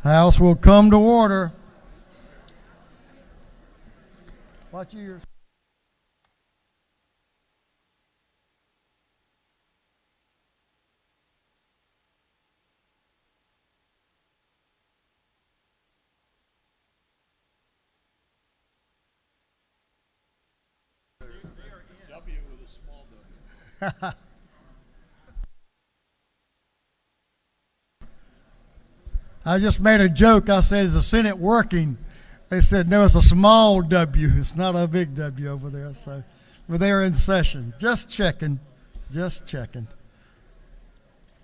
House will come to order. Watch yours. W with a small W. I just made a joke. I said, is the Senate working? They said, no, it's a small W. It's not a big W over there. So, but they're in session. Just checking. Just checking.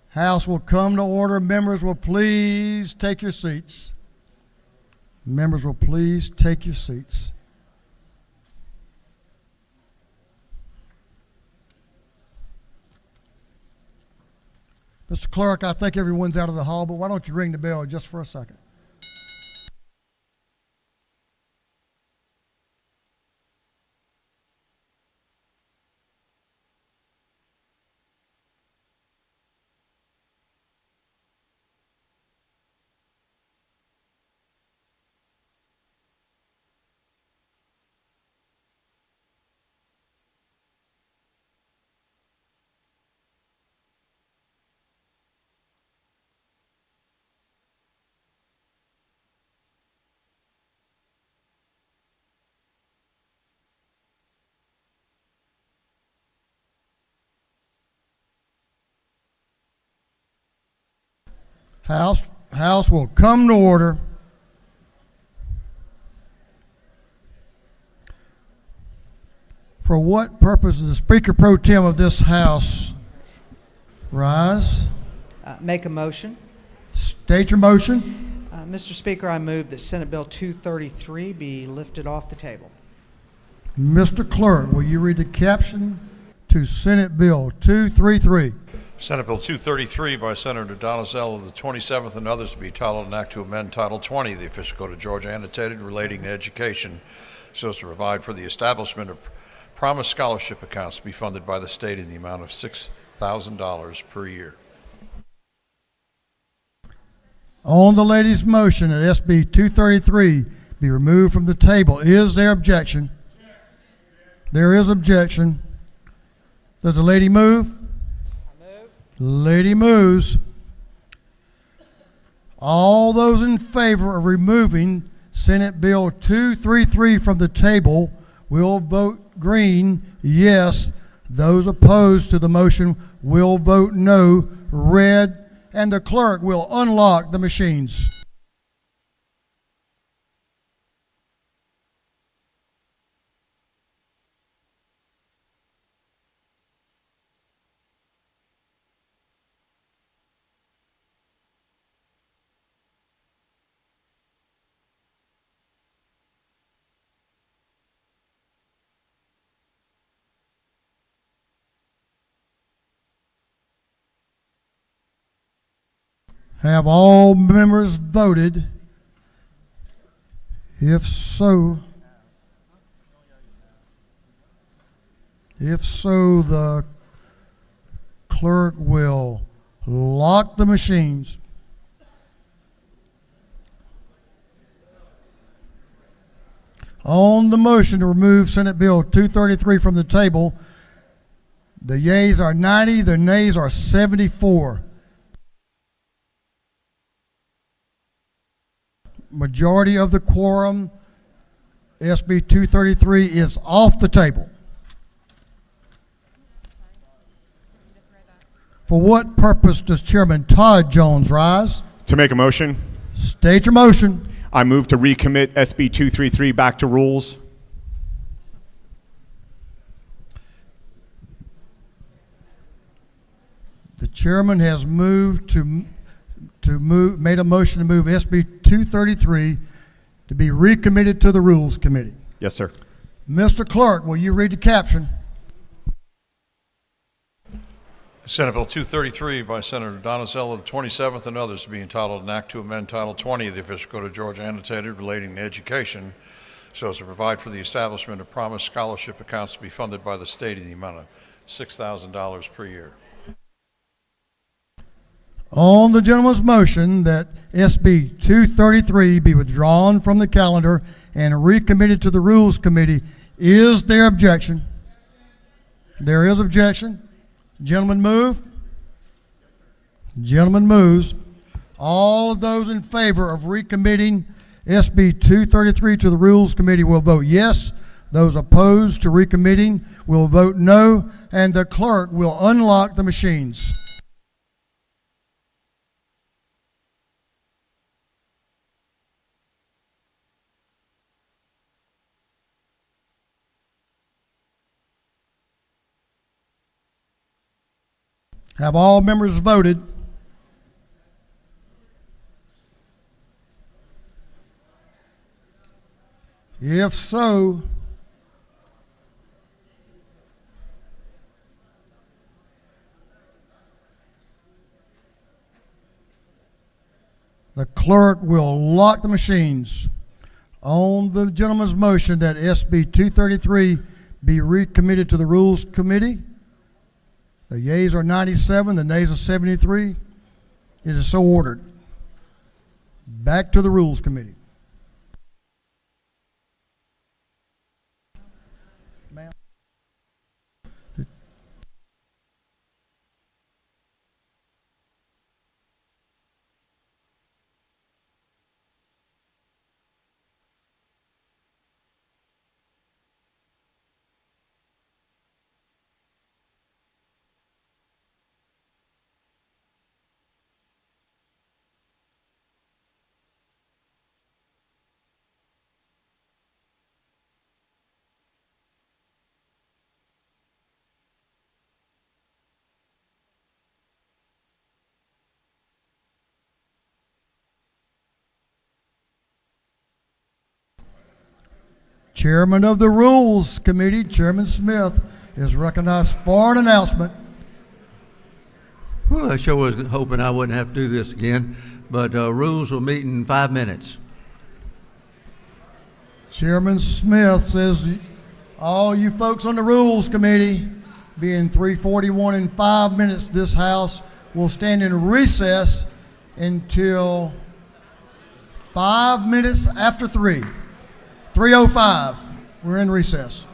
House will come to order. Members will please take your seats. Members will please take your seats. Mr. Clerk, I think everyone's out of the hall, but why don't you ring the bell just for a second? House will come to order. For what purpose does the Speaker Pro Tem of this House rise? Make a motion. State your motion. Mr. Speaker, I move that Senate Bill 233 be lifted off the table. Mr. Clerk, will you read the caption to Senate Bill 233? Senate Bill 233 by Senator Donizell of the 27th and others to be titled an act to amend Title 20 of the Official Code of Georgia annotated relating to education so as to provide for the establishment of promised scholarship accounts to be funded by the state in the amount of $6,000 per year. On the lady's motion that SB 233 be removed from the table, is there objection? There is objection. Does the lady move? Lady moves. All those in favor of removing Senate Bill 233 from the table will vote green, yes. Those opposed to the motion will vote no, red, and the clerk will unlock the machines. Have all members voted? If so, the clerk will lock the machines. On the motion to remove Senate Bill 233 from the table, the yeas are 90, the nays are 74. Majority of the quorum, SB 233 is off the table. For what purpose does Chairman Todd Jones rise? To make a motion, State your motion. I move to recommit SB 233 back to rules. The chairman has made a motion to move SB 233 to be recommitted to the Rules Committee. Yes, sir. Mr. Clerk, will you read the caption? Senate Bill 233 by Senator Donizell of the 27th and others to be entitled an act to amend Title 20 of the Official Code of Georgia annotated relating to education so as to provide for the establishment of promised scholarship accounts to be funded by the state in the amount of $6,000 per year. On the gentleman's motion that SB 233 be withdrawn from the calendar and recommitted to the Rules Committee, is there objection? There is objection. Gentleman move. Gentleman moves. All of those in favor of recommitting SB 233 to the Rules Committee will vote yes. Those opposed to recommitting will vote no, and the clerk will unlock the machines. Have all members voted? If so, the clerk will lock the machines. On the gentleman's motion that SB 233 be recommitted to the Rules Committee, the yeas are 97, the nays are 73. It is so ordered. Back to the Rules Committee. Ma'am. Chairman of the Rules Committee, Chairman Smith, is recognized for an announcement. Well, I sure was hoping I wouldn't have to do this again, but rules will meet in 5 minutes. Chairman Smith says, all you folks on the Rules Committee, being 3:41 in 5 minutes, this House will stand in recess until 5 minutes after 3. 3:05. We're in recess.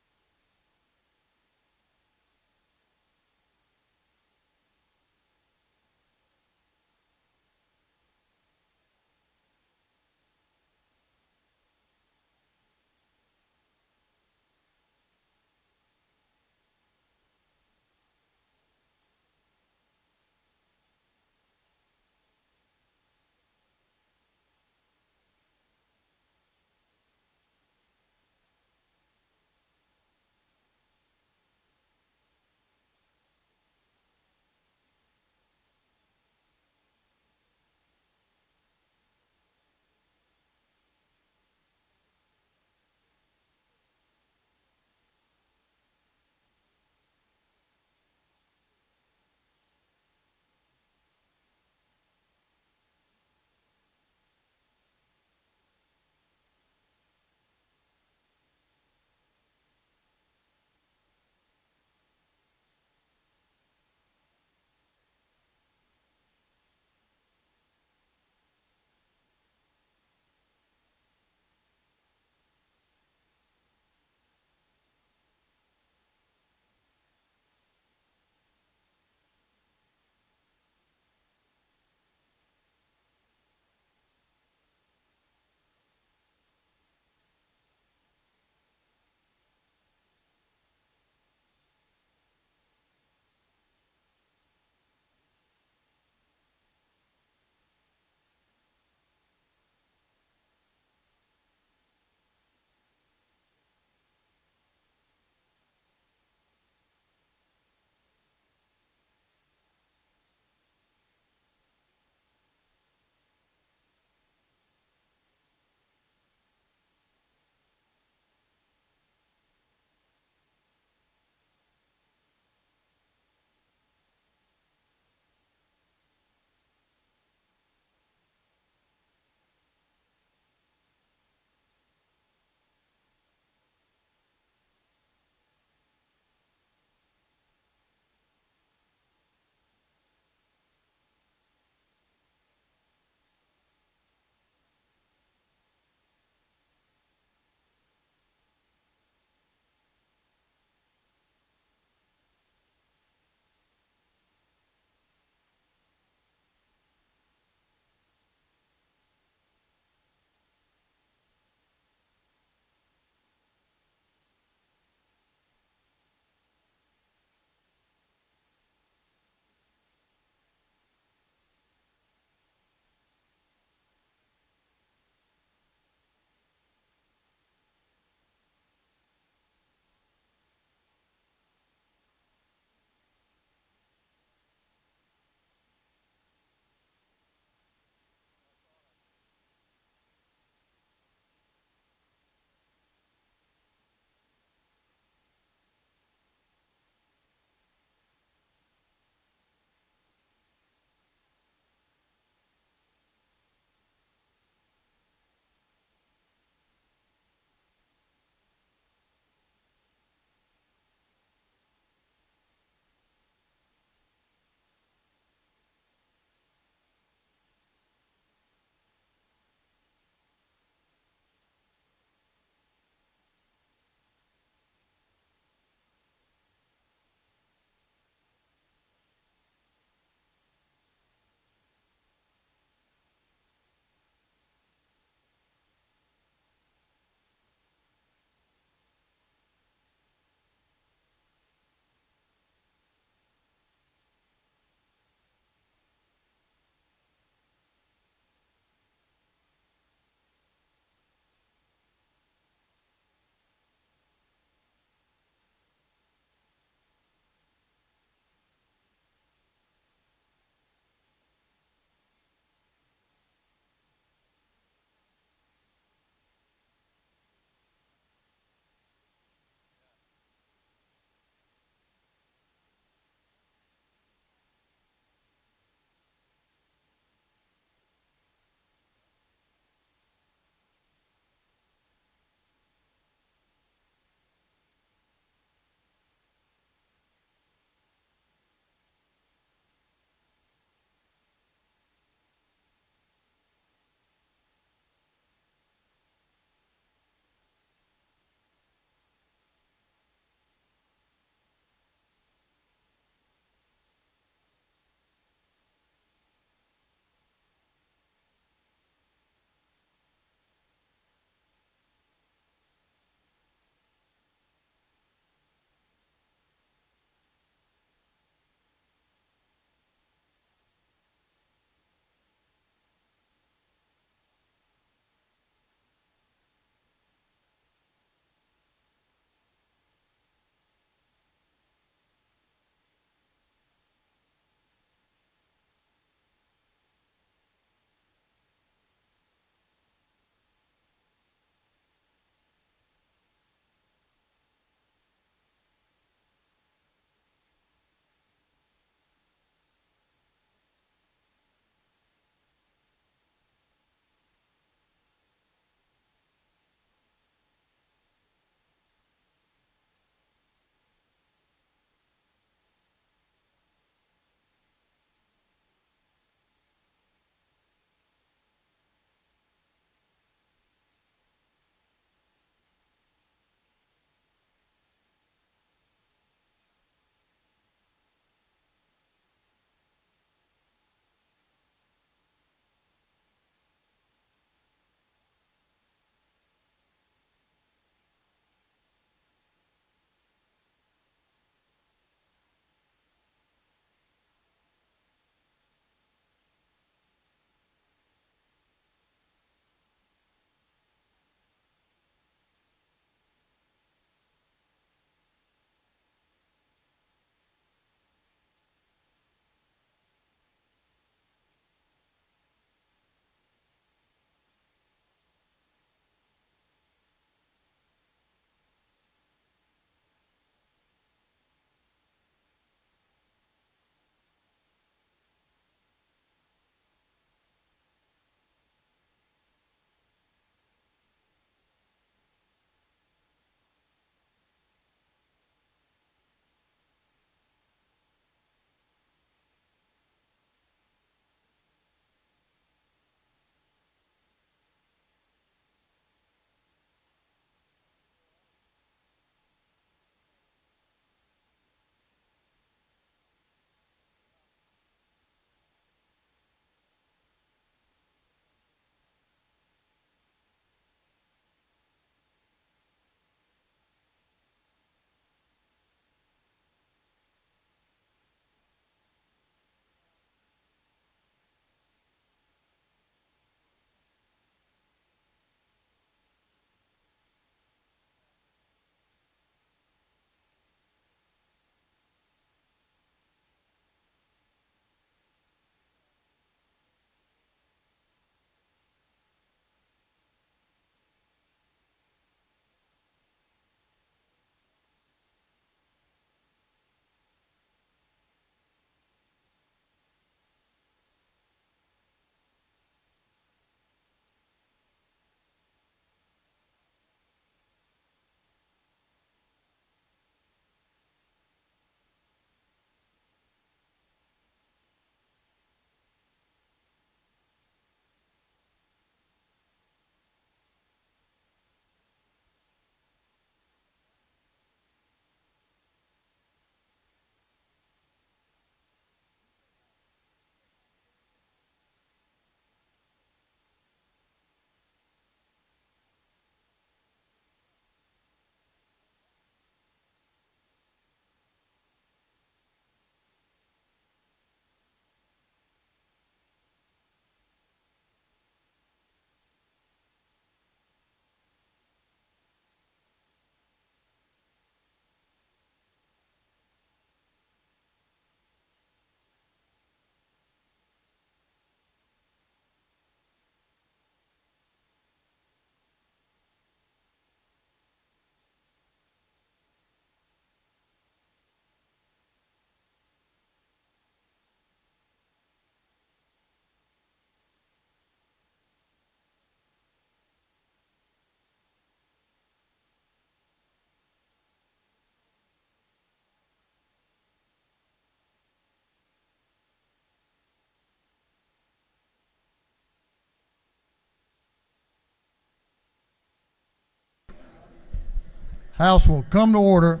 House will come to order.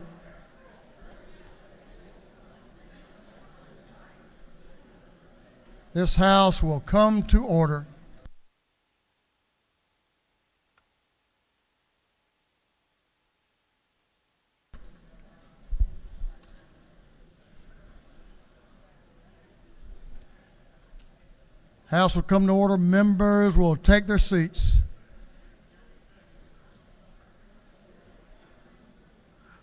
This House will come to order. House will come to order. Members will take their seats.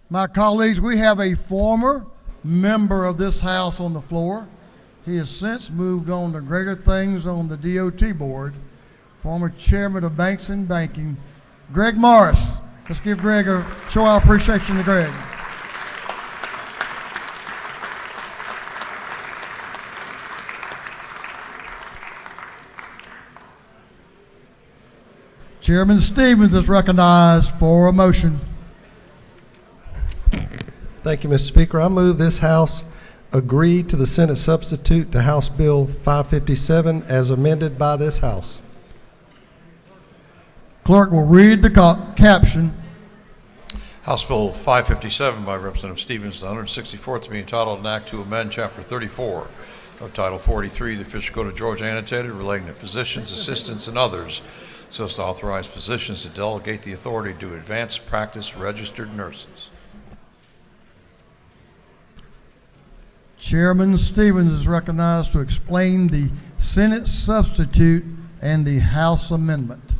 My colleagues, we have a former member of this House on the floor. He has since moved on to greater things on the DOT board. Former chairman of Banks and Banking, Greg Morris. Let's give Greg show our appreciation to Greg. Chairman Stevens is recognized for a motion. Thank you, Mr. Speaker. I move this House agree to the Senate substitute to House Bill 557 as amended by this House. Clerk will read the caption. House Bill 557 by Representative Stevens, the 164th, to be entitled an act to amend Chapter 34 of Title 43 of the Official Code of Georgia annotated relating to physicians, assistants, and others, so as to authorize physicians to delegate the authority to advanced practice registered nurses. Chairman Stevens is recognized to explain the Senate substitute and the House amendment.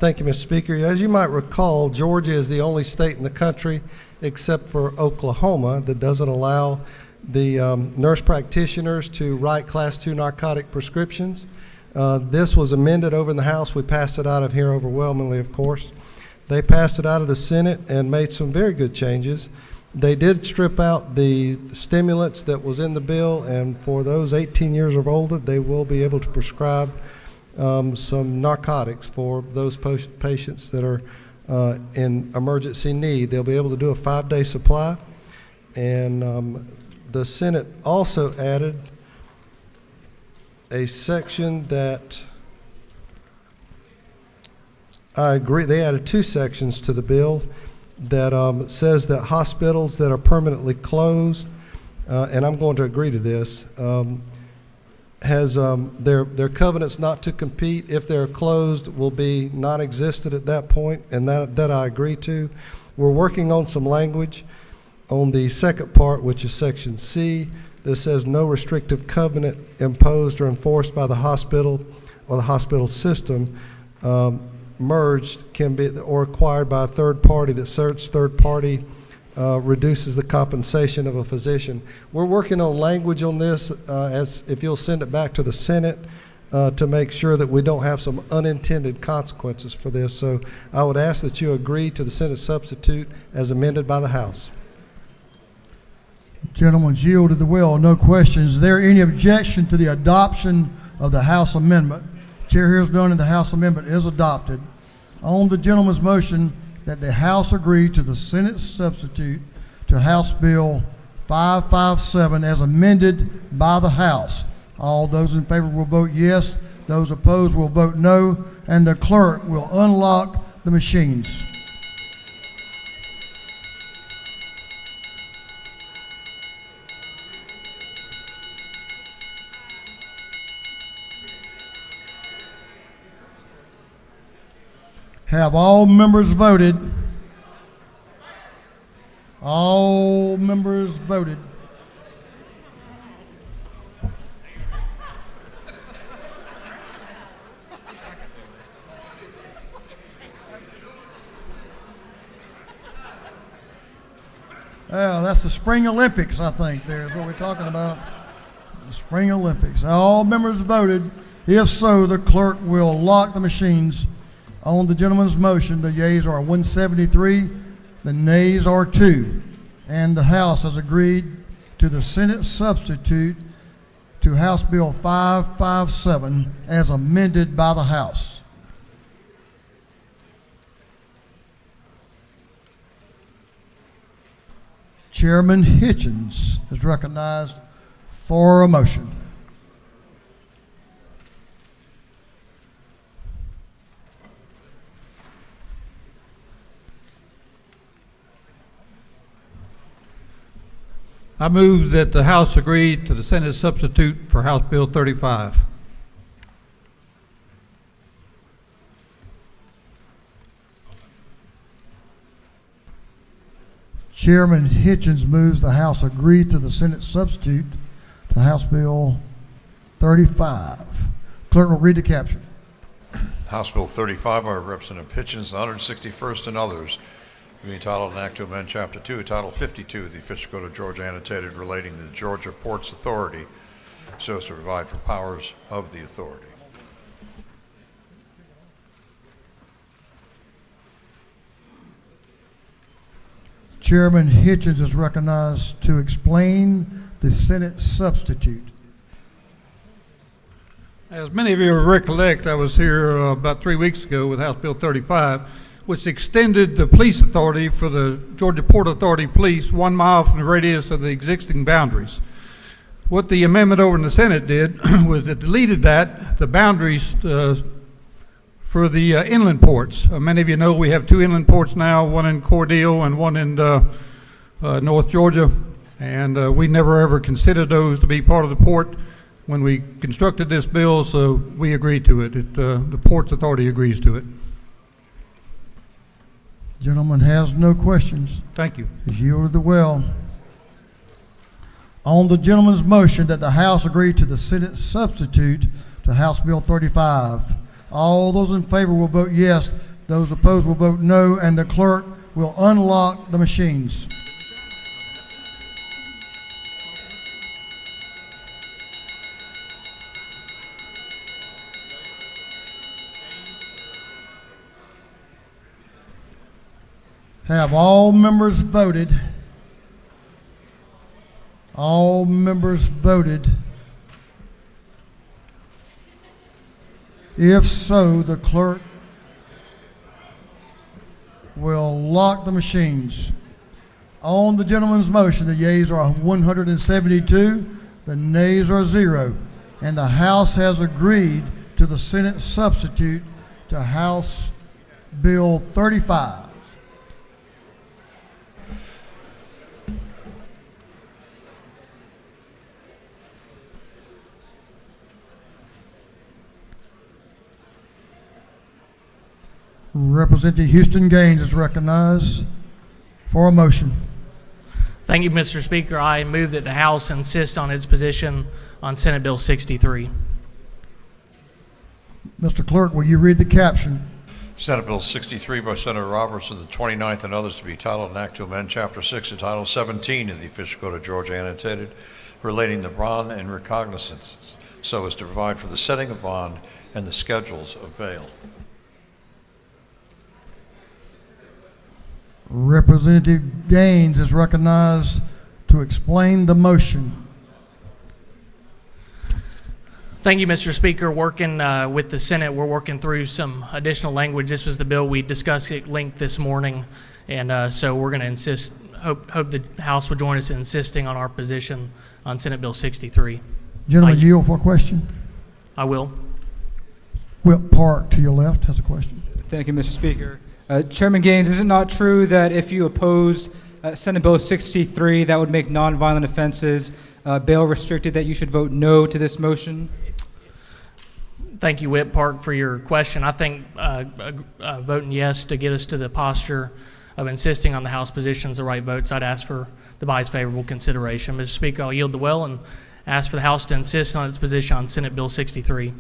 Thank you, Mr. Speaker. As you might recall, Georgia is the only state in the country, except for Oklahoma, that doesn't allow the nurse practitioners to write Class II narcotic prescriptions. This was amended over in the House. We passed it out of here overwhelmingly, of course. They passed it out of the Senate and made some very good changes. They did strip out the stimulants that was in the bill, and for those 18 years or older, they will be able to prescribe some narcotics for those patients that are in emergency need. They'll be able to do a 5-day supply. And the Senate also added a section that I agree, they added 2 sections to the bill that says that hospitals that are permanently closed, and I'm going to agree to this, has their covenants not to compete if they're closed will be non-existent at that point, and that I agree to. We're working on some language on the second part, which is Section C, that says no restrictive covenant imposed or enforced by the hospital or the hospital system merged can be or acquired by a third party that such third party reduces the compensation of a physician. We're working on language on this as if you'll send it back to the Senate to make sure that we don't have some unintended consequences for this. So I would ask that you agree to the Senate substitute as amended by the House. Gentlemen's yielded the will. No questions. Is there any objection to the adoption of the House amendment? Chair hears none, and the House amendment is adopted. On the gentleman's motion that the House agree to the Senate substitute to House Bill 557 as amended by the House, all those in favor will vote yes. Those opposed will vote no, and the clerk will unlock the machines. Have all members voted? All members voted. Well, that's the Spring Olympics, I think. There's what we're talking about. The Spring Olympics. All members voted. If so, the clerk will lock the machines. On the gentleman's motion, the yeas are 173, the nays are 2, and the House has agreed to the Senate substitute to House Bill 557 as amended by the House. Chairman Hitchens is recognized for a motion. I move that the House agree to the Senate substitute for House Bill 35. Chairman Hitchens moves the House agree to the Senate substitute to House Bill 35. Clerk will read the caption. House Bill 35 by Representative Hitchens, the 161st and others, being entitled an act to amend Chapter 2, Title 52 of the Official Code of Georgia annotated relating to the Georgia Ports Authority so as to provide for powers of the authority. Chairman Hitchens is recognized to explain the Senate substitute. As many of you recollect, I was here about 3 weeks ago with House Bill 35, which extended the police authority for the Georgia Port Authority Police 1 mile from the radius of the existing boundaries. What the amendment over in the Senate did was it deleted the boundaries for the inland ports. Many of you know we have 2 inland ports now, one in Cordele and one in North Georgia, and we never ever considered those to be part of the port when we constructed this bill, so we agreed to it. The Ports Authority agrees to it. Gentleman has no questions. Thank you. He's yielded the well. On the gentleman's motion that the House agree to the Senate substitute to House Bill 35, all those in favor will vote yes, those opposed will vote no, and the clerk will unlock the machines. Have all members voted? All members voted? If so, the clerk will lock the machines. On the gentleman's motion, the yeas are 172, the nays are 0, and the House has agreed to the Senate substitute to House Bill 35. Representative Houston Gaines is recognized for a motion. Thank you, Mr. Speaker. I move that the House insist on its position on Senate Bill 63. Mr. Clerk, will you read the caption? Senate Bill 63 by Senator Roberts of the 29th and others to be titled an act to amend Chapter 6 of Title 17 of the Official Code of Georgia annotated relating to bond and recognizance so as to provide for the setting of bond and the schedules of bail. Representative Gaines is recognized to explain the motion. Thank you, Mr. Speaker. Working with the Senate, we're working through some additional language. This was the bill we discussed at length this morning, and so we're going to insist, hope the House will join us in insisting on our position on Senate Bill 63. Gentleman, yield for a question. I will. Whip Park to your left has a question. Thank you, Mr. Speaker. Chairman Gaines, is it not true that if you opposed Senate Bill 63, that would make nonviolent offenses bail restricted, that you should vote no to this motion? Thank you, Whip Park, for your question. I think voting yes to get us to the posture of insisting on the House position is the right vote, so I'd ask for the body's favorable consideration. Mr. Speaker, I'll yield the well and ask for the House to insist on its position on Senate Bill 63.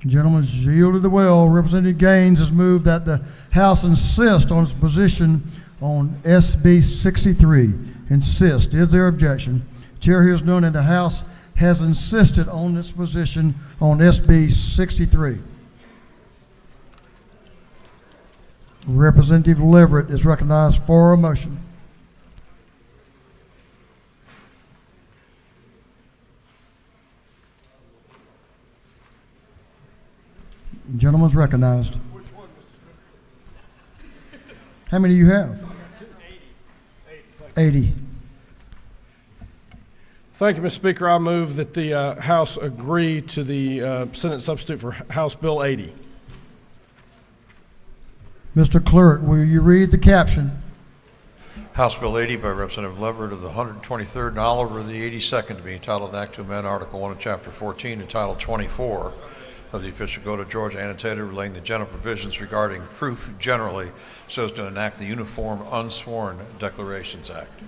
Gentleman's yielded the well. Representative Gaines has moved that the House insist on its position on SB 63. Insist. Is there objection? Chair hears none, and the House has insisted on its position on SB 63. Representative Leverett is recognized for a motion. Gentleman's recognized. How many do you have? 80. Thank you, Mr. Speaker. I move that the House agree to the Senate substitute for House Bill 80. Mr. Clerk, will you read the caption? House Bill 80 by Representative Leverett of the 123rd and Oliver of the 82nd to be entitled an act to amend Article 1 of Chapter 14 and Title 24 of the official code of Georgia annotated relating to general provisions regarding proof generally so as to enact the Uniform Unsworn Declarations Act.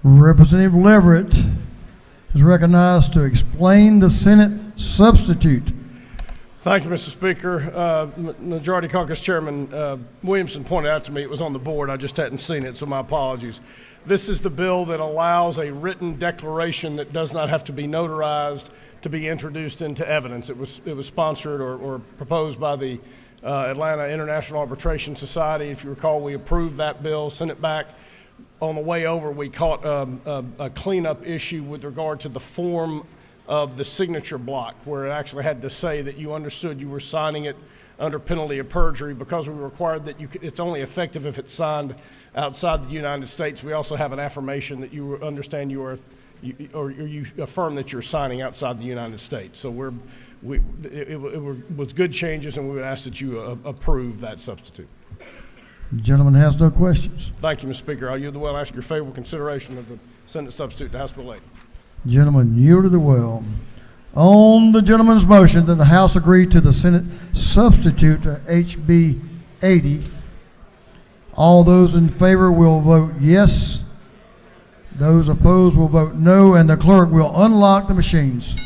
Representative Leverett is recognized to explain the Senate substitute. Thank you, Mr. Speaker. Majority Caucus Chairman Williamson pointed out to me it was on the board. I just hadn't seen it, so my apologies. This is the bill that allows a written declaration that does not have to be notarized to be introduced into evidence. It was sponsored or proposed by the Atlanta International Arbitration Society. If you recall, we approved that bill, sent it back. On the way over, we caught a cleanup issue with regard to the form of the signature block, where it actually had to say that you understood you were signing it under penalty of perjury. Because we required that it's only effective if it's signed outside the United States. We also have an affirmation that you understand you affirm that you're signing outside the United States. So it was good changes, and we would ask that you approve that substitute. The gentleman has no questions. Thank you, Mr. Speaker. I yield the well and ask your favorable consideration of the Senate substitute to House Bill 80. Gentleman yielded the well. On the gentleman's motion that the House agree to the Senate substitute to HB 80, all those in favor will vote yes. Those opposed will vote no, and the clerk will unlock the machines.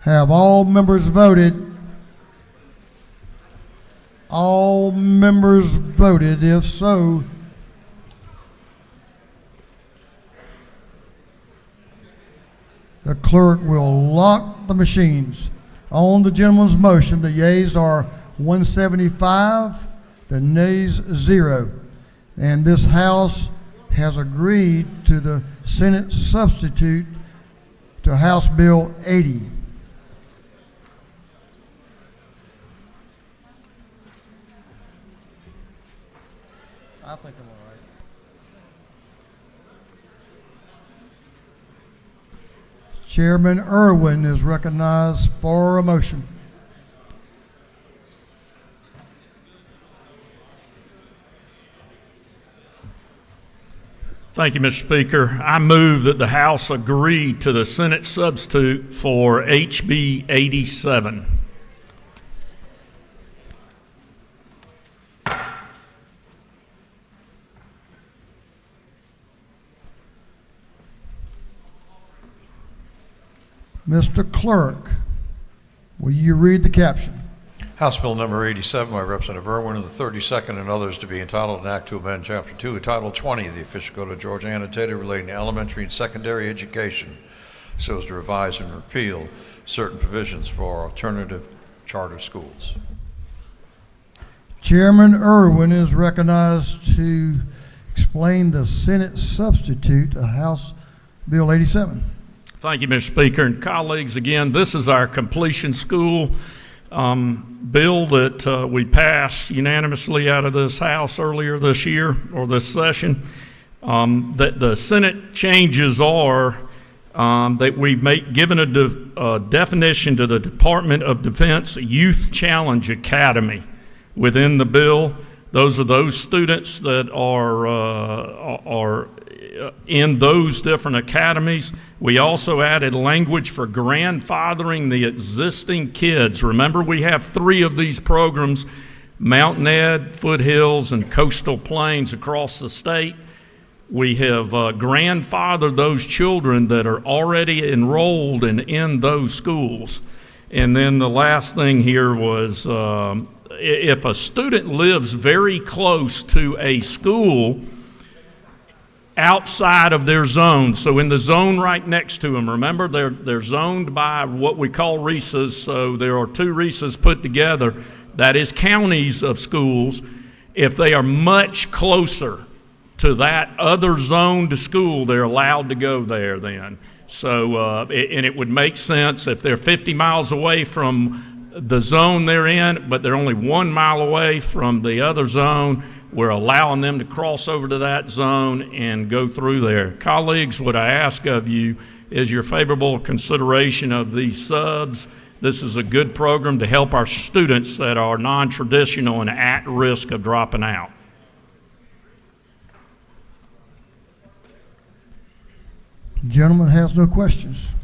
Have all members voted? All members voted. If so, the clerk will lock the machines. On the gentleman's motion, the yeas are 175, the nays 0. And this House has agreed to the Senate substitute to House Bill 80. I think I'm all right. Chairman Irwin is recognized for a motion. Thank you, Mr. Speaker. I move that the House agree to the Senate substitute for HB 87. Mr. Clerk, will you read the caption? House Bill number 87 by Representative Irwin of the 32nd and others to be entitled an act to amend Chapter 2 Title 20 of the official code of Georgia annotated relating to elementary and secondary education so as to revise and repeal certain provisions for alternative charter schools. Chairman Irwin is recognized to explain the Senate substitute to House Bill 87. Thank you, Mr. Speaker. And colleagues, again, this is our completion school bill that we passed unanimously out of this House earlier this year, or this session. That the Senate changes are that we've given a definition to the Department of Defense Youth Challenge Academy within the bill. Those are those students that are in those different academies. We also added language for grandfathering the existing kids. Remember, we have 3 of these programs, Mountain Ed, Foothills, and Coastal Plains across the state. We have grandfathered those children that are already enrolled and in those schools. And then the last thing here was if a student lives very close to a school outside of their zone, so in the zone right next to them, remember they're zoned by what we call RESAs, so there are 2 RESAs put together, that is counties of schools. If they are much closer to that other zoned school, they're allowed to go there then. So, and it would make sense if they're 50 miles away from the zone they're in, but they're only 1 mile away from the other zone. We're allowing them to cross over to that zone and go through there. Colleagues, what I ask of you is your favorable consideration of these subs. This is a good program to help our students that are non-traditional and at risk of dropping out. Gentleman has no questions.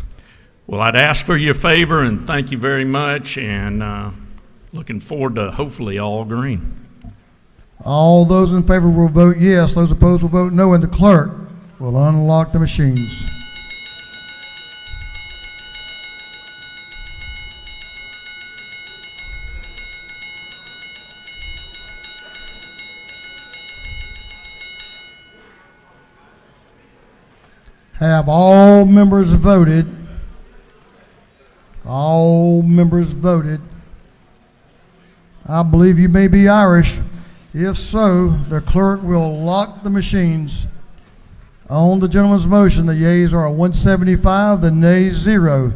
Well, I'd ask for your favor and thank you very much, and looking forward to hopefully all agreeing. All those in favor will vote yes. Those opposed will vote no, and the clerk will unlock the machines. Have all members voted? All members voted. I believe you may be Irish. If so, the clerk will lock the machines. On the gentleman's motion, the yeas are 175, the nays 0,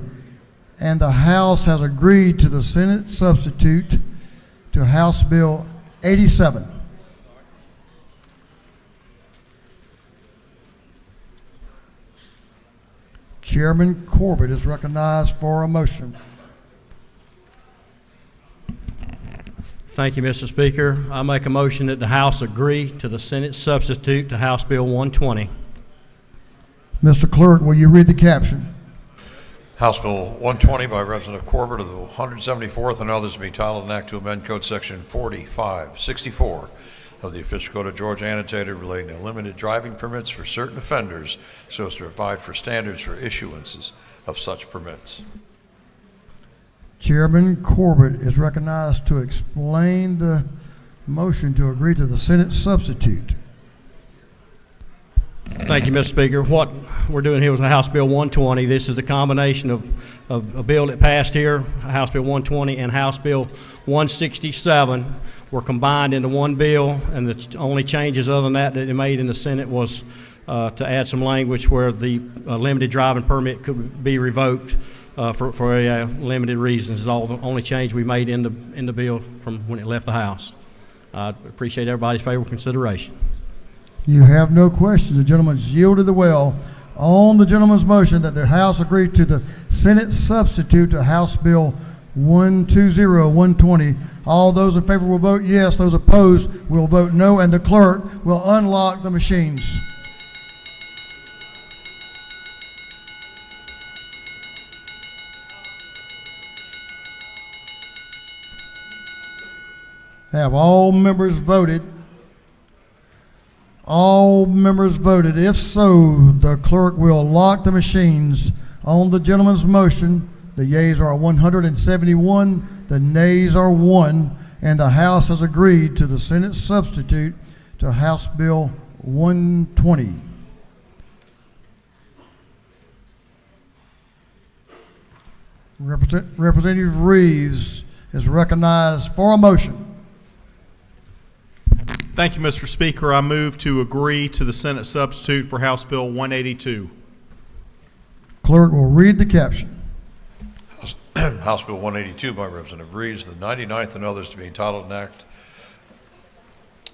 and the House has agreed to the Senate substitute to House Bill 87. Chairman Corbett is recognized for a motion. Thank you, Mr. Speaker. I make a motion that the House agree to the Senate substitute to House Bill 120. Mr. Clerk, will you read the caption? House Bill 120 by Representative Corbett of the 174th and others to be titled an act to amend Code Section 4564 of the Official Code of Georgia annotated relating to limited driving permits for certain offenders so as to provide for standards for issuances of such permits. Chairman Corbett is recognized to explain the motion to agree to the Senate substitute. Thank you, Mr. Speaker. What we're doing here is a House Bill 120. This is a combination of a bill that passed here, House Bill 120, and House Bill 167 were combined into one bill, and the only changes other than that they made in the Senate was to add some language where the limited driving permit could be revoked for a limited reason. This is all the only change we made in the bill from when it left the House. I appreciate everybody's favorable consideration. You have no questions. The gentleman's yielded the well. On the gentleman's motion that the House agree to the Senate substitute to House Bill 120, all those in favor will vote yes. Those opposed will vote no, and the clerk will unlock the machines. Have all members voted? All members voted. If so, the clerk will lock the machines. On the gentleman's motion, the yeas are 171, the nays are 1, and the House has agreed to the Senate substitute to House Bill 120. Representative Reeves is recognized for a motion. Thank you, Mr. Speaker. I move to agree to the Senate substitute for House Bill 182. Clerk will read the caption. House Bill 182 by Representative Reeves, the 99th and others to be entitled an act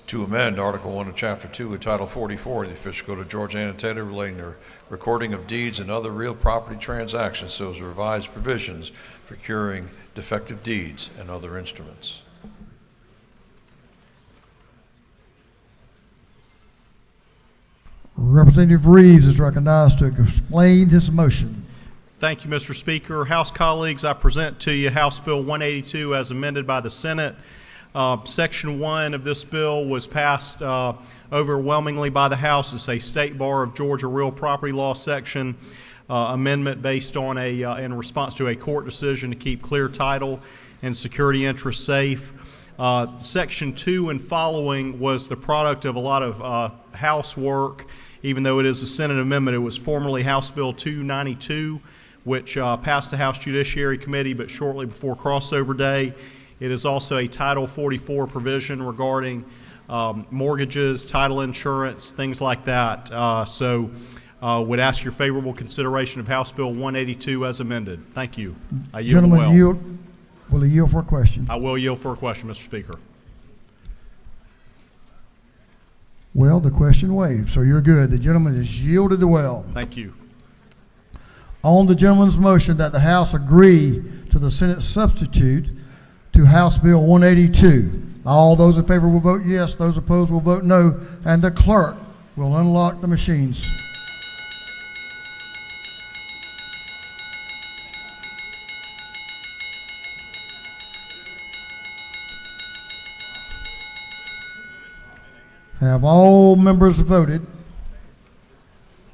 to amend Article 1 of Chapter 2 of Title 44 of the Official Code of Georgia annotated relating to recording of deeds and other real property transactions so as to revise provisions for curing defective deeds and other instruments. Representative Reeves is recognized to explain this motion. Thank you, Mr. Speaker. House colleagues, I present to you House Bill 182 as amended by the Senate. Section 1 of this bill was passed overwhelmingly by the House. It's a State Bar of Georgia real property law section amendment based on in response to a court decision to keep clear title and security interests safe. Section 2 and following was the product of a lot of House work. Even though it is a Senate amendment, it was formerly House Bill 292, which passed the House Judiciary Committee, but shortly before crossover day. It is also a Title 44 provision regarding mortgages, title insurance, things like that. So would ask your favorable consideration of House Bill 182 as amended. Thank you. I yield well. Will he yield for a question? I will yield for a question, Mr. Speaker. Well, the question waived, so you're good. The gentleman has yielded the well. Thank you. On the gentleman's motion that the House agree to the Senate substitute to House Bill 182, all those in favor will vote yes, those opposed will vote no, and the clerk will unlock the machines. Have all members voted?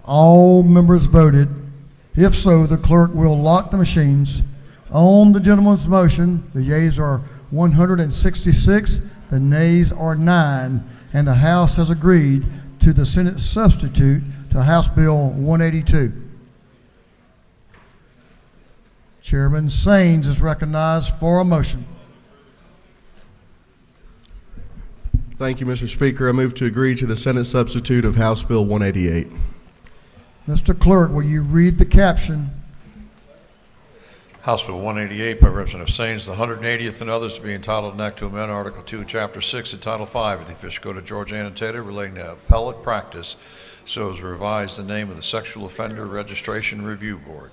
All members voted. If so, the clerk will lock the machines. On the gentleman's motion, the yeas are 166, the nays are 9, and the House has agreed to the Senate substitute to House Bill 182. Chairman Saines is recognized for a motion. Thank you, Mr. Speaker. I move to agree to the Senate substitute of House Bill 188. Mr. Clerk, will you read the caption? House Bill 188 by Representative Saines, the 180th and others to be entitled an act to amend Article 2, Chapter 6 and Title 5 of the Official Code of Georgia Annotated relating to appellate practice, so as revise the name of the Sexual Offender Registration Review Board.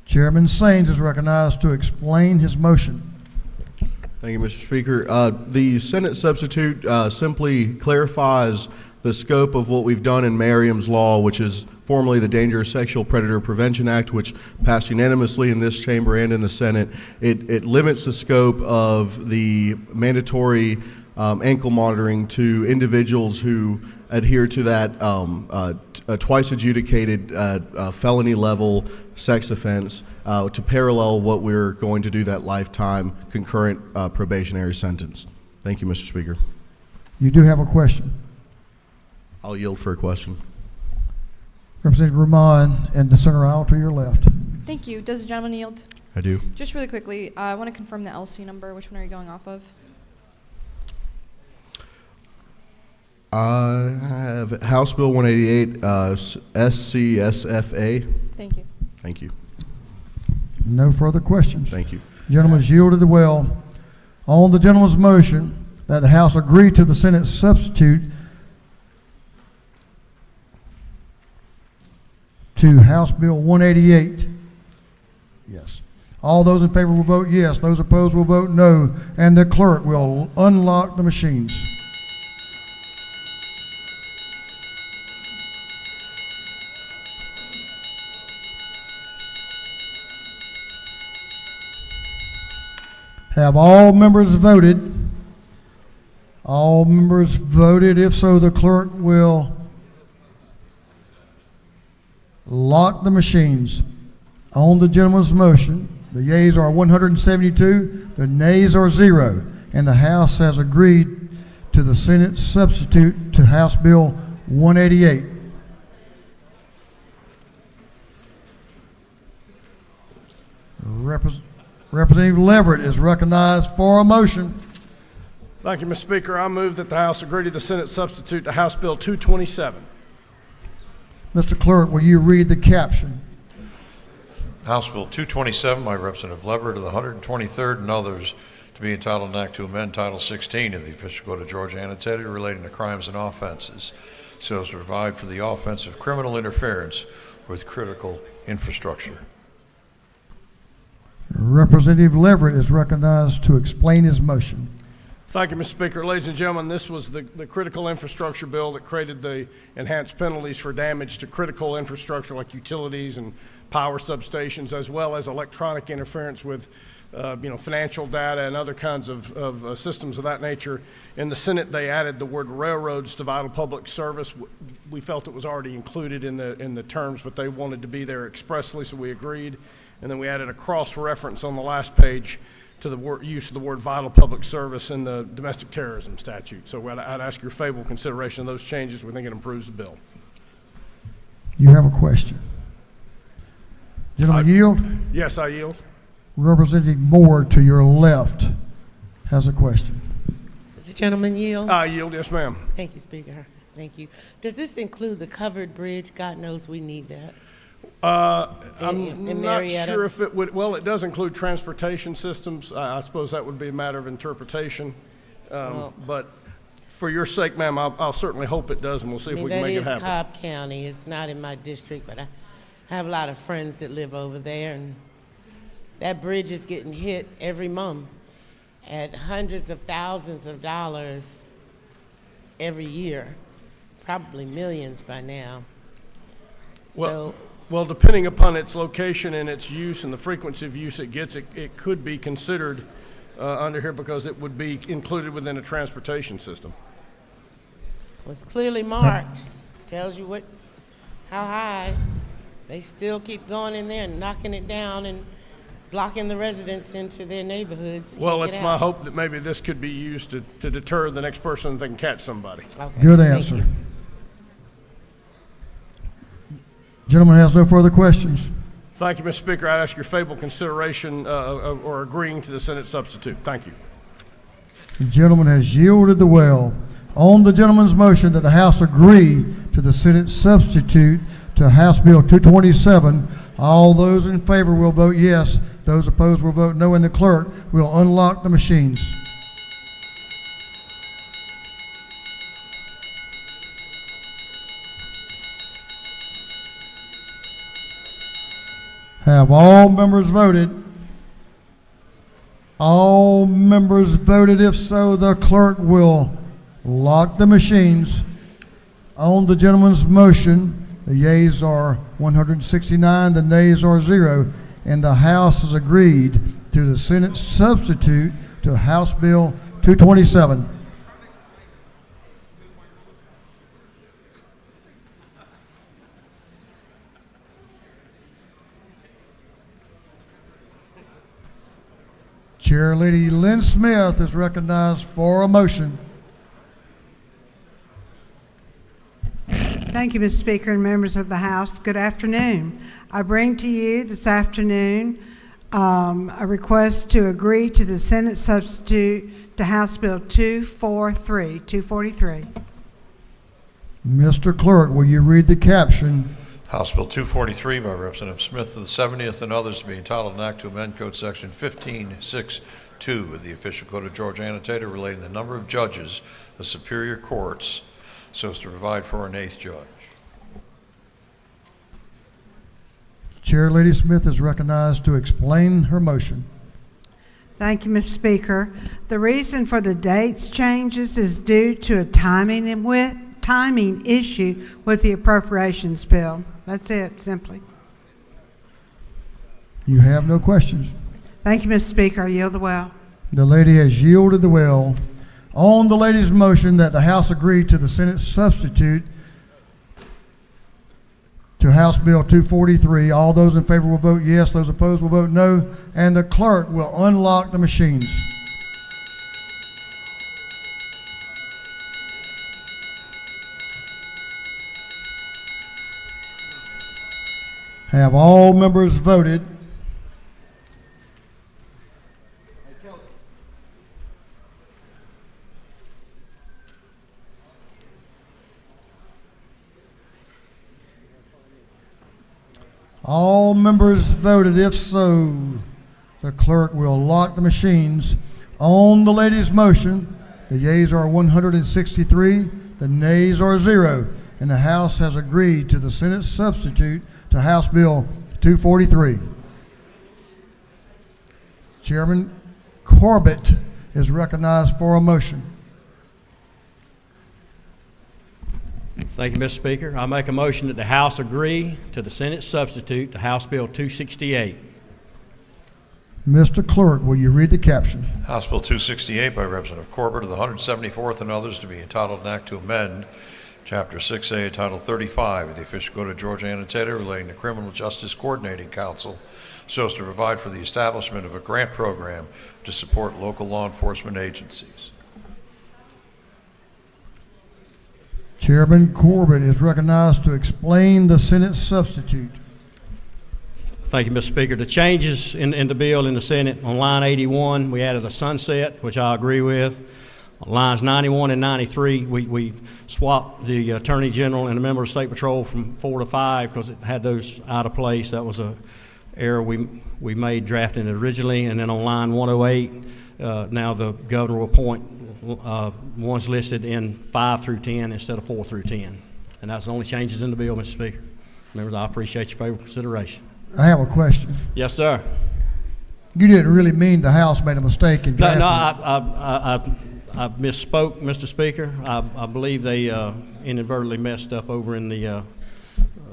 Chairman Saines is recognized to explain his motion. Thank you, Mr. Speaker. The Senate substitute simply clarifies the scope of what we've done in Merriam's Law, which is formerly the Dangerous Sexual Predator Prevention Act, which passed unanimously in this chamber and in the Senate. It limits the scope of the mandatory ankle monitoring to individuals who adhere to that twice adjudicated felony level sex offense to parallel what we're going to do that lifetime concurrent probationary sentence. Thank you, Mr. Speaker. You do have a question. I'll yield for a question. Representative Ramon in the center aisle to your left. Thank you. Does the gentleman yield? I do. Just really quickly, I want to confirm the LC number. Which one are you going off of? I have House Bill 188, SCSFA. Thank you. Thank you. No further questions. Thank you. Gentleman's yielded the well. On the gentleman's motion that the House agree to the Senate substitute to House Bill 188. Yes. All those in favor will vote yes. Those opposed will vote no. And the clerk will unlock the machines. Have all members voted? All members voted. If so, the clerk will lock the machines. On the gentleman's motion, the yeas are 172, the nays are 0, and the House has agreed to the Senate substitute to House Bill 188. Representative Leverett is recognized for a motion. Thank you, Mr. Speaker. I move that the House agree to the Senate substitute to House Bill 227. Mr. Clerk, will you read the caption? House Bill 227 by Representative Leverett of the 123rd and others to be entitled an act to amend Title 16 of the Official Code of Georgia Annotated relating to crimes and offenses, so as to provide for the offense of criminal interference with critical infrastructure. Representative Leverett is recognized to explain his motion. Thank you, Mr. Speaker. Ladies and gentlemen, this was the critical infrastructure bill that created the enhanced penalties for damage to critical infrastructure like utilities and power substations, as well as electronic interference with financial data and other kinds of systems of that nature. In the Senate, they added the word railroads to vital public service. We felt it was already included in the terms, but they wanted to be there expressly, so we agreed. And then we added a cross-reference on the last page to the use of the word vital public service in the domestic terrorism statute. So I'd ask your favorable consideration of those changes. We think it improves the bill. You have a question. Gentleman yield? Yes, I yield. Representative Moore to your left has a question. Does the gentleman yield? I yield, yes, ma'am. Thank you, Speaker. Thank you. Does this include the covered bridge? God knows we need that. I'm in not Marietta? sure if it would, well, it does include transportation systems. I suppose that would be a matter of interpretation. But for your sake, ma'am, I'll certainly hope it does, and we'll see if we can make it happen. That is Cobb County. It's not in my district, but I have a lot of friends that live over there, and that bridge is getting hit every month at hundreds of thousands of dollars every year, probably millions by now. Well, depending upon its location and its use and the frequency of use it gets, it could be considered under here because it would be included within a transportation system. Well, it's clearly marked. Tells you how high. They still keep going in there and knocking it down and blocking the residents into their neighborhoods. Well, Can't it's get my out. hope that maybe this could be used to deter the next person if they can catch somebody. Okay, Good thank answer. you. Gentleman has no further questions. Thank you, Mr. Speaker. I'd ask your favorable consideration or agreeing to the Senate substitute. Thank you. The gentleman has yielded the well. On the gentleman's motion that the House agree to the Senate substitute to House Bill 227, all those in favor will vote yes. Those opposed will vote no, and the clerk will unlock the machines. Have all members voted? All members voted. If so, the clerk will lock the machines. On the gentleman's motion, the yeas are 169, the nays are 0, and the House has agreed to the Senate substitute to House Bill 227. Chair Lady Lynn Smith is recognized for a motion. Thank you, Mr. Speaker and members of the House. Good afternoon. I bring to you this afternoon a request to agree to the Senate substitute to House Bill 243. Mr. Clerk, will you read the caption? House Bill 243 by Representative Smith of the 70th and others to be entitled an act to amend Code Section 1562 of the Official Code of Georgia Annotated relating the number of judges of superior courts so as to provide for an 8th judge. Chair Lady Smith is recognized to explain her motion. Thank you, Mr. Speaker. The reason for the dates changes is due to a timing issue with the appropriations bill. That's it, simply. You have no questions. Thank you, Mr. Speaker. I yield the well. The lady has yielded the well. On the lady's motion that the House agree to the Senate substitute to House Bill 243, all those in favor will vote yes, those opposed will vote no, and the clerk will unlock the machines. Have all members voted? All members voted. If so, the clerk will lock the machines. On the lady's motion, the yeas are 163, the nays are 0, and the House has agreed to the Senate substitute to House Bill 243. Chairman Corbett is recognized for a motion. Thank you, Mr. Speaker. I make a motion that the House agree to the Senate substitute to House Bill 268. Mr. Clerk, will you read the caption? House Bill 268 by Representative Corbett of the 174th and others to be entitled an act to amend Chapter 6A, Title 35 of the Official Code of Georgia Annotated relating to Criminal Justice Coordinating Council so as to provide for the establishment of a grant program to support local law enforcement agencies. Chairman Corbett is recognized to explain the Senate substitute. Thank you, Mr. Speaker. The changes in the bill in the Senate on line 81, we added a sunset, which I agree with. Lines 91 and 93, we swapped the Attorney General and a member of State Patrol from 4 to 5 because it had those out of place. That was a error we made drafting it originally. And then on line 108, now the governor will appoint ones listed in 5 through 10 instead of 4 through 10. And that's the only changes in the bill, Mr. Speaker. Members, I appreciate your favorable consideration. I have a question. Yes, sir. You didn't really mean the House made a mistake in drafting. No, I misspoke, Mr. Speaker. I believe they inadvertently messed up over in the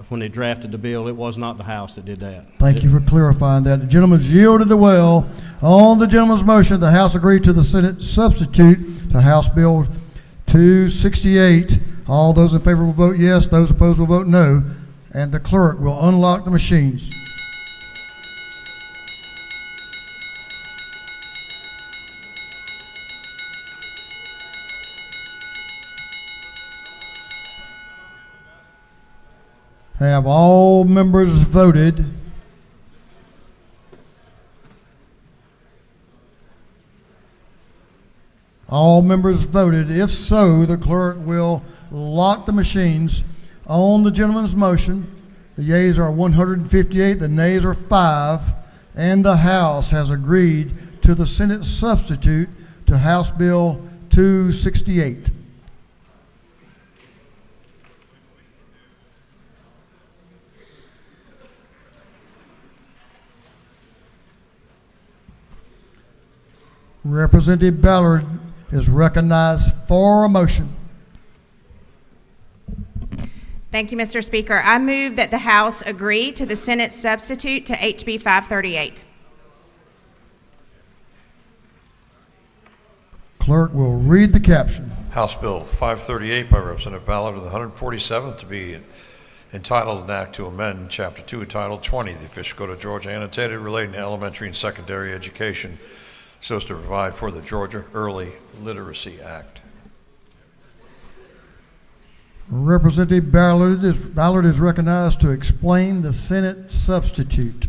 when they drafted the bill. It was not the House that did that. Thank you for clarifying that. The gentleman's yielded the well. On the gentleman's motion, the House agreed to the Senate substitute to House Bill 268. All those in favor will vote yes. Those opposed will vote no. And the clerk will unlock the machines. Have all members voted? All members voted. If so, the clerk will lock the machines. On the gentleman's motion, the yeas are 158, the nays are 5, and the House has agreed to the Senate substitute to House Bill 268. Representative Ballard is recognized for a motion. Thank you, Mr. Speaker. I move that the House agree to the Senate substitute to HB 538. Clerk will read the caption. House Bill 538 by Representative Ballard of the 147th to be entitled an act to amend Chapter 2 entitled 20, the Official Code of Georgia annotated relating to elementary and secondary education so as to provide for the Georgia Early Literacy Act. Representative Ballard is recognized to explain the Senate substitute.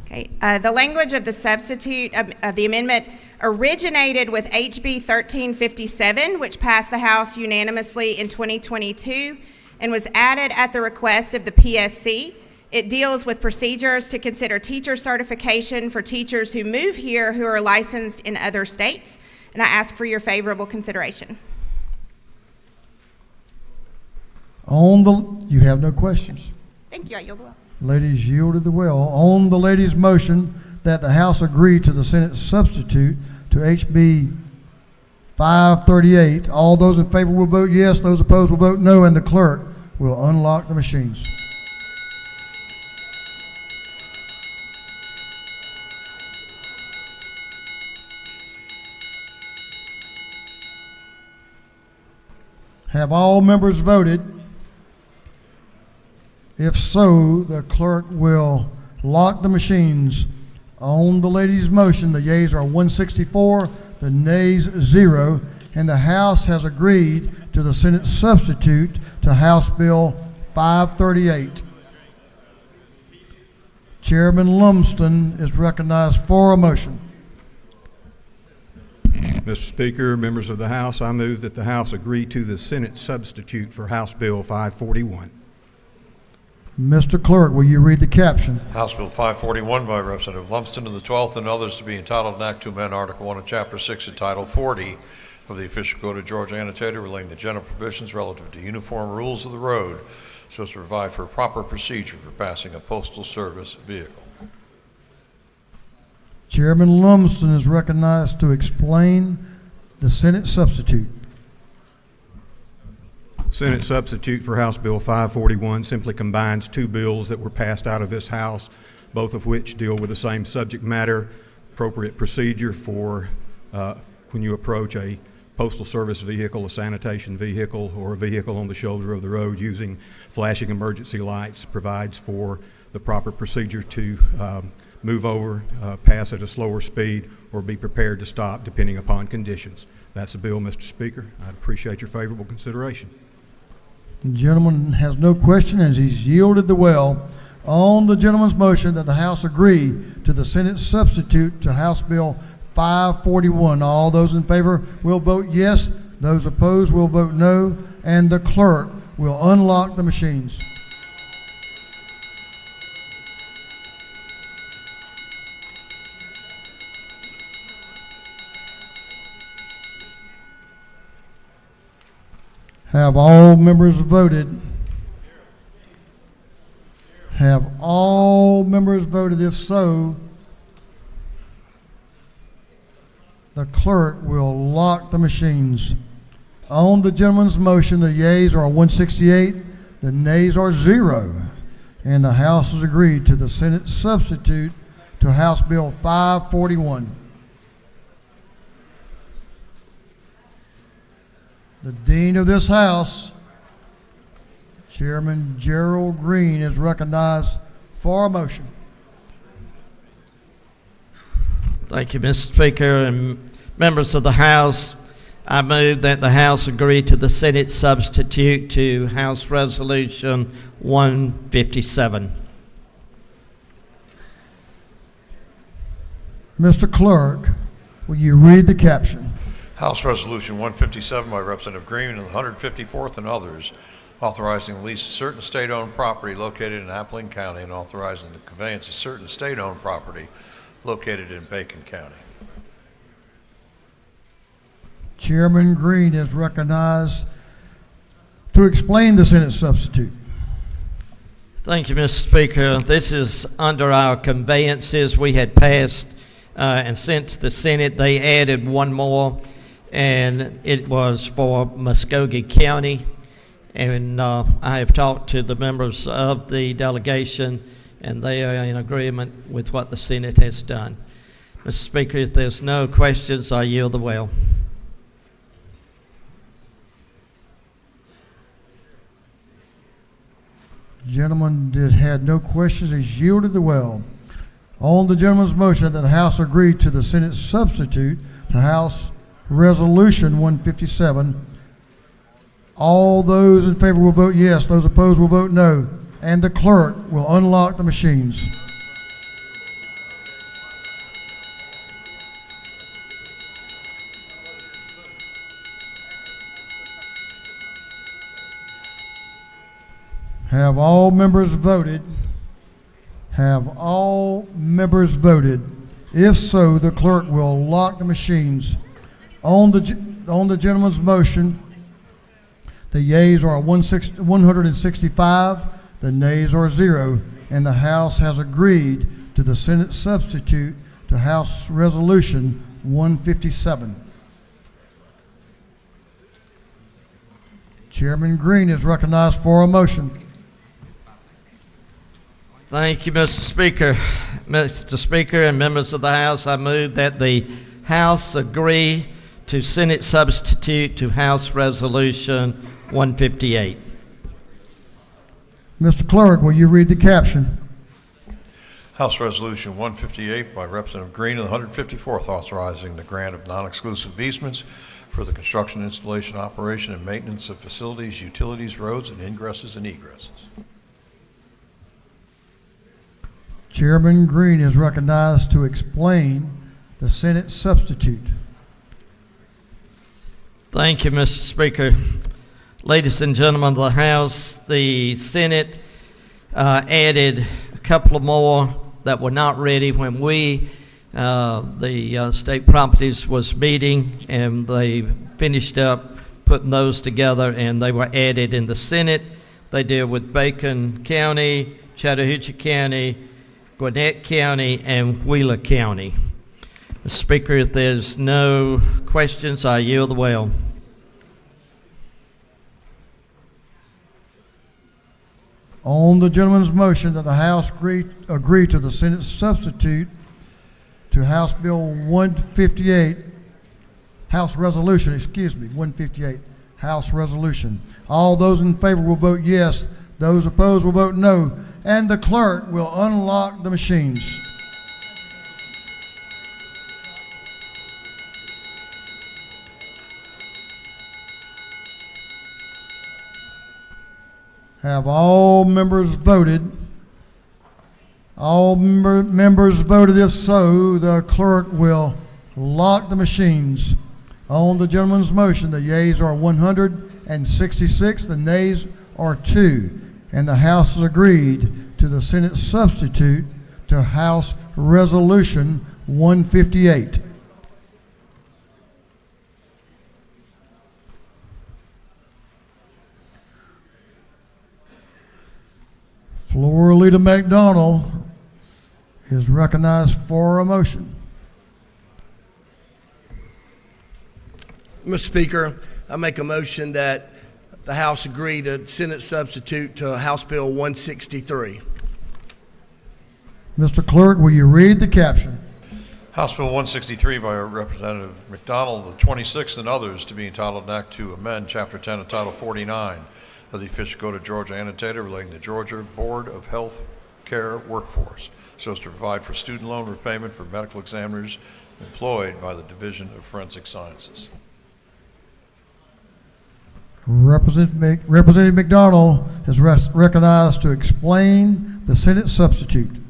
Okay. The language of the substitute of the amendment originated with HB 1357, which passed the House unanimously in 2022 and was added at the request of the PSC. It deals with procedures to consider teacher certification for teachers who move here who are licensed in other states, and I ask for your favorable consideration. You have no questions. Thank you. I yield the well. Ladies yielded the well. On the lady's motion that the House agree to the Senate substitute to HB 538, all those in favor will vote yes, those opposed will vote no, and the clerk will unlock the machines. Have all members voted? If so, the clerk will lock the machines. On the lady's motion, the yeas are 164, the nays 0, and the House has agreed to the Senate substitute to House Bill 538. Chairman Lumsden is recognized for a motion. Mr. Speaker, members of the House, I move that the House agree to the Senate substitute for House Bill 541. Mr. Clerk, will you read the caption? House Bill 541 by Representative Lumsden of the 12th and others to be entitled an act to amend Article 1 of Chapter 6 and Title 40 of the Official Code of Georgia annotated relating to general provisions relative to uniform rules of the road so as to provide for a proper procedure for passing a postal service vehicle. Chairman Lumsden is recognized to explain the Senate substitute. Senate substitute for House Bill 541 simply combines two bills that were passed out of this House, both of which deal with the same subject matter, appropriate procedure for when you approach a postal service vehicle, a sanitation vehicle, or a vehicle on the shoulder of the road using flashing emergency lights, provides for the proper procedure to move over, pass at a slower speed, or be prepared to stop depending upon conditions. That's the bill, Mr. Speaker. I'd appreciate your favorable consideration. The gentleman has no question as he's yielded the well. On the gentleman's motion that the House agree to the Senate substitute to House Bill 541. All those in favor will vote yes. Those opposed will vote no. And the clerk will unlock the machines. Have all members voted? Have all members voted? If so, the clerk will lock the machines. On the gentleman's motion, the yeas are 168, the nays are 0, and the House has agreed to the Senate substitute to House Bill 541. The Dean of this House, Chairman Gerald Green, is recognized for a motion. Thank you, Mr. Speaker and members of the House. I move that the House agree to the Senate substitute to House Resolution 157. Mr. Clerk, will you read the caption? House Resolution 157 by Representative Green and the 154th and others, authorizing the lease of certain state-owned property located in Appling County and authorizing the conveyance of certain state-owned property located in Bacon County. Chairman Green is recognized to explain the Senate substitute. Thank you, Mr. Speaker. This is under our conveyances. We had passed, and since the Senate, they added one more, and it was for Muskogee County. And I have talked to the members of the delegation, and they are in agreement with what the Senate has done. Mr. Speaker, if there's no questions, I yield the well. Gentleman had no questions. He's yielded the well. On the gentleman's motion that the House agree to the Senate substitute to House Resolution 157, all those in favor will vote yes. Those opposed will vote no. And the clerk will unlock the machines. Have all members voted? Have all members voted? If so, the clerk will lock the machines. On the gentleman's motion, the yeas are 165, the nays are 0, and the House has agreed to the Senate substitute to House Resolution 157. Chairman Green is recognized for a motion. Thank you, Mr. Speaker. Mr. Speaker and members of the House, I move that the House agree to Senate substitute to House Resolution 158. Mr. Clerk, will you read the caption? House Resolution 158 by Representative Green and the 154th, authorizing the grant of non-exclusive easements for the construction, installation, operation, and maintenance of facilities, utilities, roads, and ingresses and egresses. Chairman Green is recognized to explain the Senate substitute. Thank you, Mr. Speaker. Ladies and gentlemen of the House, the Senate added a couple of more that were not ready when the State Properties was meeting, and they finished up putting those together, and they were added in the Senate. They deal with Bacon County, Chattahoochee County, Gwinnett County, and Wheeler County. Mr. Speaker, if there's no questions, I yield the well. On the gentleman's motion that the House agree to the Senate substitute to House Bill 158, House Resolution, 158, House Resolution. All those in favor will vote yes. Those opposed will vote no. And the clerk will unlock the machines. Have all members voted? All members voted. If so, the clerk will lock the machines. On the gentleman's motion, the yeas are 166, the nays are 2, and the House has agreed to the Senate substitute to House Resolution 158. Floor Leader McDonald is recognized for a motion. Mr. Speaker, I make a motion that the House agree to Senate substitute to House Bill 163. Mr. Clerk, will you read the caption? House Bill 163 by Representative McDonald, the 26th, and others, to be entitled an act to amend Chapter 10 of Title 49 of the Official Code of Georgia annotated relating to Georgia Board of Health Care Workforce, so as to provide for student loan repayment for medical examiners employed by the Division of Forensic Sciences. Representative McDonald is recognized to explain the Senate substitute.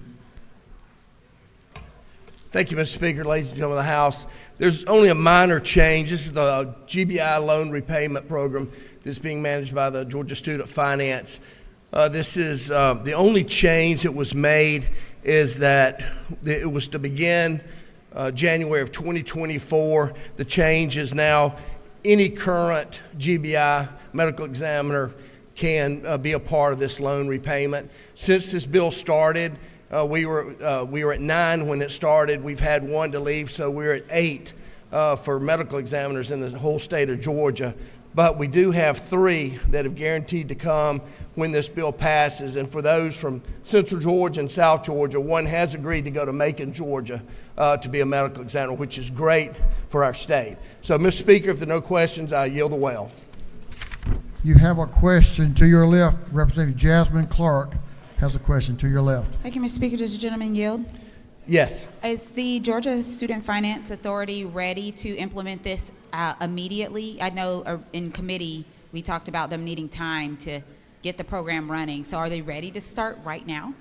Thank you, Mr. Speaker, ladies and gentlemen of the House. There's only a minor change. This is the GBI loan repayment program that's being managed by the Georgia Student Finance. This is the only change that was made is that it was to begin January of 2024. The change is now any current GBI medical examiner can be a part of this loan repayment. Since this bill started, we were at 9 when it started. We've had 1 to leave, so we're at 8 for medical examiners in the whole state of Georgia. But we do have 3 that have guaranteed to come when this bill passes. And for those from Central Georgia and South Georgia, 1 has agreed to go to Macon, Georgia to be a medical examiner, which is great for our state. So, Mr. Speaker, if there are no questions, I yield the well. You have a question to your left. Representative Jasmine Clark has a question to your left. Thank you, Mr. Speaker. Does the gentleman yield? Yes. Is the Georgia Student Finance Authority ready to implement this immediately? I know in committee we talked about them needing time to get the program running. So are they ready to start right now?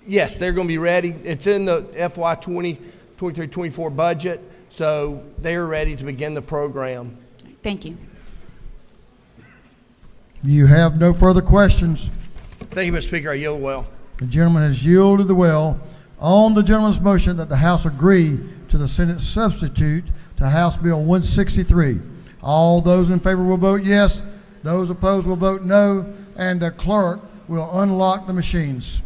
Yes, they're going to be ready. It's in the FY 23-24 budget, so they're ready to begin the program. Thank you. You have no further questions. Thank you, Mr. Speaker. I yield well. The gentleman has yielded the well. On the gentleman's motion that the House agree to the Senate substitute to House Bill 163. All those in favor will vote yes. Those opposed will vote no. And the clerk will unlock the machines.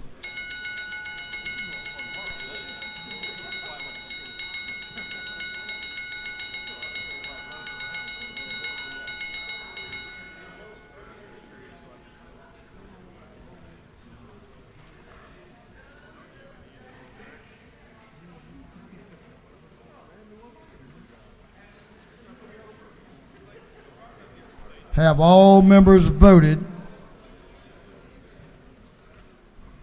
Have all members voted?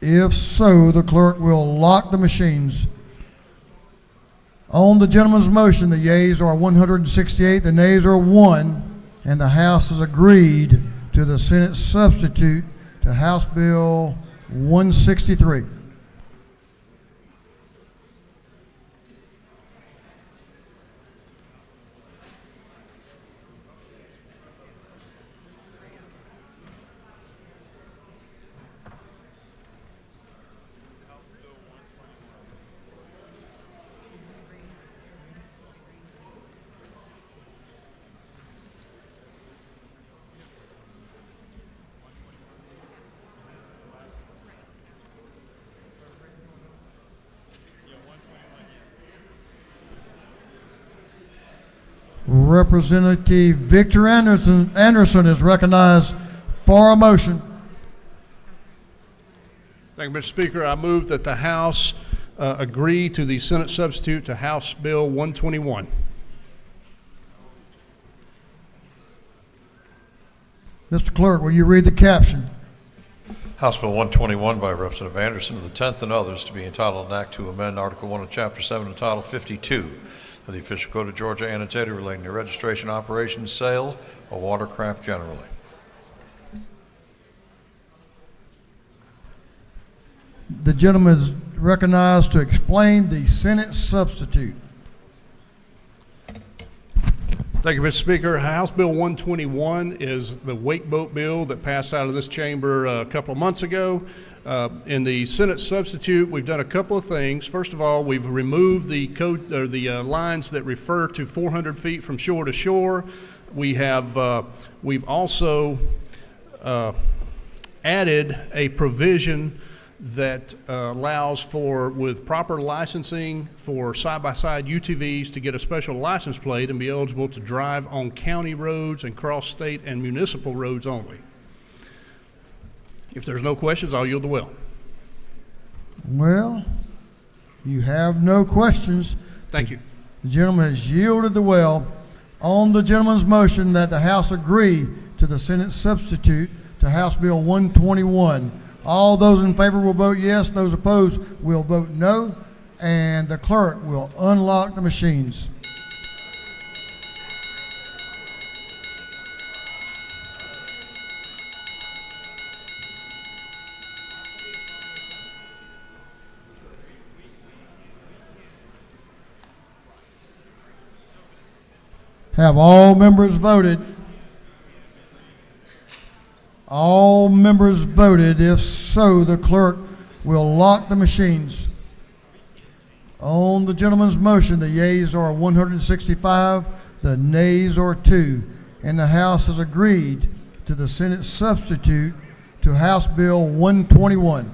If so, the clerk will lock the machines. On the gentleman's motion, the yeas are 168, the nays are 1, and the House has agreed to the Senate substitute to House Bill 163. Representative Victor Anderson is recognized for a motion. Thank you, Mr. Speaker. I move that the House agree to the Senate substitute to House Bill 121. Mr. Clerk, will you read the caption? House Bill 121 by Representative Anderson of the 10th and others, to be entitled an act to amend Article 1 of Chapter 7 of Title 52 of the Official Code of Georgia annotated relating to registration, operation, sale of watercraft generally. The gentleman is recognized to explain the Senate substitute. Thank you, Mr. Speaker. House Bill 121 is the wake boat bill that passed out of this chamber a couple of months ago. In the Senate substitute, we've done a couple of things. First of all, we've removed the code or the lines that refer to 400 feet from shore to shore. We've also added a provision that allows for, with proper licensing for side-by-side UTVs, to get a special license plate and be eligible to drive on county roads and cross state and municipal roads only. If there's no questions, I'll yield the will. Well, you have no questions. Thank you. The gentleman has yielded the well. On the gentleman's motion that the House agree to the Senate substitute to House Bill 121, all those in favor will vote yes. Those opposed will vote no. And the clerk will unlock the machines. Have all members voted? All members voted. If so, the clerk will lock the machines. On the gentleman's motion, the yeas are 165, the nays are 2, and the House has agreed to the Senate substitute to House Bill 121.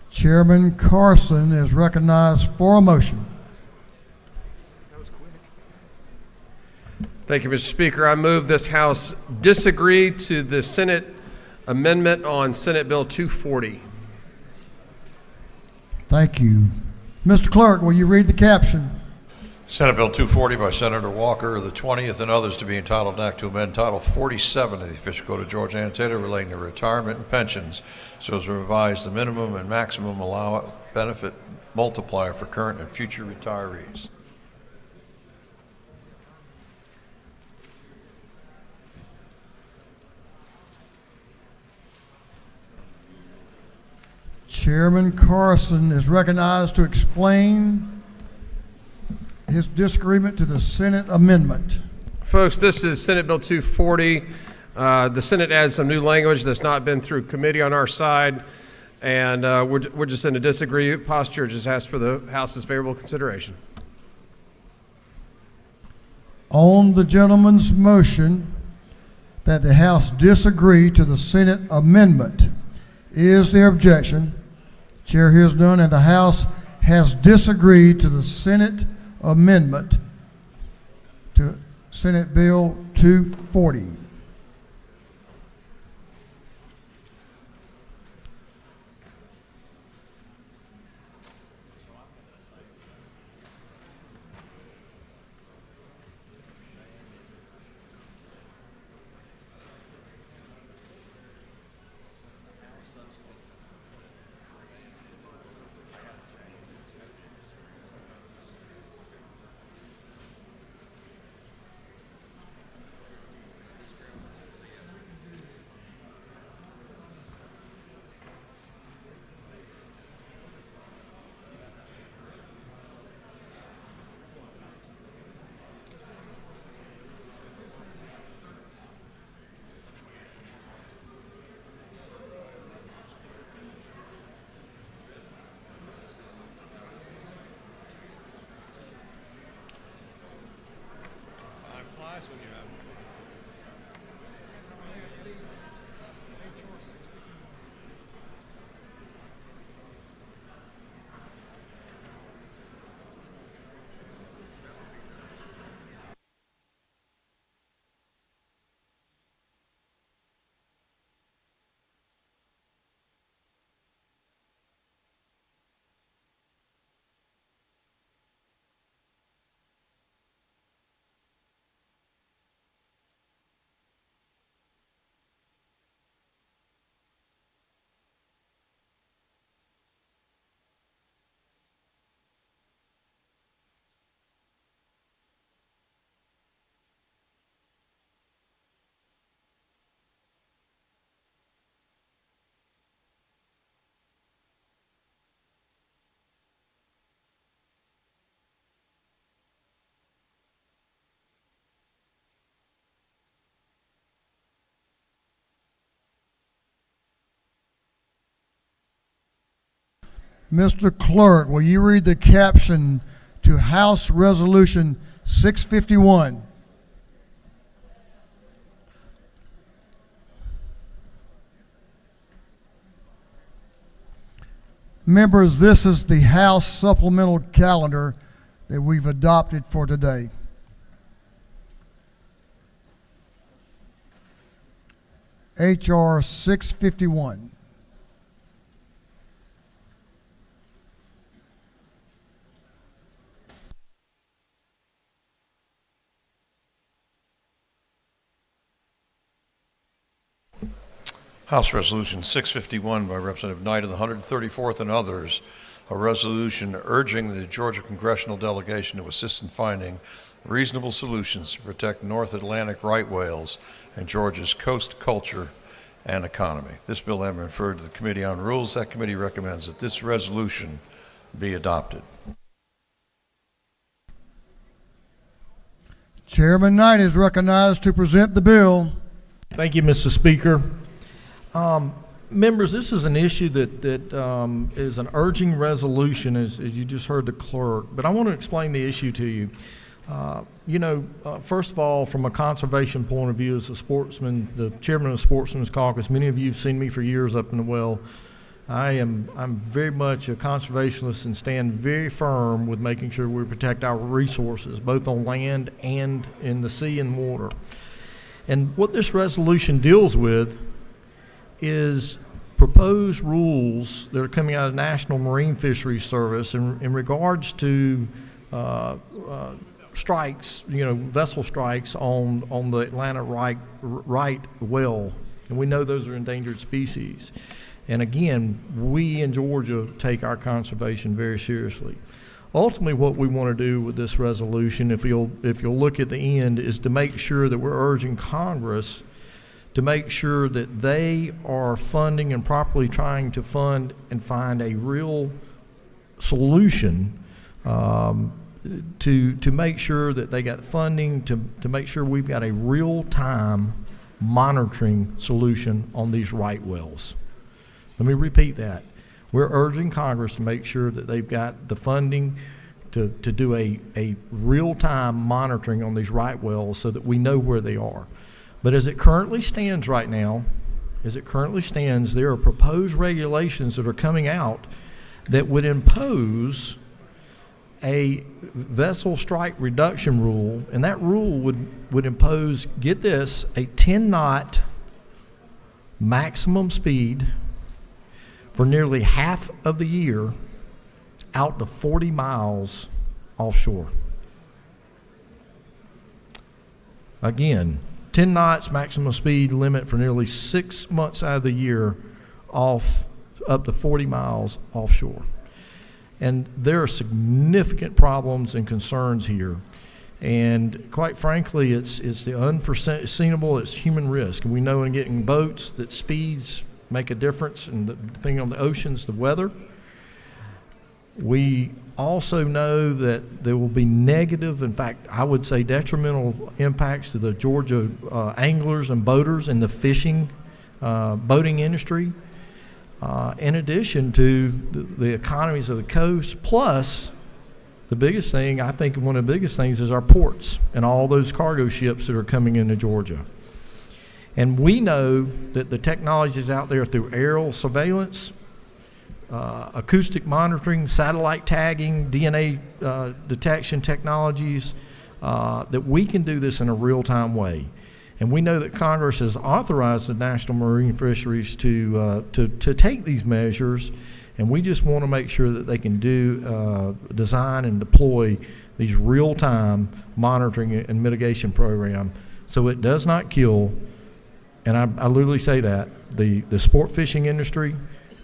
Chairman Carson is recognized for a motion. Thank you, Mr. Speaker. I move this House disagree to the Senate amendment on Senate Bill 240. Thank you. Mr. Clerk, will you read the caption? Senate Bill 240 by Senator Walker, the 20th, and others to be entitled an act to amend Title 47 of the Official Code of Georgia annotated relating to retirement and pensions so as to revise the minimum and maximum allowed benefit multiplier for current and future retirees. Chairman Carson is recognized to explain his disagreement to the Senate amendment. Folks, this is Senate Bill 240. The Senate adds some new language that's not been through committee on our side, and we're just in a disagree posture. Just ask for the House's favorable consideration. On the gentleman's motion that the House disagree to the Senate amendment, is there objection? Chair hears none, and the House has disagreed to the Senate amendment to Senate Bill 240. Mr. Clerk, will you read the caption to House Resolution 651? Members, this is the House supplemental calendar that we've adopted for today. H.R. 651. House Resolution 651 by Representative Knight of the 134th and others, a resolution urging the Georgia Congressional Delegation to assist in finding reasonable solutions to protect North Atlantic right whales and Georgia's coast culture and economy. This bill having been referred to the Committee on Rules, that committee recommends that this resolution be adopted. Chairman Knight is recognized to present the bill. Thank you, Mr. Speaker. Members, this is an issue that is an urging resolution, as you just heard the clerk, but I want to explain the issue to you. First of all, from a conservation point of view, as a sportsman, the chairman of the Sportsman's Caucus, many of you have seen me for years up in the well. I'm very much a conservationist and stand very firm with making sure we protect our resources, both on land and in the sea and water. And what this resolution deals with is proposed rules that are coming out of National Marine Fisheries Service in regards to strikes, vessel strikes on the Atlanta right whale. And we know those are endangered species. And again, we in Georgia take our conservation very seriously. Ultimately, what we want to do with this resolution, if you'll look at the end, is to make sure that we're urging Congress to make sure that they are funding and properly trying to fund and find a real solution to make sure that they got funding to make sure we've got a real-time monitoring solution on these right wells. Let me repeat that. We're urging Congress to make sure that they've got the funding to do a real-time monitoring on these right wells so that we know where they are. But as it currently stands right now, there are proposed regulations that are coming out that would impose a vessel strike reduction rule, and that rule would impose, get this, a 10-knot maximum speed for nearly half of the year out to 40 miles offshore. Again, 10 knots maximum speed limit for nearly 6 months out of the year off up to 40 miles offshore. And there are significant problems and concerns here. And quite frankly, it's the unforeseeable, it's human risk. And we know in getting boats that speeds make a difference, and depending on the oceans, the weather. We also know that there will be negative, in fact, I would say detrimental impacts to the Georgia anglers and boaters in the fishing, boating industry. In addition to the economies of the coast, plus the biggest thing, I think one of the biggest things is our ports and all those cargo ships that are coming into Georgia. And we know that the technologies out there through aerial surveillance, acoustic monitoring, satellite tagging, DNA detection technologies, that we can do this in a real-time way. And we know that Congress has authorized the National Marine Fisheries to take these measures, and we just want to make sure that they can design and deploy these real-time monitoring and mitigation program so it does not kill, and I literally say that, the sport fishing industry,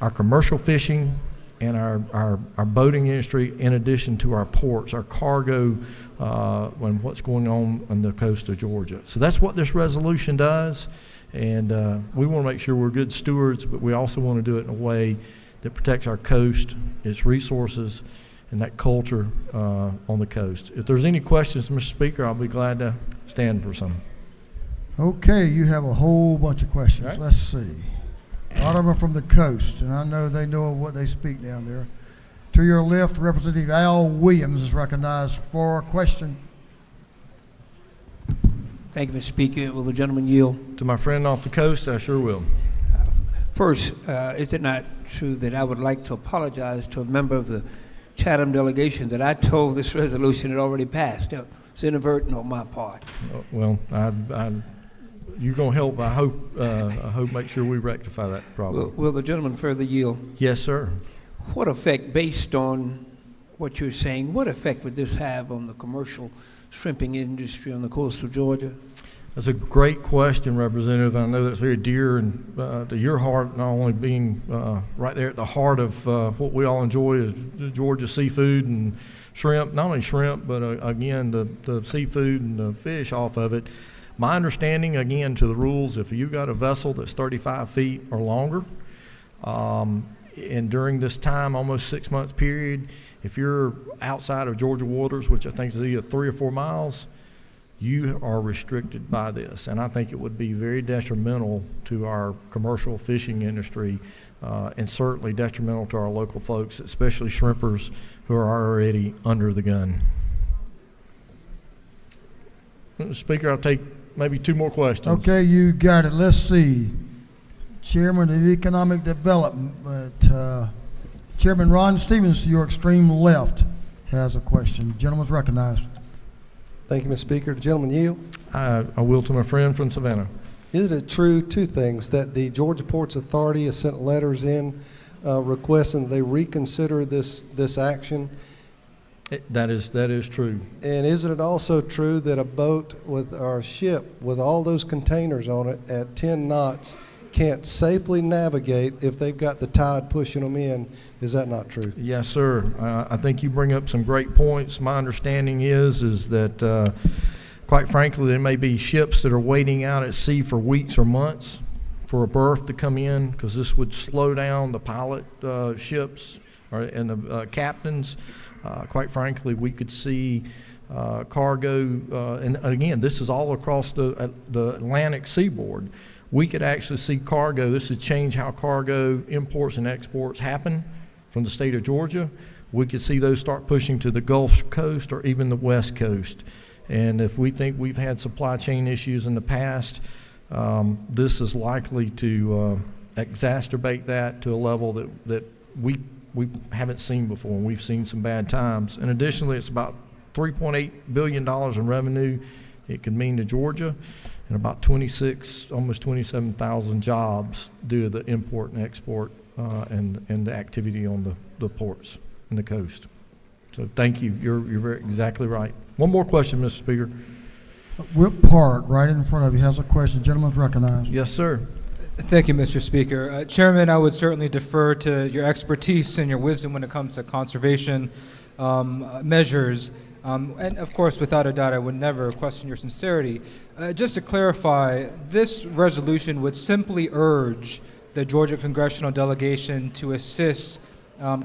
our commercial fishing, and our boating industry, in addition to our ports, our cargo, and what's going on the coast of Georgia. So that's what this resolution does, and we want to make sure we're good stewards, but we also want to do it in a way that protects our coast, its resources, and that culture on the coast. If there's any questions, Mr. Speaker, I'll be glad to stand for some. Okay, you have a whole bunch of questions. Right. Let's see. A lot of them are from the coast, and I know they know what they speak down there. To your left, Representative Al Williams is recognized for a question. Thank you, Mr. Speaker. Will the gentleman yield? To my friend off the coast, I sure will. First, is it not true that I would like to apologize to a member of the Chatham delegation that I told this resolution had already passed? It's inadvertent on my part. Well, you're going to help, I hope, make sure we rectify that problem. Will the gentleman further yield? Yes, sir. What effect, based on what you're saying, what effect would this have on the commercial shrimping industry on the coast of Georgia? That's a great question, Representative. I know that's very dear and to your heart, not only being right there at the heart of what we all enjoy is Georgia seafood and shrimp, not only shrimp, but again, the seafood and the fish off of it. My understanding, again, to the rules, if you've got a vessel that's 35 feet or longer, and during this time, almost 6 month period, if you're outside of Georgia waters, which I think is either 3 or 4 miles, you are restricted by this. And I think it would be very detrimental to our commercial fishing industry, and certainly detrimental to our local folks, especially shrimpers who are already under the gun. Mr. Speaker, I'll take maybe 2 more questions. Okay, you got it. Let's see. Chairman of Economic Development, Chairman Ron Stevens, to your extreme left, has a question. Gentleman's recognized. Thank you, Mr. Speaker. The gentleman yield. I will to my friend from Savannah. Is it true, 2 things, that the Georgia Ports Authority has sent letters in requesting that they reconsider this action? That is true. And isn't it also true that a boat or ship with all those containers on it at 10 knots can't safely navigate if they've got the tide pushing them in? Is that not true? Yes, sir. I think you bring up some great points. My understanding is that Quite frankly, there may be ships that are waiting out at sea for weeks or months for a berth to come in, because this would slow down the pilot ships and the captains. Quite frankly, we could see cargo, and again, this is all across the Atlantic seaboard. We could actually see cargo. This would change how cargo imports and exports happen from the state of Georgia. We could see those start pushing to the Gulf Coast or even the West Coast. And if we think we've had supply chain issues in the past, this is likely to exacerbate that to a level that we haven't seen before, and we've seen some bad times. And additionally, it's about $3.8 billion in revenue it could mean to Georgia, and about 26, almost 27,000 jobs due to the import and export and the activity on the ports and the coast. So thank you. You're exactly right. One more question, Mr. Speaker. Whip Park, right in front of you, has a question. Gentleman's recognized. Yes, sir. Thank you, Mr. Speaker. Chairman, I would certainly defer to your expertise and your wisdom when it comes to conservation measures. And of course, without a doubt, I would never question your sincerity. Just to clarify, this resolution would simply urge the Georgia congressional delegation to assist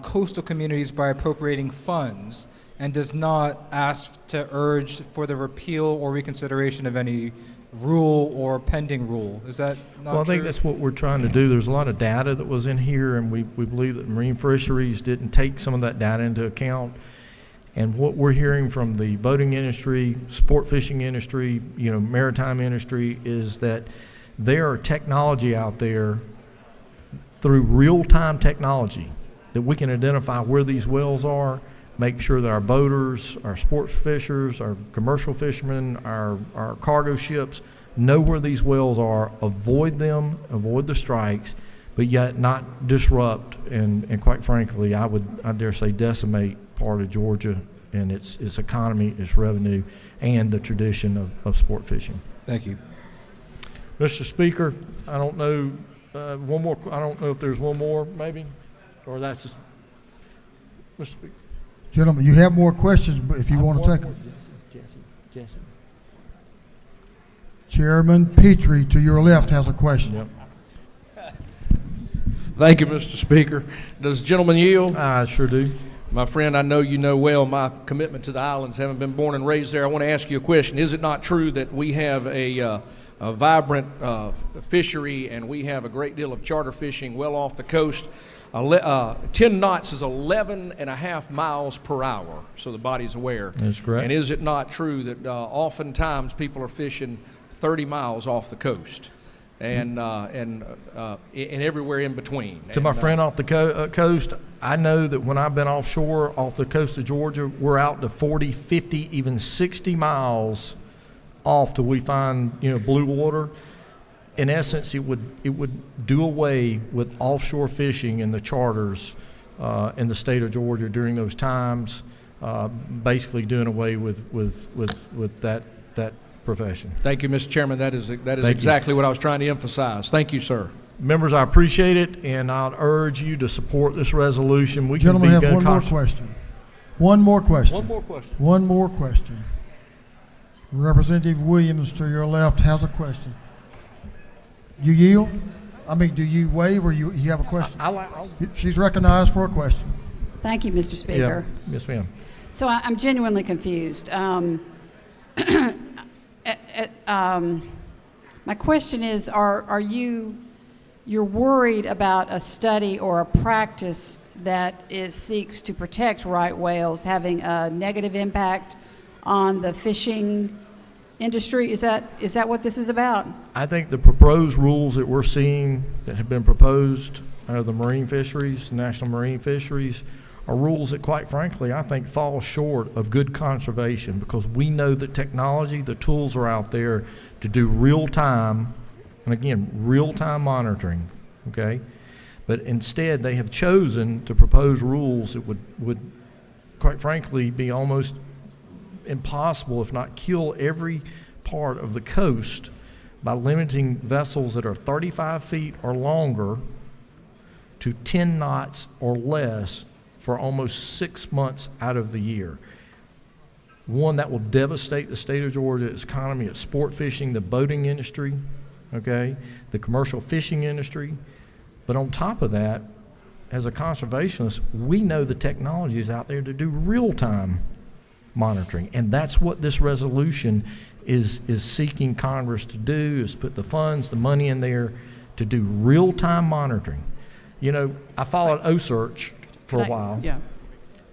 coastal communities by appropriating funds, and does not ask to urge for the repeal or reconsideration of any rule or pending rule. Is that not Well, I think true? that's what we're trying to do. There's a lot of data that was in here, and we believe that Marine Fisheries didn't take some of that data into account. And what we're hearing from the boating industry, sport fishing industry, maritime industry, is that there are technology out there through real-time technology that we can identify where these wells are, make sure that our boaters, our sport fishers, our commercial fishermen, our cargo ships know where these wells are, avoid them, avoid the strikes, but yet not disrupt and quite frankly, I dare say decimate part of Georgia and its economy, its revenue, and the tradition of sport fishing. Thank you. Mr. Speaker, I don't know, one more, I don't know if there's one more maybe, or that's just, Mr. Speaker. Gentlemen, you have more questions, but if you want to take them. Jesse. Chairman Petrie, to your left, has a question. Yep. Thank you, Mr. Speaker. Does the gentleman yield? I sure do. My friend, I know you know well my commitment to the islands, having been born and raised there. I want to ask you a question. Is it not true that we have a vibrant fishery and we have a great deal of charter fishing well off the coast? 10 knots is 11.5 miles per hour, so the body's aware. That's correct. And is it not true that oftentimes people are fishing 30 miles off the coast and everywhere in between? To my friend off the coast, I know that when I've been offshore off the coast of Georgia, we're out to 40, 50, even 60 miles off till we find blue water. In essence, it would do away with offshore fishing and the charters in the state of Georgia during those times, basically doing away with that profession. Thank you, Mr. Chairman. That is Thank exactly you. what I was trying to emphasize. Thank you, sir. Members, I appreciate it, and I'd urge you to support this resolution. We Gentlemen, can have be one more question. One more question. One more question. One more question. Representative Williams, to your left, has a question. You yield? I mean, do you waive or you have a question? She's recognized for a question. Thank you, Mr. Speaker. Yeah. Yes, ma'am. So I'm genuinely confused. My question is, you're worried about a study or a practice that seeks to protect right whales having a negative impact on the fishing industry? Is that what this is about? I think the proposed rules that we're seeing that have been proposed out of the marine fisheries, National Marine Fisheries, are rules that, quite frankly, I think fall short of good conservation, because we know that technology, the tools are out there to do real-time, and again, real-time monitoring, okay? But instead, they have chosen to propose rules that would quite frankly, be almost impossible, if not kill every part of the coast by limiting vessels that are 35 feet or longer to 10 knots or less for almost 6 months out of the year. one that will devastate the state of Georgia, its economy, its sport fishing, the boating industry, okay, the commercial fishing industry. But on top of that, as a conservationist, we know the technology is out there to do real-time monitoring, and that's what this resolution is seeking Congress to do, is put the funds, the money in there to do real-time monitoring. You know, I followed OSearch for a while, Yeah.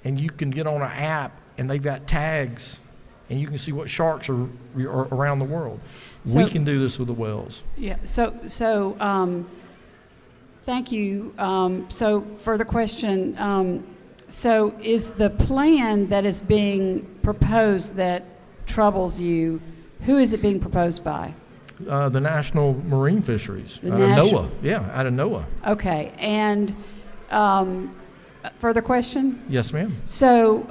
and you can get on an app, and they've got tags, and you can see what sharks are around the world. So- We can do this with the whales. Yeah, thank you. So further question, so is the plan that is being proposed that troubles you, who is it being proposed by? The National Marine Fisheries, The out of National- NOAA. Yeah, out of NOAA. Okay, and further question? Yes, ma'am. So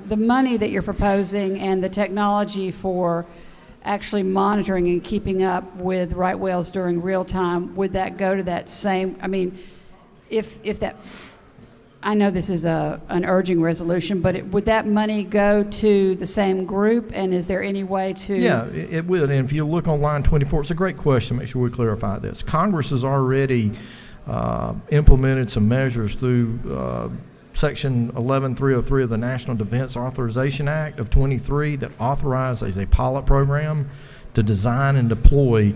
the money that you're proposing and the technology for actually monitoring and keeping up with right whales during real time, would that go to that same, I mean, if that, I know this is an urging resolution, but would that money go to the same group, and is there any way to? Yeah, it would. And if you look on line 24, it's a great question. Make sure we clarify this. Congress has already implemented some measures through Section 11303 of the National Defense Authorization Act of 23 that authorizes a pilot program to design and deploy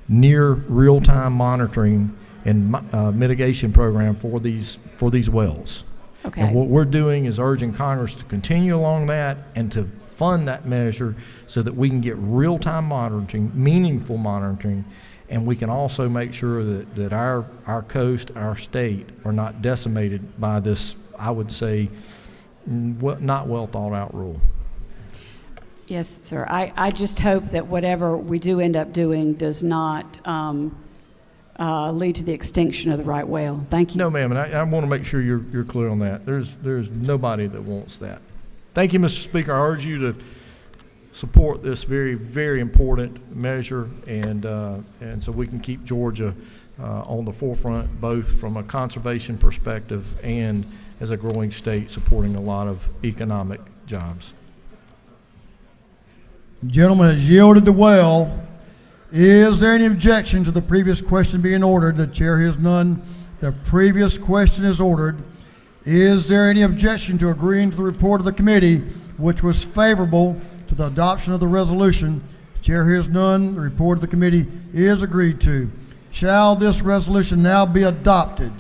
near real-time monitoring and mitigation program for these wells. Okay. And what we're doing is urging Congress to continue along that and to fund that measure so that we can get real-time monitoring, meaningful monitoring, and we can also make sure that our coast, our state are not decimated by this, I would say, not well thought out rule. Yes, sir. I just hope that whatever we do end up doing does not lead to the extinction of the right whale. Thank you. No, ma'am, and I want to make sure you're clear on that. There's nobody that wants that. Thank you, Mr. Speaker. I urge you to support this very, very important measure, and so we can keep Georgia on the forefront, both from a conservation perspective and as a growing state supporting a lot of economic jobs. The gentleman has yielded the well. Is there any objection to the previous question being ordered? The chair hears none. The previous question is ordered. Is there any objection to agreeing to the report of the committee, which was favorable to the adoption of the resolution? The chair hears none. The report of the committee is agreed to. Shall this resolution now be adopted?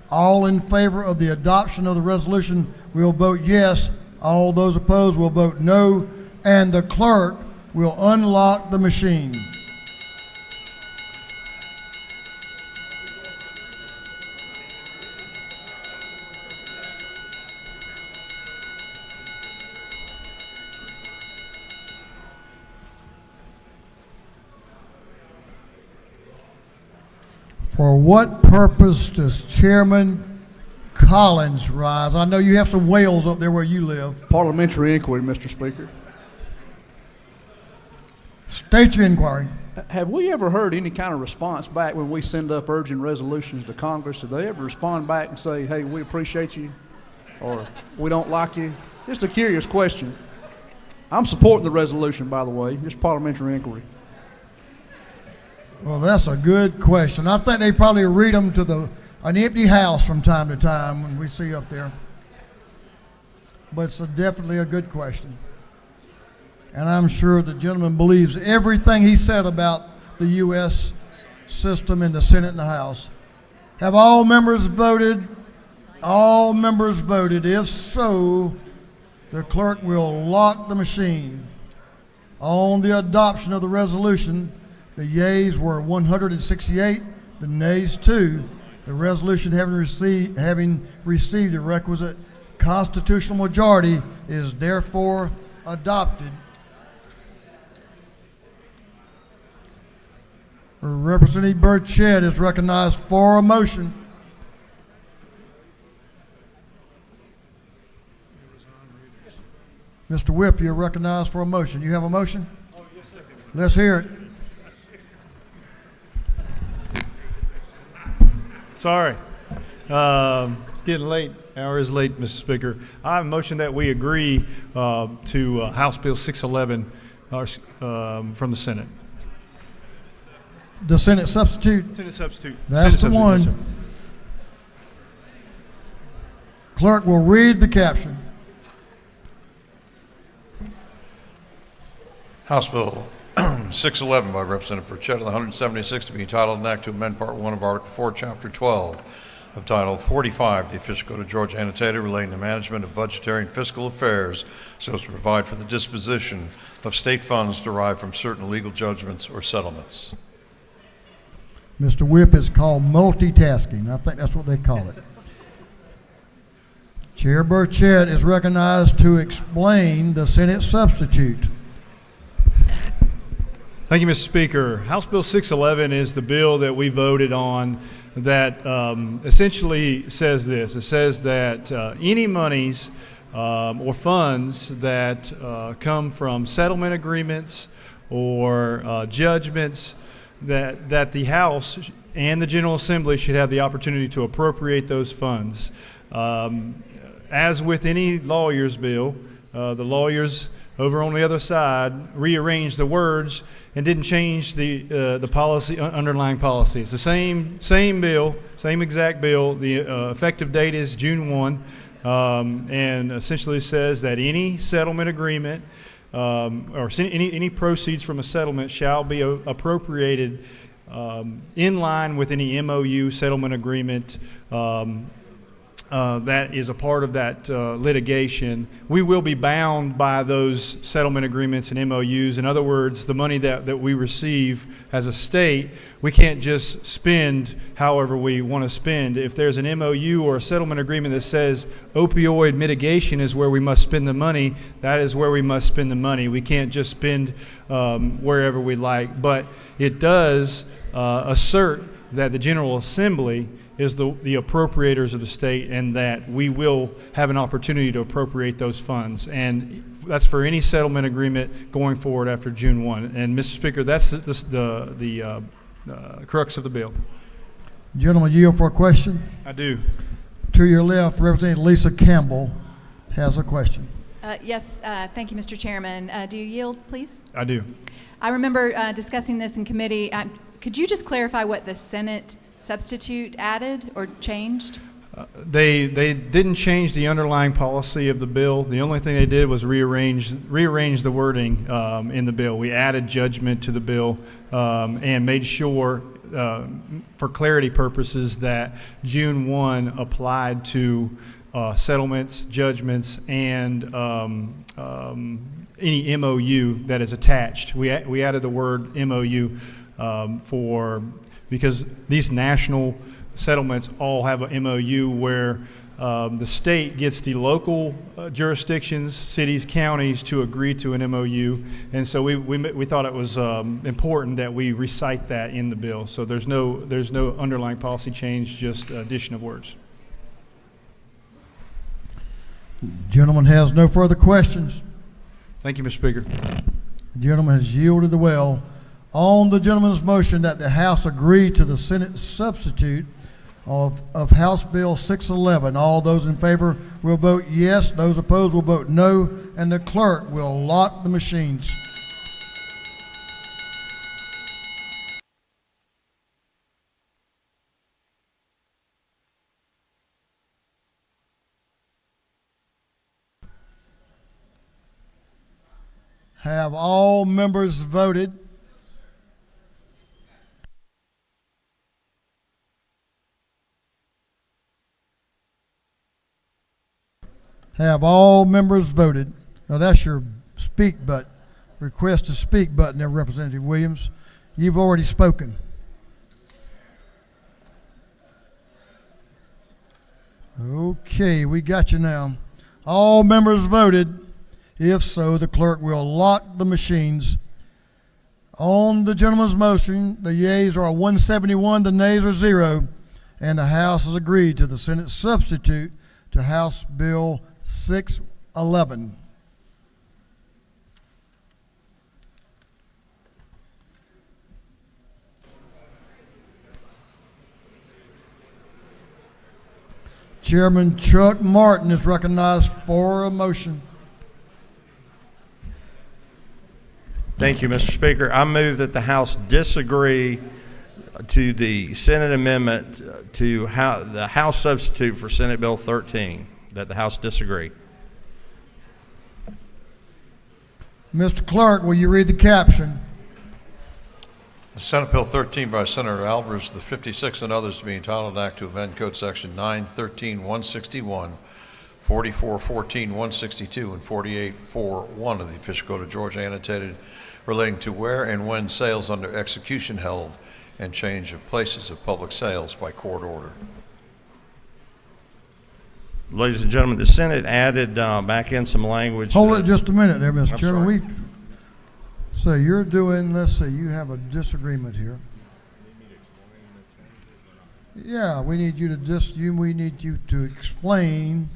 All in favor of the adoption of the resolution will vote yes. All those opposed will vote no. And the clerk will unlock the machine. For what purpose does Chairman Collins rise? I know you have some whales up there where you live. Parliamentary inquiry, Mr. Speaker. State your inquiry. Have we ever heard any kind of response back when we send up urgent resolutions to Congress? Do they ever respond back and say, hey, we appreciate you, or we don't like you? Just a curious question. I'm supporting the resolution, by the way, just parliamentary inquiry. Well, that's a good question. I think they probably read them to an empty house from time to time when we see up there. But it's definitely a good question. And I'm sure the gentleman believes everything he said about the U.S. system in the Senate and the House. Have all members voted? All members voted. If so, the clerk will lock the machine. On the adoption of the resolution, the yeas were 168, the nays 2. The resolution having received the requisite constitutional majority is therefore adopted. Representative Burchett is recognized for a motion. Mr. Whip, you're recognized for a motion. You have a motion? Let's hear it. Sorry. getting late. Hour is late, Mr. Speaker. I have a motion that we agree to House Bill 611 from the Senate. The Senate substitute? Senate substitute. That's Senate the substitute, yes, one. Clerk will read the caption. House Bill 611 by Representative Burchett of the 176 to be entitled an act to amend Part 1 of Article 4, Chapter 12 of Title 45, the Official Code of Georgia annotated relating to management of budgetary and fiscal affairs so as to provide for the disposition of state funds derived from certain legal judgments or settlements. Mr. Whip is called multitasking. I think that's what they call it. Chair Burchett is recognized to explain the Senate substitute. Thank you, Mr. Speaker. House Bill 611 is the bill that we voted on that essentially says this. It says that any monies or funds that come from settlement agreements or judgments that the House and the General Assembly should have the opportunity to appropriate those funds. As with any lawyer's bill, the lawyers over on the other side rearranged the words and didn't change the policy, underlying policy. It's the same bill, same exact bill. The effective date is June 1, and essentially says that any settlement agreement or any proceeds from a settlement shall be appropriated in line with any MOU settlement agreement that is a part of that litigation. We will be bound by those settlement agreements and MOUs. In other words, the money that we receive as a state, we can't just spend however we want to spend. If there's an MOU or a settlement agreement that says opioid mitigation is where we must spend the money, that is where we must spend the money. We can't just spend wherever we like. But it does assert that the General Assembly is the appropriators of the state and that we will have an opportunity to appropriate those funds. And that's for any settlement agreement going forward after June 1. And Mr. Speaker, that's the crux of the bill. Gentleman, yield for a question? I do. To your left, Representative Lisa Campbell has a question. Yes, thank you, Mr. Chairman. Do you yield, please? I do. I remember discussing this in committee. Could you just clarify what the Senate substitute added or changed? They didn't change the underlying policy of the bill. The only thing they did was rearrange the wording in the bill. We added judgment to the bill and made sure, for clarity purposes, that June 1 applied to settlements, judgments, and any MOU that is attached. We added the word MOU because these national settlements all have a MOU where the state gets the local jurisdictions, cities, counties to agree to an MOU, and so we thought it was important that we recite that in the bill. So there's no underlying policy change, just addition of words. Gentleman has no further questions. Thank you, Mr. Speaker. Gentleman has yielded the well. On the gentleman's motion that the House agree to the Senate substitute of House Bill 611, all those in favor will vote yes, those opposed will vote no, and the clerk will lock the machines. Have all members voted? Have all members voted? Now that's your speak button, request to speak button there, Representative Williams. You've already spoken. Okay, we got you now. All members voted. If so, the clerk will lock the machines. On the gentleman's motion, the yeas are 171, the nays are 0, and the House has agreed to the Senate substitute to House Bill 611. Chairman Chuck Martin is recognized for a motion. Thank you, Mr. Speaker. I move that the House disagree to the Senate amendment to the House substitute for Senate Bill 13, that the House disagree. Mr. Clerk, will you read the caption? Senate Bill 13 by Senator Albers, the 56 and others to be entitled an act to amend Code Section 913-161, 4414-162, and 4841 of the Official Code of Georgia annotated relating to where and when sales under execution held and change of places of public sales by court order. Ladies and gentlemen, the Senate added back in some language. Hold it just a minute there, Mr. Chairman. sorry. So you're doing, let's say you have a disagreement here. Yeah, we need you to explain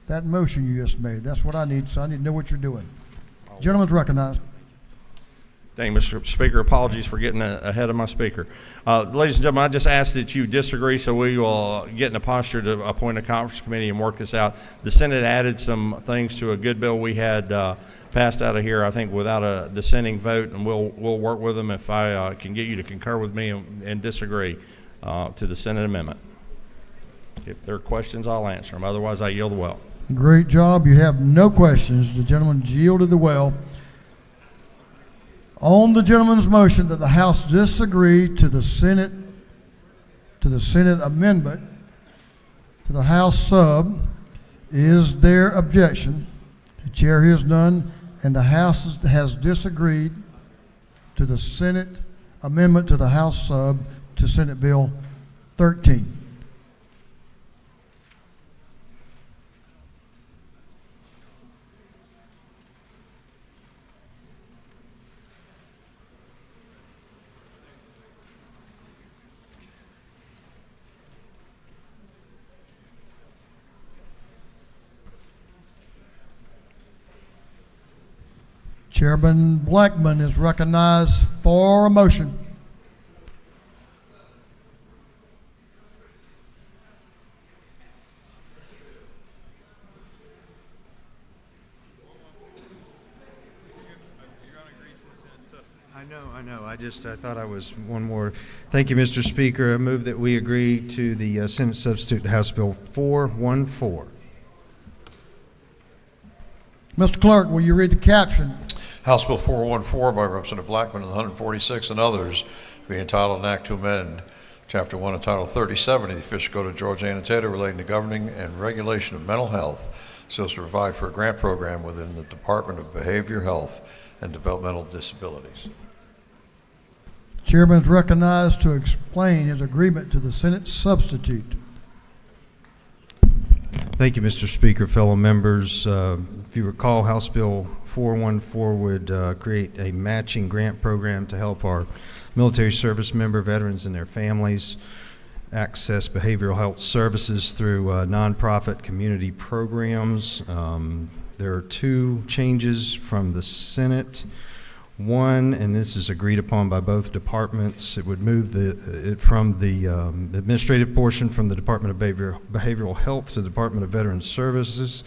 that motion you just made. That's what I need, so I need to know what you're doing. Gentleman's recognized. Thank you, Mr. Speaker. Apologies for getting ahead of my speaker. Ladies and gentlemen, I just ask that you disagree so we will get in a posture to appoint a conference committee and work this out. The Senate added some things to a good bill we had passed out of here, I think, without a dissenting vote, and we'll work with them if I can get you to concur with me and disagree to the Senate amendment. If there are questions, I'll answer them. Otherwise, I yield the well. Great job. You have no questions. The gentleman yielded the well. On the gentleman's motion that the House disagree to the Senate amendment to the House sub, is there objection? The chair hears none, and the House has disagreed to the Senate amendment to the House sub to Senate Bill 13. Chairman Blackman is recognized for a motion. I know. I thought I was one more. Thank you, Mr. Speaker. I move that we agree to the Senate substitute to House Bill 414. Mr. Clerk, will you read the caption? House Bill 414 by Representative Blackman and the 146 and others be entitled an act to amend Chapter 1 of Title 37 of the Official Code of Georgia annotated relating to governing and regulation of mental health so as to provide for a grant program within the Department of Behavioral Health and Developmental Disabilities. Chairman is recognized to explain his agreement to the Senate substitute. Thank you, Mr. Speaker, fellow members. If you recall, House Bill 414 would create a matching grant program to help our military service member veterans and their families access behavioral health services through nonprofit community programs. There are two changes from the Senate. One, and this is agreed upon by both departments, it would move it from the administrative portion from the Department of Behavioral Health to the Department of Veterans Services,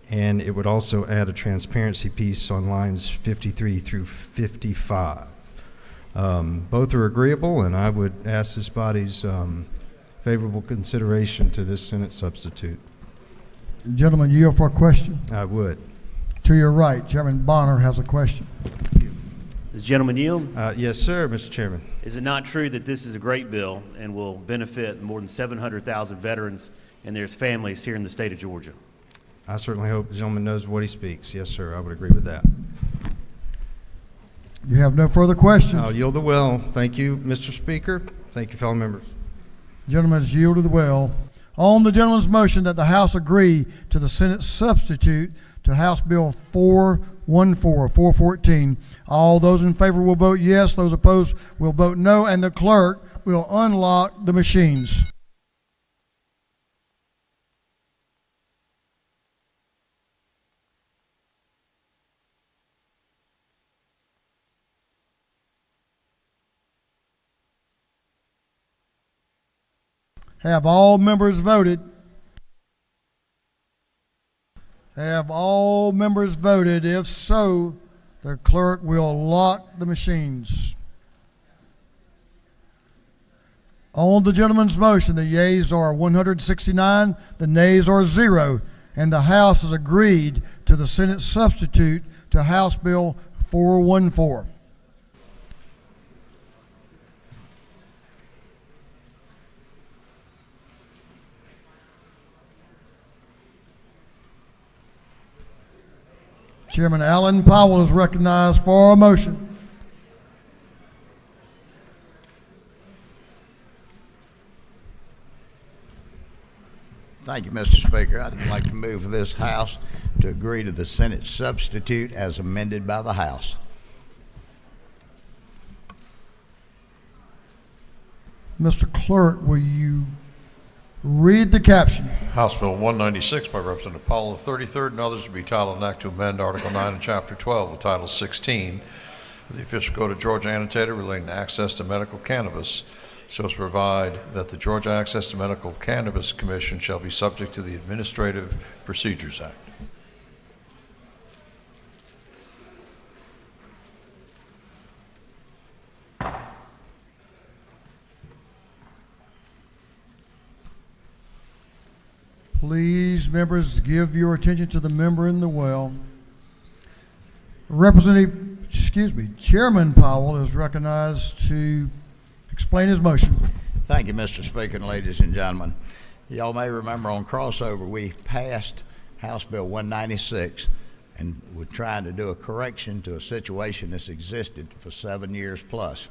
and it would also add a transparency piece on lines 53 through 55. Both are agreeable, and I would ask this body's favorable consideration to this Senate substitute. Gentlemen, you yield for a question? I would. To your right, Chairman Bonner has a question. Does the gentleman yield? Yes, sir, Mr. Chairman. Is it not true that this is a great bill and will benefit more than 700,000 veterans and their families here in the state of Georgia? I certainly hope the gentleman knows what he speaks. Yes, sir, I would agree with that. You have no further questions. I'll yield the well. Thank you, Mr. Speaker. Thank you, fellow members. Gentleman has yielded the well. On the gentleman's motion that the House agree to the Senate substitute to House Bill 414, all those in favor will vote yes, those opposed will vote no, and the clerk will unlock the machines. Have all members voted? Have all members voted? If so, the clerk will lock the machines. On the gentleman's motion, the yeas are 169, the nays are 0, and the House has agreed to the Senate substitute to House Bill 414. Chairman Alan Powell is recognized for a motion. Thank you, Mr. Speaker. I'd like to move for this House to agree to the Senate substitute as amended by the House. Mr. Clerk, will you read the caption? House Bill 196 by Representative Powell, the 33rd, and others to be titled an act to amend Article 9 of Chapter 12 of Title 16 of the Official Code of Georgia Annotated relating to access to medical cannabis, so as to provide that the Georgia Access to Medical Cannabis Commission shall be subject to the Administrative Procedures Act. Please, members, give your attention to the member in the well. Chairman Powell is recognized to explain his motion. Thank you, Mr. Speaker, and ladies and gentlemen. Y'all may remember on crossover we passed House Bill 196 and we're trying to do a correction to a situation that's existed for 7 years plus.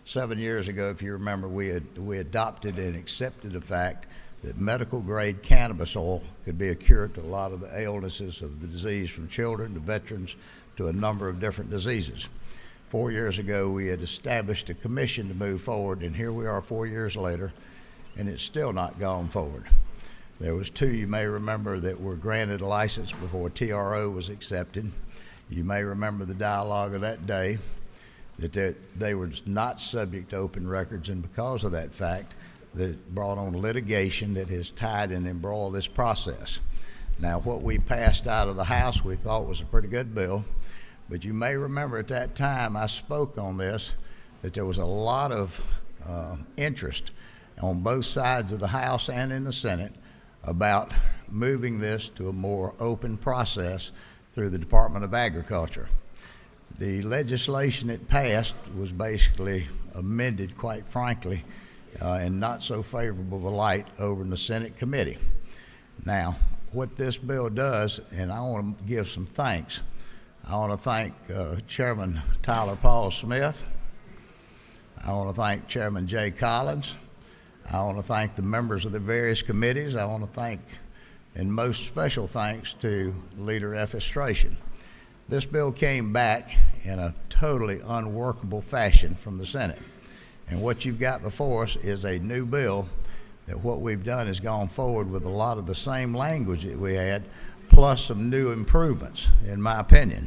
7 years ago, if you remember, we adopted and accepted the fact that medical grade cannabis oil could be a cure to a lot of the illnesses of the disease, from children to veterans to a number of different diseases. 4 years ago, we had established a commission to move forward, and here we are 4 years later, and it's still not gone forward. There was two, you may remember, that were granted a license before TRO was accepted. You may remember the dialogue of that day, that they were not subject to open records, and because of that fact, that brought on litigation that has tied and embroiled this process. Now, what we passed out of the House we thought was a pretty good bill, but you may remember at that time I spoke on this, that there was a lot of interest on both sides of the House and in the Senate about moving this to a more open process through the Department of Agriculture. The legislation that passed was basically amended, quite frankly, in not so favorable a light over in the Senate committee. Now, what this bill does, and I want to give some thanks. I want to thank Chairman Tyler Paul Smith. I want to thank Chairman Jay Collins. I want to thank the members of the various committees. I want to thank, and most special thanks, to Leader Festration. This bill came back in a totally unworkable fashion from the Senate. And what you've got before us is a new bill that what we've done is gone forward with a lot of the same language that we had, plus some new improvements, in my opinion.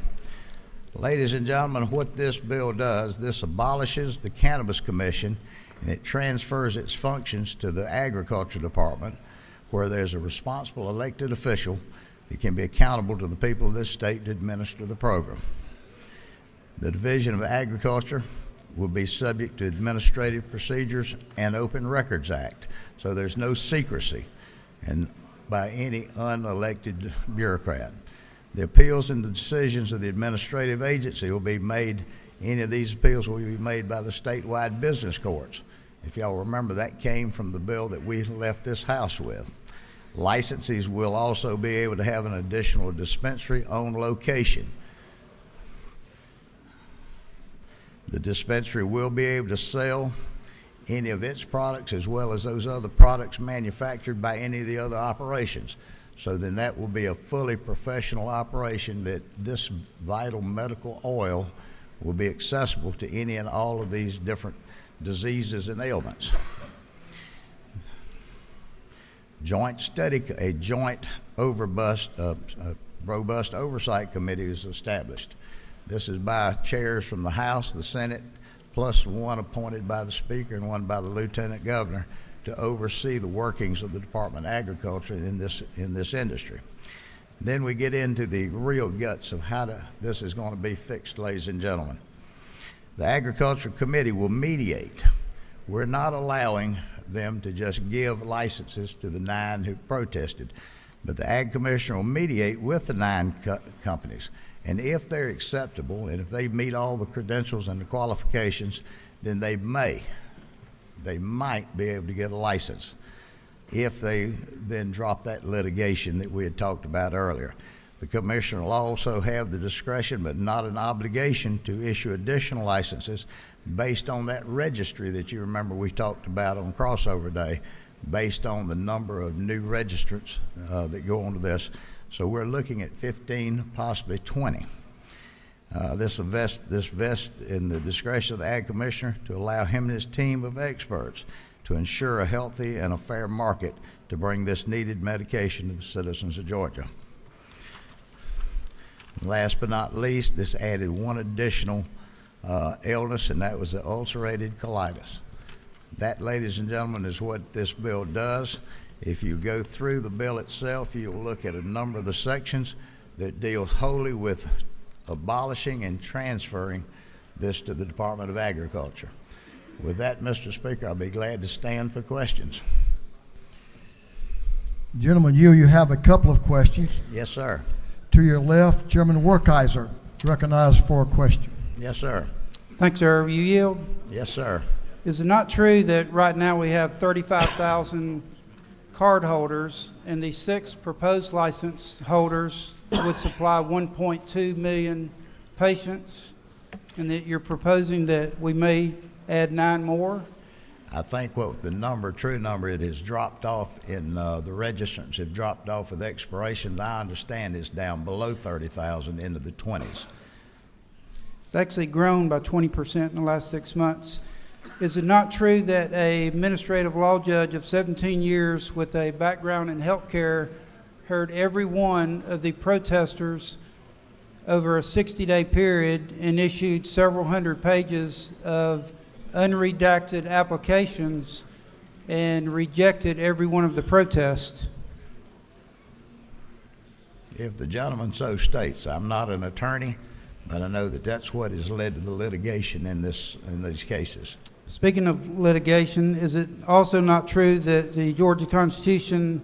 Ladies and gentlemen, what this bill does, this abolishes the Cannabis Commission and it transfers its functions to the Agriculture Department, where there's a responsible elected official that can be accountable to the people of this state to administer the program. The Division of Agriculture will be subject to Administrative Procedures and Open Records Act, so there's no secrecy and by any unelected bureaucrat. The appeals and the decisions of the administrative agency will be made, any of these appeals will be made by the statewide business courts. If y'all remember, that came from the bill that we left this House with. Licensees will also be able to have an additional dispensary on location. The dispensary will be able to sell any of its products as well as those other products manufactured by any of the other operations. So then that will be a fully professional operation, that this vital medical oil will be accessible to any and all of these different diseases and ailments. A joint robust oversight committee is established. This is by chairs from the House, the Senate, plus one appointed by the Speaker and one by the Lieutenant Governor to oversee the workings of the Department of Agriculture in this industry. Then we get into the real guts of how this is going to be fixed, ladies and gentlemen. The Agriculture Committee will mediate. We're not allowing them to just give licenses to the 9 who protested, but the Ag Commissioner will mediate with the 9 companies. And if they're acceptable, and if they meet all the credentials and the qualifications, then they might be able to get a license if they then drop that litigation that we had talked about earlier. The Commissioner will also have the discretion, but not an obligation, to issue additional licenses based on that registry that you remember we talked about on crossover day, based on the number of new registrants that go onto this. So we're looking at 15, possibly 20. This vests in the discretion of the Ag Commissioner to allow him and his team of experts to ensure a healthy and a fair market to bring this needed medication to the citizens of Georgia. Last but not least, this added one additional illness, and that was the ulcerated colitis. That, ladies and gentlemen, is what this bill does. If you go through the bill itself, you'll look at a number of the sections that deal wholly with abolishing and transferring this to the Department of Agriculture. With that, Mr. Speaker, I'll be glad to stand for questions. Gentlemen, you have a couple of questions. Yes, sir. To your left, Chairman Werkheiser, recognized for a question. Yes, sir. Thanks, sir. You yield? Yes, sir. Is it not true that right now we have 35,000 card holders, and the 6 proposed license holders would supply 1.2 million patients, and that you're proposing that we may add 9 more? I think what the true number, it has dropped off in the registrants have dropped off with expirations. I understand it's down below 30,000 into the 20s. It's actually grown by 20% in the last 6 months. Is it not true that an administrative law judge of 17 years with a background in healthcare heard every one of the protesters over a 60-day period and issued several hundred pages of unredacted applications and rejected every one of the protests? If the gentleman so states. I'm not an attorney, but I know that that's what has led to the litigation in these cases. Speaking of litigation, is it also not true that the Georgia Constitution,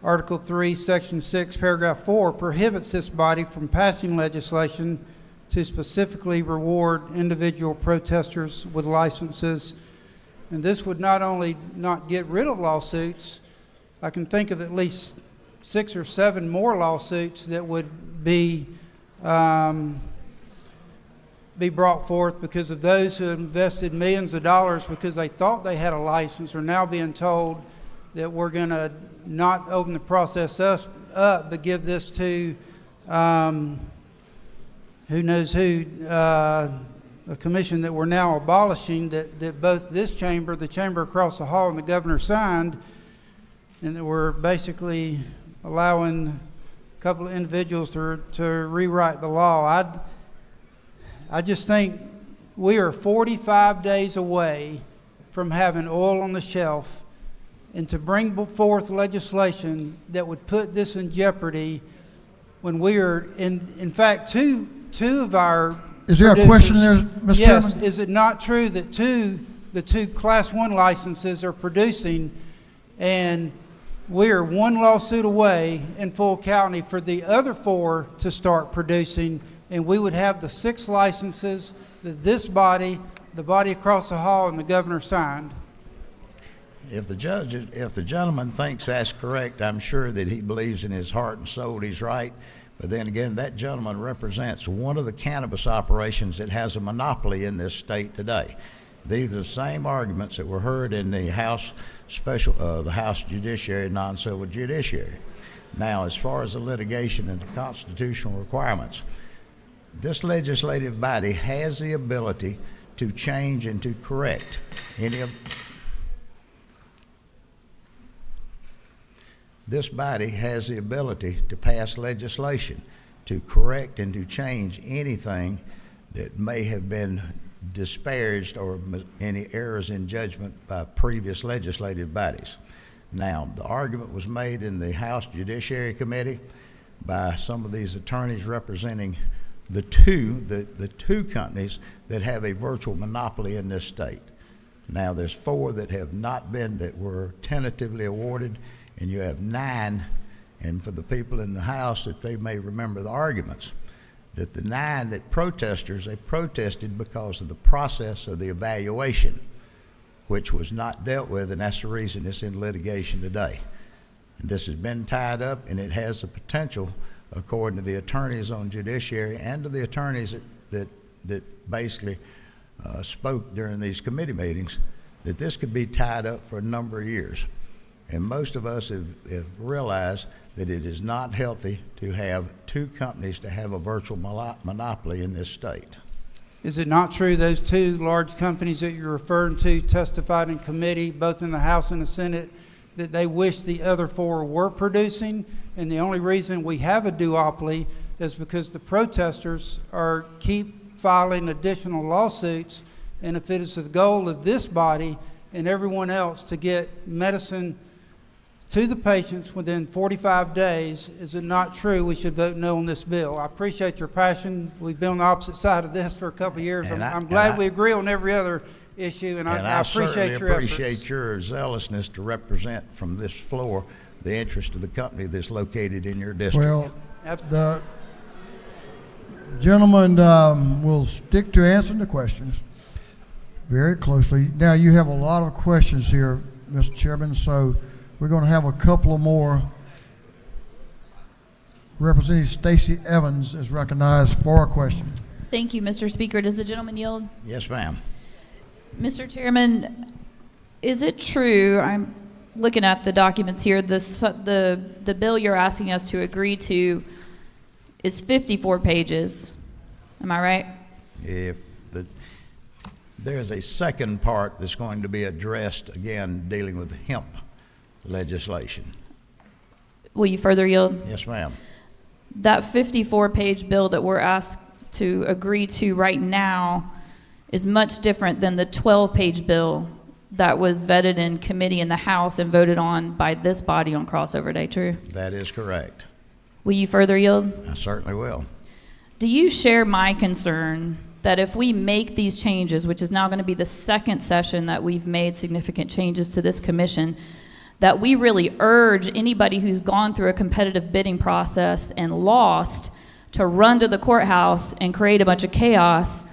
Article 3, Section 6, Paragraph 4, prohibits this body from passing legislation to specifically reward individual protesters with licenses? And this would not only not get rid of lawsuits, I can think of at least 6 or 7 more lawsuits that would be brought forth because of those who invested millions of dollars because they thought they had a license are now being told that we're going to not open the process up, but give this to who knows who, a commission that we're now abolishing, that both this chamber, the chamber across the hall, and the governor signed, and that we're basically allowing a couple of individuals to rewrite the law. I just think we are 45 days away from having oil on the shelf, and to bring forth legislation that would put this in jeopardy when we are, in fact, two of our Is there a question there, Mr. Yes. Chairman? Is it not true that the two Class 1 licenses are producing, and we are 1 lawsuit away in full county for the other 4 to start producing, and we would have the 6 licenses that this body, the body across the hall, and the governor signed? If the gentleman thinks that's correct, I'm sure that he believes in his heart and soul he's right. But then again, that gentleman represents one of the cannabis operations that has a monopoly in this state today. These are the same arguments that were heard in the House the House Judiciary, non-civil judiciary. Now, as far as the litigation and the constitutional requirements, this legislative body has the ability to change and to correct any of. This body has the ability to pass legislation to correct and to change anything that may have been disparaged or any errors in judgment by previous legislative bodies. Now, the argument was made in the House Judiciary Committee, by some of these attorneys representing the two companies that have a virtual monopoly in this state. Now, there's 4 that have not been, that were tentatively awarded, and you have 9, and for the people in the House, that they may remember the arguments, that the 9 that protesters, they protested because of the process of the evaluation, which was not dealt with, and that's the reason it's in litigation today. And this has been tied up, and it has the potential, according to the attorneys on judiciary and to the attorneys that basically spoke during these committee meetings, that this could be tied up for a number of years. And most of us have realized that it is not healthy to have 2 companies to have a virtual monopoly in this state. Is it not true those 2 large companies that you're referring to testified in committee, both in the House and the Senate, that they wish the other 4 were producing, and the only reason we have a duopoly is because the protesters keep filing additional lawsuits, and if it is the goal of this body and everyone else to get medicine to the patients within 45 days, is it not true we should vote no on this bill? I appreciate your passion. We've been on the opposite side of this for a couple of years. I'm glad we agree on every other issue, and I appreciate your efforts. Appreciate your zealousness to represent from this floor the interest of the company that's located in your district. Well, the gentleman will stick to answering the questions very closely. Now, you have a lot of questions here, Mr. Chairman, so we're going to have a couple of more. Representative Stacey Evans is recognized for a question. Thank you, Mr. Speaker. Does the gentleman yield? Yes, ma'am. Mr. Chairman, is it true, I'm looking at the documents here, the bill you're asking us to agree to is 54 pages. Am I right? There's a second part that's going to be addressed, again, dealing with hemp legislation. Will you further yield? Yes, ma'am. That 54-page bill that we're asked to agree to right now is much different than the 12-page bill that was vetted in committee in the House and voted on by this body on crossover day, true? That is correct. Will you further yield? I certainly will. Do you share my concern that if we make these changes, which is now going to be the second session that we've made significant changes to this commission, that we really urge anybody who's gone through a competitive bidding process and lost to run to the courthouse and create a bunch of chaos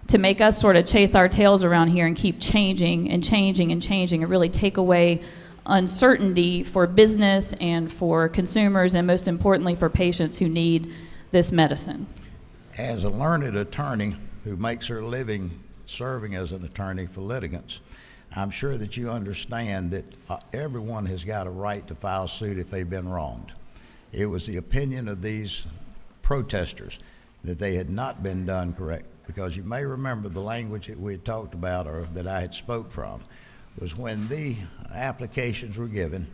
to make us sort of chase our tails around here and keep changing and changing and changing and really take away uncertainty for business and for consumers and most importantly for patients who need this medicine? As a learned attorney who makes her living serving as an attorney for litigants, I'm sure that you understand that everyone has got a right to file suit if they've been wronged. It was the opinion of these protesters that they had not been done correct, because you may remember the language that we had talked about, or that I had spoke from, was when the applications were given,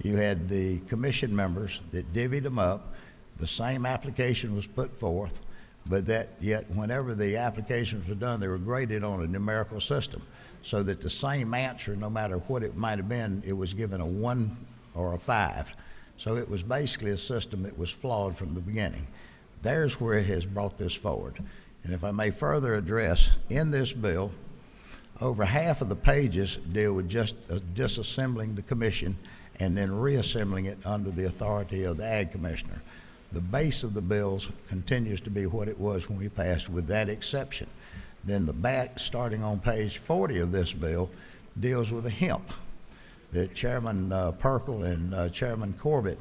you had the commission members that divvied them up, the same application was put forth, but that yet whenever the applications were done, they were graded on a numerical system, so that the same answer, no matter what it might have been, it was given a 1 or a 5. So it was basically a system that was flawed from the beginning. There's where it has brought this forward. And if I may further address, in this bill, over half of the pages deal with just disassembling the commission and then reassembling it under the authority of the Ag Commissioner. The base of the bills continues to be what it was when we passed, with that exception. Then the back, starting on page 40 of this bill, deals with the hemp that Chairman Perkle and Chairman Corbett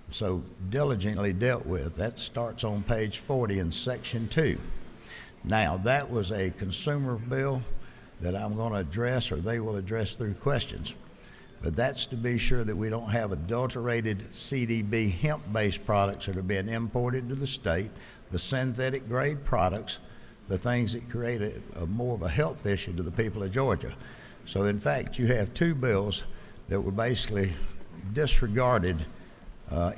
so diligently dealt with. That starts on page 40 in section 2. Now, that was a consumer bill that I'm going to address, or they will address through questions. But that's to be sure that we don't have adulterated CDB hemp-based products that are being imported to the state, the synthetic grade products, the things that create a more of a health issue to the people of Georgia. So in fact, you have 2 bills that were basically disregarded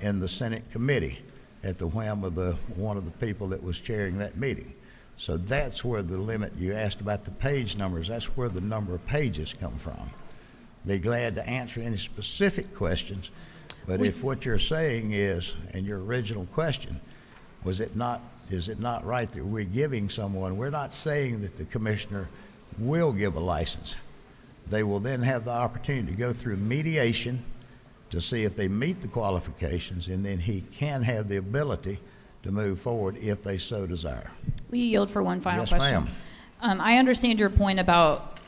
in the Senate committee at the whim of one of the people that was chairing that meeting. So that's where the limit, you asked about the page numbers, that's where the number of pages come from. Be glad to answer any specific questions. But if what you're saying is, and your original question, is it not right that we're giving someone, we're not saying that the commissioner will give a license. They will then have the opportunity to go through mediation to see if they meet the qualifications, and then he can have the ability to move forward if they so desire. Will you yield for one final Yes, question? ma'am. I understand your point about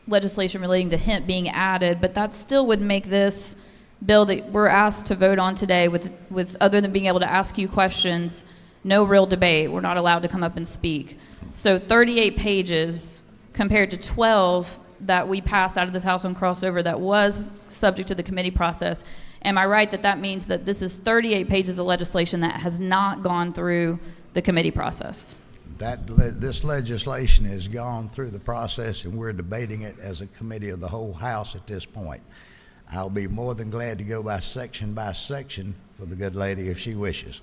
legislation relating to hemp being added, but that still would make this bill that we're asked to vote on today with other than being able to ask you questions, no real debate. We're not allowed to come up and speak. So 38 pages compared to 12 that we passed out of this House on crossover that was subject to the committee process. Am I right that that means that this is 38 pages of legislation that has not gone through the committee process? This legislation has gone through the process, and we're debating it as a committee of the whole House at this point. I'll be more than glad to go by section for the good lady if she wishes.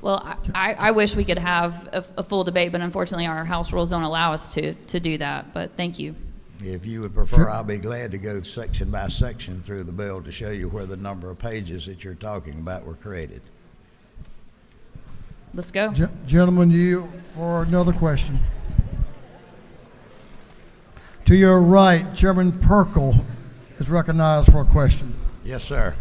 Well, I wish we could have a full debate, but unfortunately our House rules don't allow us to do that, but thank you. If you would prefer, I'll be glad to go section by section through the bill to show you where the number of pages that you're talking about were created. Let's go. Gentlemen, you for another question. To your right, Chairman Perkle is recognized for a question. Yes, sir.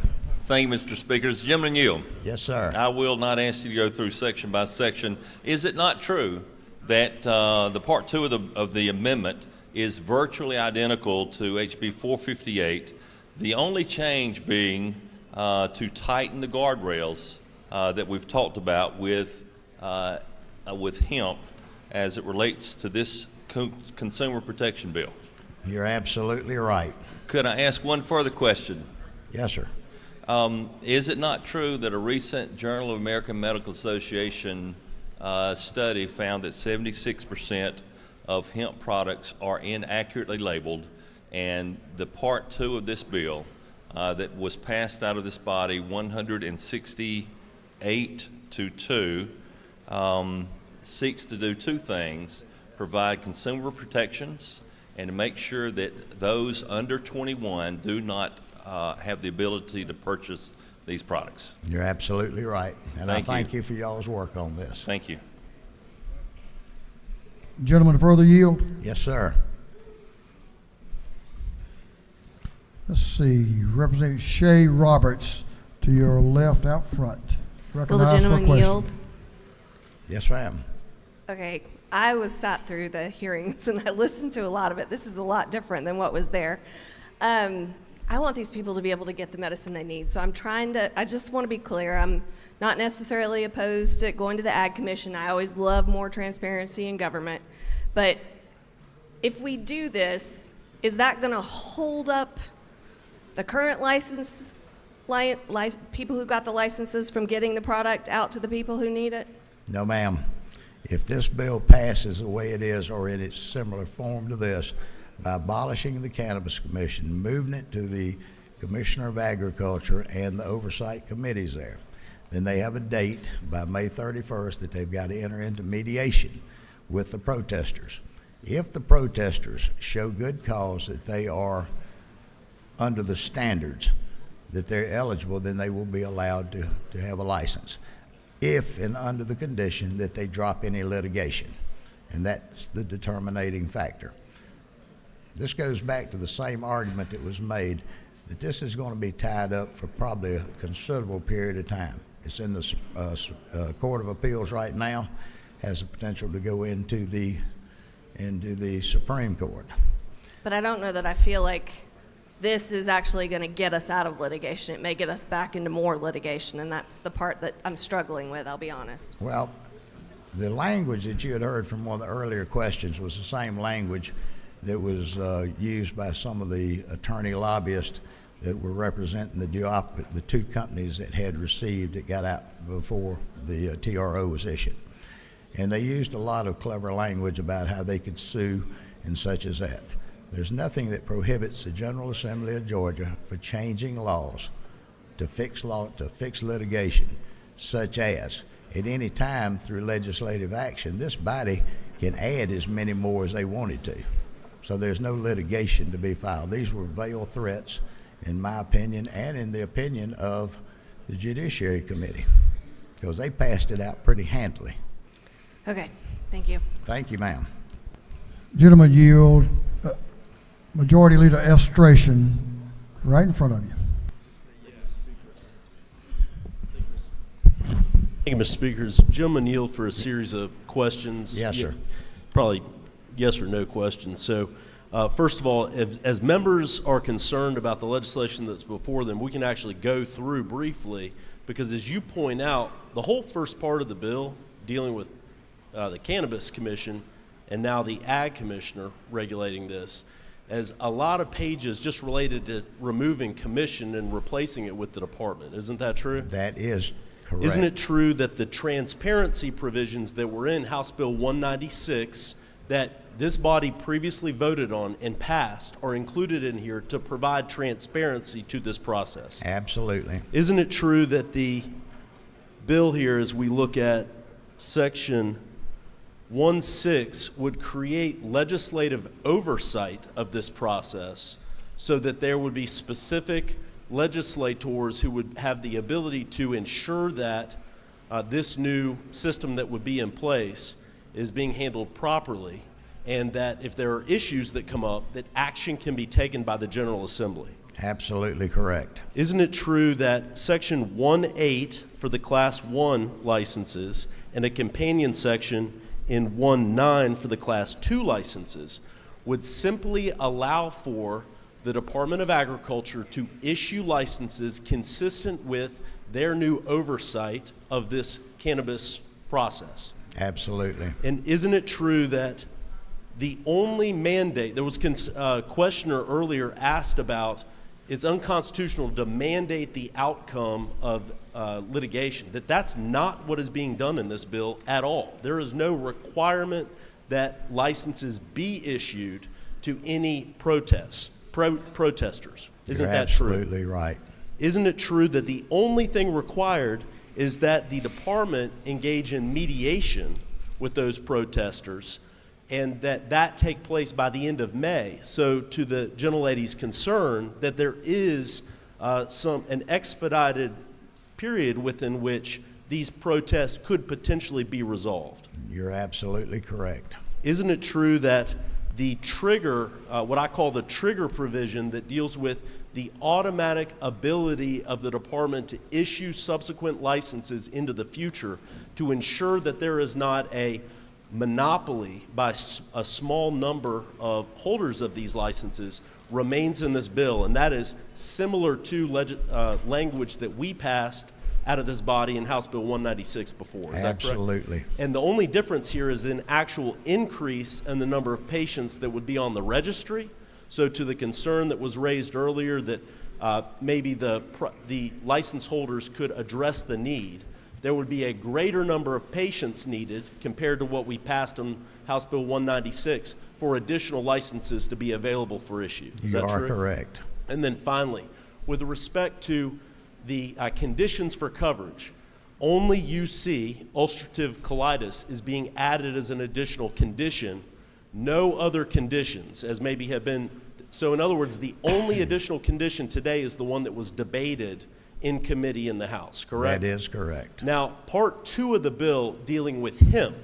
Thank you, Mr. Speaker. Does the gentleman yield? Yes, sir. I will not ask you to go through section by section. Is it not true that the part 2 of the amendment is virtually identical to HB 458, the only change being to tighten the guardrails that we've talked about with hemp as it relates to this consumer protection bill? You're absolutely right. Could I ask one further question? Yes, sir. Is it not true that a recent Journal of American Medical Association study found that 76% of hemp products are inaccurately labeled, and the part 2 of this bill that was passed out of this body 168-2 seeks to do 2 things: provide consumer protections and to make sure that those under 21 do not have the ability to purchase these products. You're absolutely right, and Thank I thank you for y'all's work on this. Thank you. Gentlemen, further yield? Yes, sir. Let's see, Representative Shay Roberts to your left out front. Will the Recognized for a gentleman question. yield? Yes, ma'am. Okay, I sat through the hearings and I listened to a lot of it. This is a lot different than what was there. I want these people to be able to get the medicine they need. So I just want to be clear. I'm not necessarily opposed to going to the Ag Commission. I always love more transparency in government. But if we do this, is that going to hold up the current people who got the licenses from getting the product out to the people who need it? No, ma'am. If this bill passes the way it is or in its similar form to this, by abolishing the Cannabis Commission, moving it to the Commissioner of Agriculture and the oversight committees there, then they have a date by May 31st that they've got to enter into mediation with the protesters. If the protesters show good cause that they are under the standards that they're eligible, then they will be allowed to have a license, if and under the condition that they drop any litigation. And that's the determining factor. This goes back to the same argument that was made, that this is going to be tied up for probably a considerable period of time. It's in the Court of Appeals right now, has the potential to go into the Supreme Court. But I don't know that I feel like this is actually going to get us out of litigation. It may get us back into more litigation, and that's the part that I'm struggling with, I'll be honest. Well, the language that you had heard from one of the earlier questions was the same language that was used by some of the attorney lobbyists that were representing the 2 companies that had received, that got out before the TRO was issued. And they used a lot of clever language about how they could sue and such as that. There's nothing that prohibits the General Assembly of Georgia for changing laws to fix litigation, such as at any time through legislative action, this body can add as many more as they wanted to. So there's no litigation to be filed. These were veiled threats, in my opinion, and in the opinion of the Judiciary Committee, because they passed it out pretty handily. Okay, thank you. Thank you, ma'am. Gentlemen, yield. Majority Leader Estration, right in front of you. Thank you, Mr. Speaker. Gentlemen yield for a series of questions. Yes, sir. Probably yes or no questions. So, first of all, as members are concerned about the legislation that's before them, we can actually go through briefly, because as you point out, the whole first part of the bill dealing with the Cannabis Commission and now the Ag Commissioner regulating this, as a lot of pages just related to removing commission and replacing it with the department. Isn't that true? That is correct. Isn't it true that the transparency provisions that were in House Bill 196 that this body previously voted on and passed are included in here to provide transparency to this process? Absolutely. Isn't it true that the bill here, as we look at section 1.6, would create legislative oversight of this process so that there would be specific legislators who would have the ability to ensure that this new system that would be in place is being handled properly, and that if there are issues that come up, that action can be taken by the General Assembly? Absolutely correct. Isn't it true that section 1.8 for the Class 1 licenses and a companion section in 1.9 for the Class 2 licenses would simply allow for the Department of Agriculture to issue licenses consistent with their new oversight of this cannabis process? Absolutely. And isn't it true that the only mandate, there was a questioner earlier asked about, it's unconstitutional to mandate the outcome of litigation, that's not what is being done in this bill at all. There is no requirement that licenses be issued to any protesters. Isn't that true? Absolutely right. Isn't it true that the only thing required is that the department engage in mediation with those protesters, and that take place by the end of May? So to the gentlelady's concern, that there is an expedited period within which these protests could potentially be resolved. You're absolutely correct. Isn't it true that the trigger, what I call the trigger provision that deals with the automatic ability of the department to issue subsequent licenses into the future to ensure that there is not a monopoly by a small number of holders of these licenses, remains in this bill? And that is similar to language that we passed out of this body in House Bill 196 before. Is that correct? Absolutely. And the only difference here is an actual increase in the number of patients that would be on the registry. So to the concern that was raised earlier that maybe the license holders could address the need, there would be a greater number of patients needed compared to what we passed on House Bill 196 for additional licenses to be available for issue. Is that true? You are correct. And then finally, with respect to the conditions for coverage, only UC, ulcerative colitis, is being added as an additional condition. No other conditions, as maybe have been. So in other words, the only additional condition today is the one that was debated in committee in the House, correct? That is correct. Now, part 2 of the bill dealing with hemp,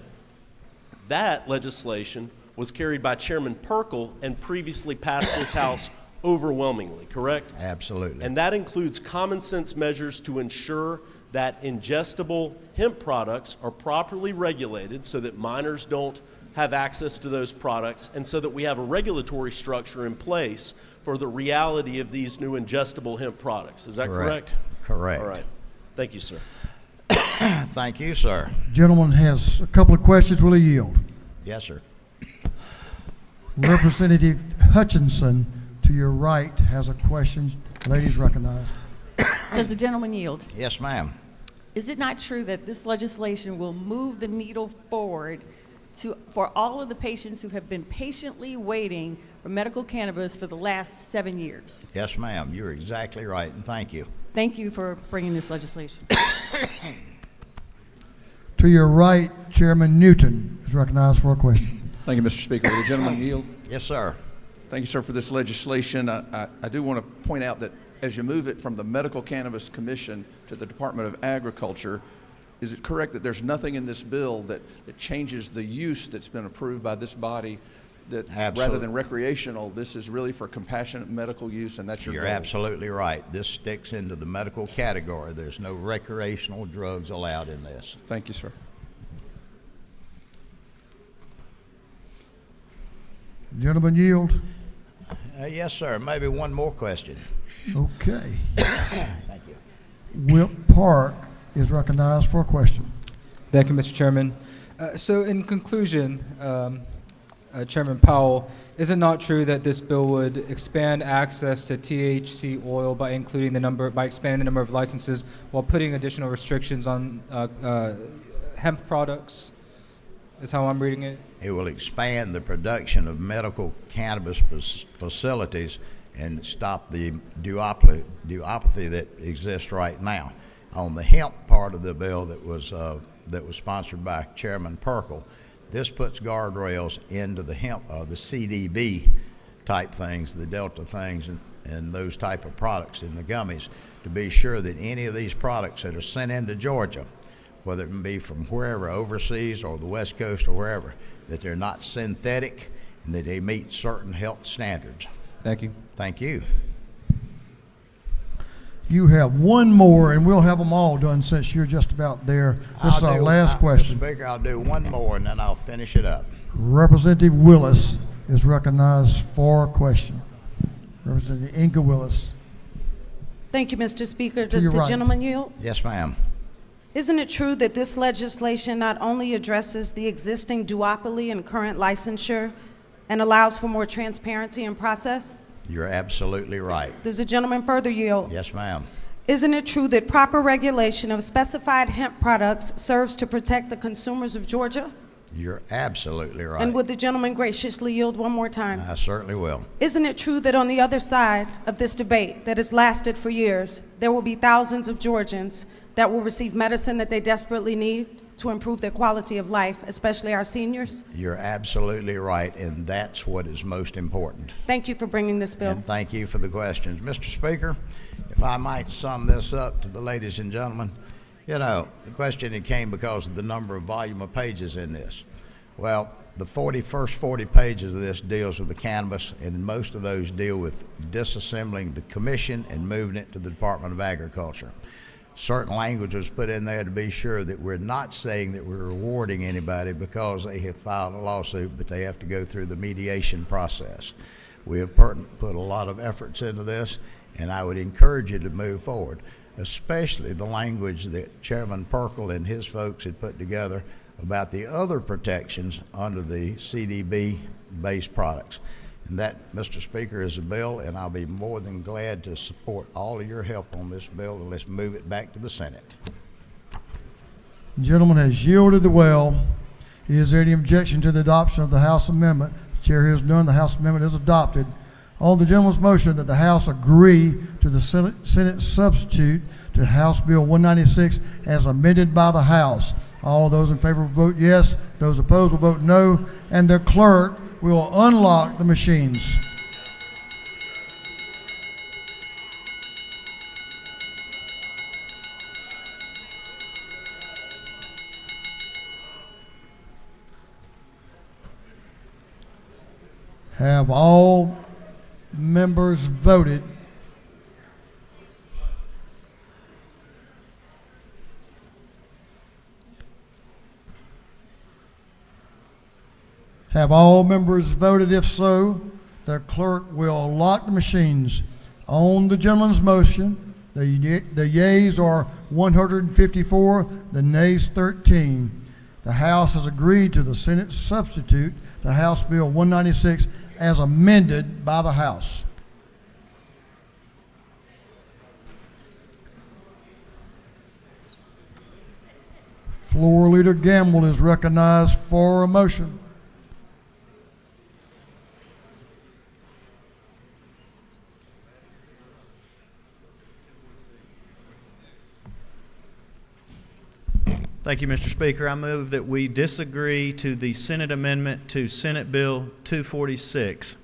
that legislation was carried by Chairman Perkel and previously passed this House overwhelmingly, correct? Absolutely. And that includes common sense measures to ensure that ingestible hemp products are properly regulated so that minors don't have access to those products, and so that we have a regulatory structure in place for the reality of these new ingestible hemp products. Is that correct? Correct. All right. Thank you, sir. Thank you, sir. Gentleman has a couple of questions. Will he yield? Yes, sir. Representative Hutchinson, to your right, has a question. Ladies recognized. Does the gentleman yield? Yes, ma'am. Is it not true that this legislation will move the needle forward for all of the patients who have been patiently waiting for medical cannabis for the last 7 years? Yes, ma'am. You're exactly right, and thank you. Thank you for bringing this legislation. To your right, Chairman Newton is recognized for a question. Thank you, Mr. Speaker. Will the gentleman yield? Yes, sir. Thank you, sir, for this legislation. I do want to point out that as you move it from the Medical Cannabis Commission to the Department of Agriculture, is it correct that there's nothing in this bill that changes the use that's been approved by this body, that rather than recreational, this is really for compassionate medical use, and that's your You're goal? absolutely right. This sticks into the medical category. There's no recreational drugs allowed in this. Thank you, sir. Gentlemen yield. Yes, sir. Maybe one more question. Okay. Thank you. Wilt Park is recognized for a question. Thank you, Mr. Chairman. So in conclusion, Chairman Powell, is it not true that this bill would expand access to THC oil by expanding the number of licenses while putting additional restrictions on hemp products? Is how I'm reading it. It will expand the production of medical cannabis facilities and stop the duopoly that exists right now. On the hemp part of the bill that was sponsored by Chairman Perkle, this puts guardrails into the hemp, the CDB type things, the Delta things, and those type of products in the gummies, to be sure that any of these products that are sent into Georgia, whether it be from wherever, overseas or the West Coast or wherever, that they're not synthetic and that they meet certain health standards. Thank you. Thank you. You have one more, and we'll have them all done since you're just about there. This is our last question. Mr. Speaker, I'll do one more and then I'll finish it up. Representative Willis is recognized for a question. Representative Inga Willis. Thank you, Mr. Speaker. To Does your the right. gentleman yield? Yes, ma'am. Isn't it true that this legislation not only addresses the existing duopoly and current licensure and allows for more transparency and process? You're absolutely right. Does the gentleman further yield? Yes, ma'am. Isn't it true that proper regulation of specified hemp products serves to protect the consumers of Georgia? You're absolutely right. And would the gentleman graciously yield one more time? I certainly will. Isn't it true that on the other side of this debate that has lasted for years, there will be thousands of Georgians that will receive medicine that they desperately need to improve their quality of life, especially our seniors? You're absolutely right, and that's what is most important. Thank you for bringing this bill. And thank you for the questions. Mr. Speaker, if I might sum this up to the ladies and gentlemen, you know, the question it came because of the number of volume of pages in this. Well, the first 40 pages of this deals with the cannabis, and most of those deal with disassembling the commission and moving it to the Department of Agriculture. Certain language was put in there to be sure that we're not saying that we're rewarding anybody because they have filed a lawsuit, but they have to go through the mediation process. We have put a lot of efforts into this, and I would encourage you to move forward, especially the language that Chairman Perkle and his folks had put together about the other protections under the CDB-based products. And that, Mr. Speaker, is a bill, and I'll be more than glad to support all of your help on this bill, and let's move it back to the Senate. The gentleman has yielded the well. Is there any objection to the adoption of the House amendment? The chair hears none. The House amendment is adopted. On the gentleman's motion that the House agree to the Senate substitute to House Bill 196 as amended by the House. All those in favor will vote yes. Those opposed will vote no. And the clerk will unlock the machines. Have all members voted? Have all members voted? If so, the clerk will lock the machines. On the gentleman's motion, the yeas are 154, the nays 13. The House has agreed to the Senate substitute to House Bill 196 as amended by the House. Floor Leader Gamble is recognized for a motion. Thank you, Mr. Speaker. I move that we disagree to the Senate amendment to Senate Bill 246.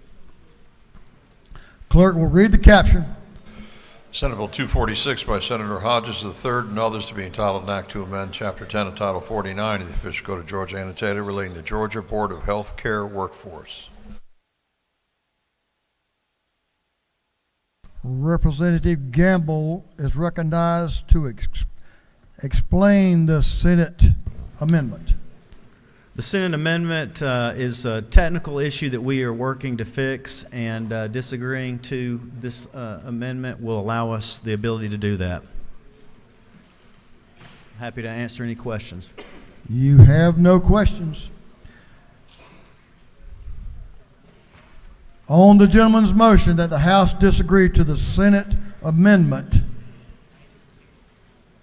clerk will read the caption. Senate Bill 246 by Senator Hodges III and others to be entitled an act to amend Chapter 10 of Title 49 of the Official Code of Georgia annotated relating to Georgia Board of Health Care Workforce. Representative Gamble is recognized to explain the Senate amendment. The Senate amendment is a technical issue that we are working to fix, and disagreeing to this amendment will allow us the ability to do that. Happy to answer any questions. You have no questions. On the gentleman's motion that the House disagree to the Senate amendment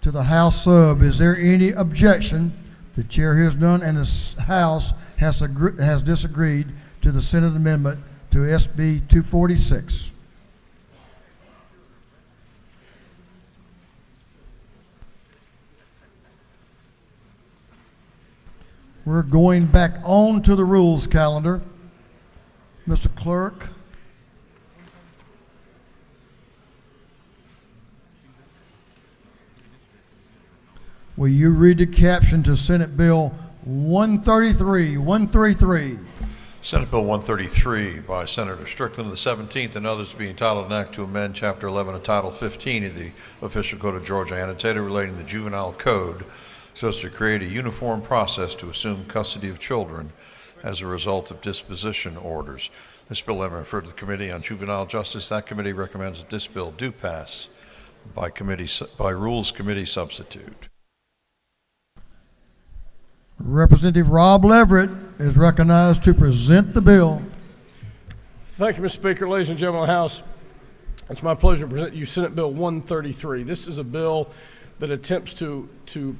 to the House sub, is there any objection? The chair hears none, and the House has disagreed to the Senate amendment to SB 246. We're going back on to the rules calendar. Mr. Clerk. Will you read the caption to Senate Bill 133? Senate Bill 133 by Senator Strickland of the 17th and others to be entitled an act to amend Chapter 11 of Title 15 of the Official Code of Georgia annotated relating to the Juvenile Code so as to create a uniform process to assume custody of children as a result of disposition orders. This bill having referred to the Committee on Juvenile Justice, that committee recommends that this bill do pass by Rules Committee substitute. Representative Rob Leverett is recognized to present the bill. Thank you, Mr. Speaker. Ladies and gentlemen of the House, it's my pleasure to present you Senate Bill 133. This is a bill that attempts to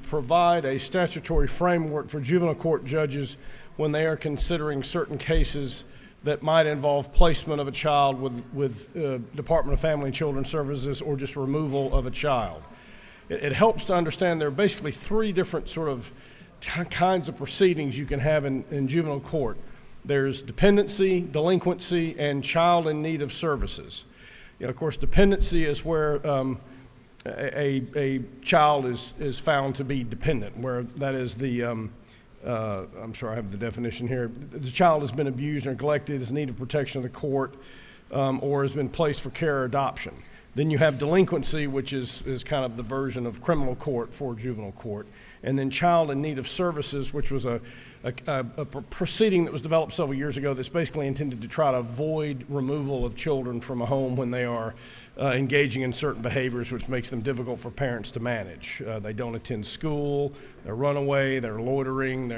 provide a statutory framework for juvenile court judges when they are considering certain cases that might involve placement of a child with Department of Family and Children Services or just removal of a child. It helps to understand there are basically three different sort of kinds of proceedings you can have in juvenile court. There's dependency, delinquency, and child in need of services. You know, of course, dependency is where a child is found to be dependent, where that is the, I'm sure I have the definition here. The child has been abused or neglected, is in need of protection of the court, or has been placed for care or adoption. Then you have delinquency, which is kind of the version of criminal court for juvenile court. And then child in need of services, which was a proceeding that was developed several years ago that's basically intended to try to avoid removal of children from a home when they are engaging in certain behaviors which makes them difficult for parents to manage. They don't attend school, they're runaway, they're loitering,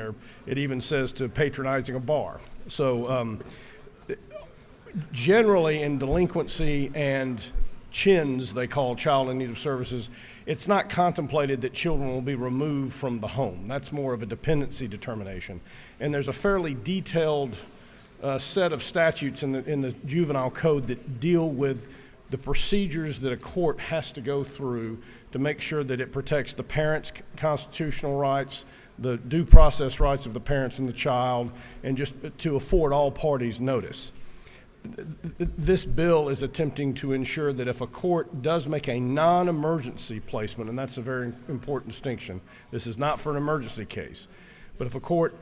it even says to patronizing a bar. So generally in delinquency and CHINS, they call child in need of services, it's not contemplated that children will be removed from the home. That's more of a dependency determination. And there's a fairly detailed set of statutes in the juvenile code that deal with the procedures that a court has to go through to make sure that it protects the parents' constitutional rights, the due process rights of the parents and the child, and just to afford all parties notice. This bill is attempting to ensure that if a court does make a non-emergency placement, and that's a very important distinction, this is not for an emergency case, but if a court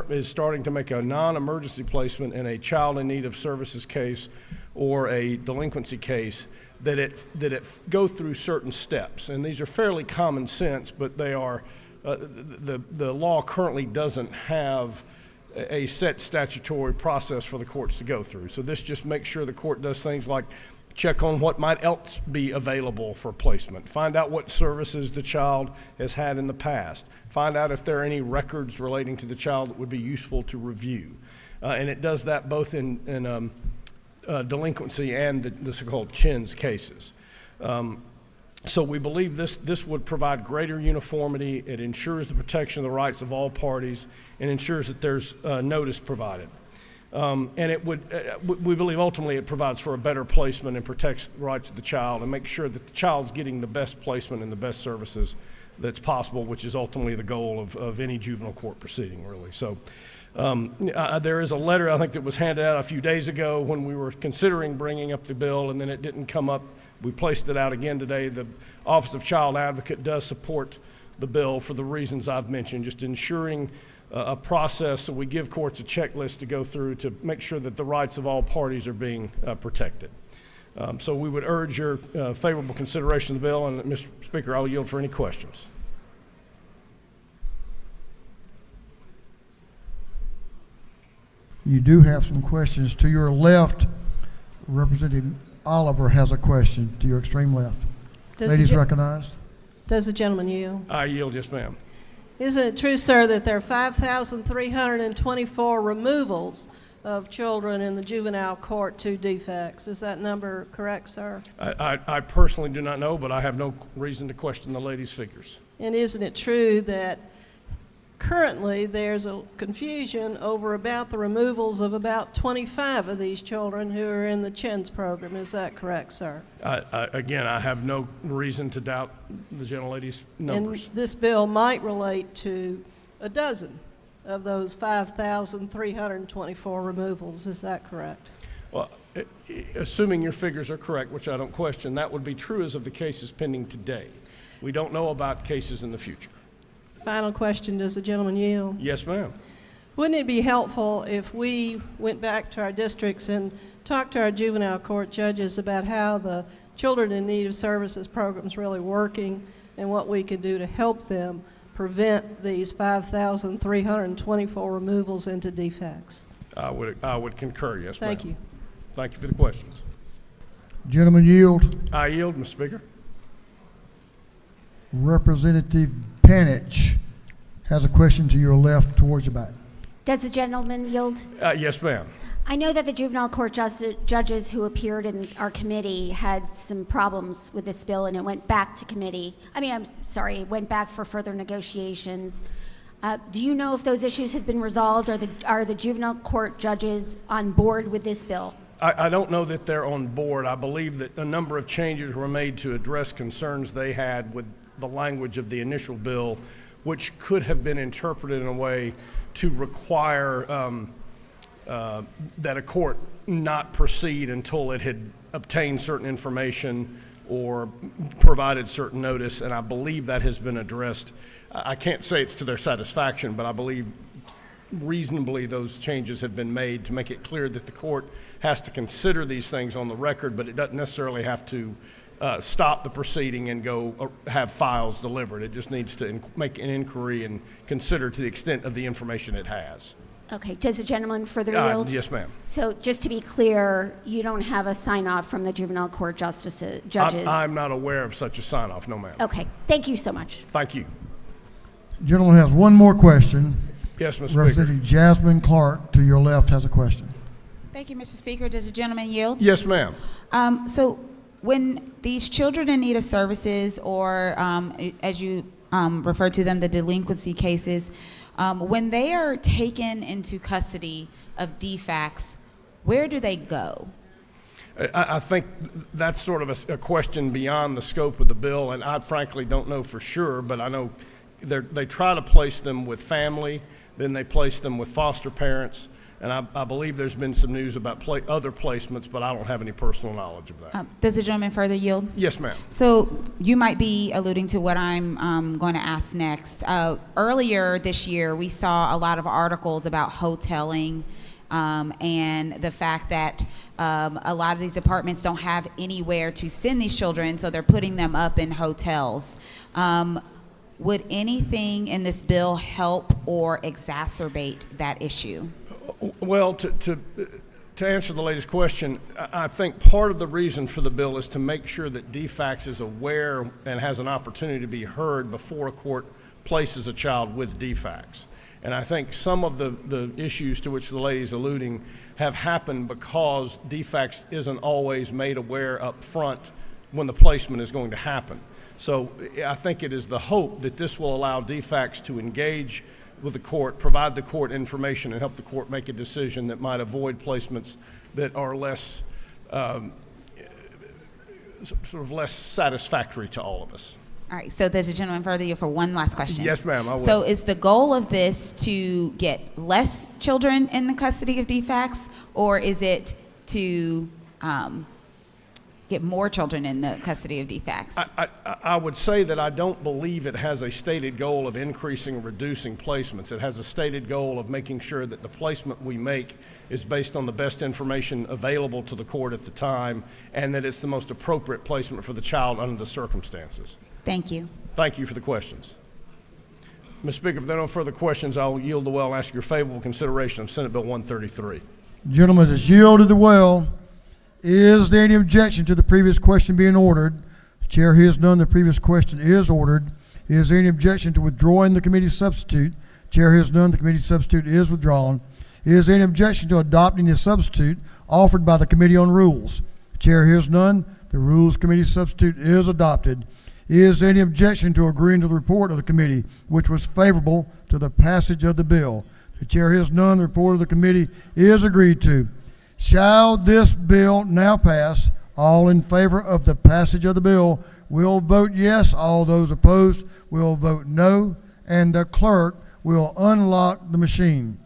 is starting to make a non-emergency placement in a child in need of services case or a delinquency case, that it go through certain steps. And these are fairly common sense, but they are, the law currently doesn't have a set statutory process for the courts to go through. So this just makes sure the court does things like check on what might else be available for placement, find out what services the child has had in the past, find out if there are any records relating to the child that would be useful to review. And it does that both in delinquency and the so-called CHINS cases. So we believe this would provide greater uniformity. It ensures the protection of the rights of all parties and ensures that there's notice provided. And it would, we believe ultimately it provides for a better placement and protects the rights of the child and makes sure that the child's getting the best placement and the best services that's possible, which is ultimately the goal of any juvenile court proceeding, really. So There is a letter, I think, that was handed out a few days ago when we were considering bringing up the bill, and then it didn't come up. We placed it out again today. The Office of Child Advocate does support the bill for the reasons I've mentioned, just ensuring a process so we give courts a checklist to go through to make sure that the rights of all parties are being protected. So we would urge your favorable consideration of the bill, and Mr. Speaker, I'll yield for any questions. You do have some questions. To your left, Representative Oliver has a question. To your extreme left. Ladies recognized. Does the gentleman yield? I yield, yes, ma'am. Isn't it true, sir, that there are 5,324 removals of children in the juvenile court to defects? Is that number correct, sir? I personally do not know, but I have no reason to question the lady's figures. And isn't it true that currently there's a confusion over about the removals of about 25 of these children who are in the CHINS program? Is that correct, sir? Again, I have no reason to doubt the gentlelady's numbers. And this bill might relate to a dozen of those 5,324 removals. Is that correct? Well, assuming your figures are correct, which I don't question, that would be true as of the cases pending today. We don't know about cases in the future. Final question, does the gentleman yield? Yes, ma'am. Wouldn't it be helpful if we went back to our districts and talked to our juvenile court judges about how the Children in Need of Services program is really working and what we could do to help them prevent these 5,324 removals into defects? I would concur, yes, ma'am. Thank you. Thank you for the questions. Gentleman yield. I yield, Mr. Speaker. Representative Panich has a question to your left towards your back. Does the gentleman yield? Yes, ma'am. I know that the juvenile court judges who appeared in our committee had some problems with this bill, and it went back to committee. It went back for further negotiations. Do you know if those issues have been resolved? Are the juvenile court judges on board with this bill? I don't know that they're on board. I believe that a number of changes were made to address concerns they had with the language of the initial bill, which could have been interpreted in a way to require that a court not proceed until it had obtained certain information or provided certain notice, and I believe that has been addressed. I can't say it's to their satisfaction, but I believe reasonably those changes have been made to make it clear that the court has to consider these things on the record, but it doesn't necessarily have to stop the proceeding and go have files delivered. It just needs to make an inquiry and consider to the extent of the information it has. Okay, does the gentleman further yield? Yes, ma'am. So just to be clear, you don't have a sign-off from the juvenile court judges? I'm not aware of such a sign-off, no, ma'am. Okay, thank you so much. Thank you. Gentleman has one more question. Yes, Mr. Speaker. Representative Jasmine Clark to your left has a question. Thank you, Mr. Speaker. Does the gentleman yield? Yes, ma'am. So when these children in need of services, or as you refer to them, the delinquency cases, when they are taken into custody of DFACS, where do they go? I think that's sort of a question beyond the scope of the bill, and I frankly don't know for sure, but I know they try to place them with family, then they place them with foster parents, and I believe there's been some news about other placements, but I don't have any personal knowledge of that. Does the gentleman further yield? Yes, ma'am. So you might be alluding to what I'm going to ask next. Earlier this year, we saw a lot of articles about hoteling and the fact that a lot of these departments don't have anywhere to send these children, so they're putting them up in hotels. Would anything in this bill help or exacerbate that issue? Well, to answer the lady's question, I think part of the reason for the bill is to make sure that DFACS is aware and has an opportunity to be heard before a court places a child with DFACS. And I think some of the issues to which the lady is alluding have happened because DFACS isn't always made aware up front when the placement is going to happen. So I think it is the hope that this will allow DFACS to engage with the court, provide the court information, and help the court make a decision that might avoid placements that are less, sort of less satisfactory to all of us. All right, so there's a gentleman further here for one last question. Yes, ma'am, I will. So is the goal of this to get less children in the custody of DFACS, or is it to get more children in the custody of DFACS? I would say that I don't believe it has a stated goal of increasing or reducing placements. It has a stated goal of making sure that the placement we make is based on the best information available to the court at the time, and that it's the most appropriate placement for the child under the circumstances. Thank you. Thank you for the questions. Mr. Speaker, if there are no further questions, I'll yield the well and ask your favorable consideration of Senate Bill 133. Gentlemen, has yielded the well. Is there any objection to the previous question being ordered? The chair hears none. The previous question is ordered. Is there any objection to withdrawing the committee substitute? Chair hears none. The committee substitute is withdrawn. Is there any objection to adopting the substitute offered by the Committee on Rules? The chair hears none. The Rules Committee substitute is adopted. Is there any objection to agreeing to the report of the committee, which was favorable to the passage of the bill? The chair hears none. The report of the committee is agreed to. Shall this bill now pass? All in favor of the passage of the bill will vote yes. All those opposed will vote no. And the clerk will unlock the machine.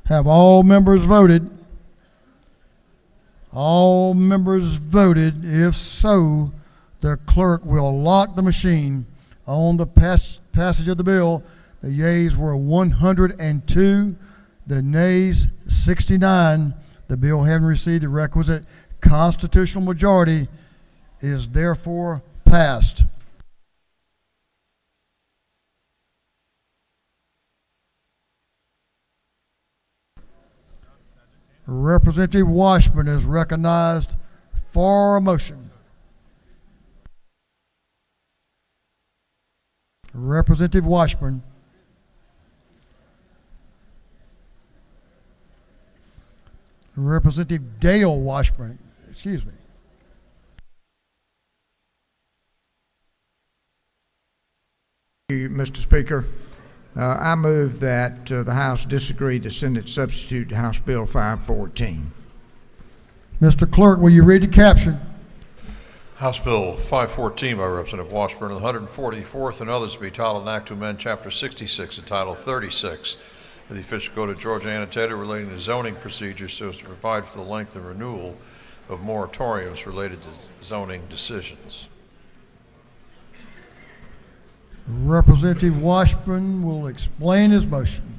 Have all members voted? All members voted. If so, the clerk will lock the machine on the passage of the bill. The yeas were 102, the nays 69. The bill, having received the requisite constitutional majority, is therefore passed. Representative Washburn is recognized for a motion. Representative Washburn. Representative Dale Washburn, excuse me. Mr. Speaker. I move that the House disagree to Senate substitute House Bill 514. Mr. Clerk, will you read the caption? House Bill 514 by Representative Washburn, the 144th and others to be titled an act to amend Chapter 66 and Title 36 of the official code of Georgia annotated relating to zoning procedures so as to provide for the length and renewal of moratoriums related to zoning decisions. Representative Washburn will explain his motion.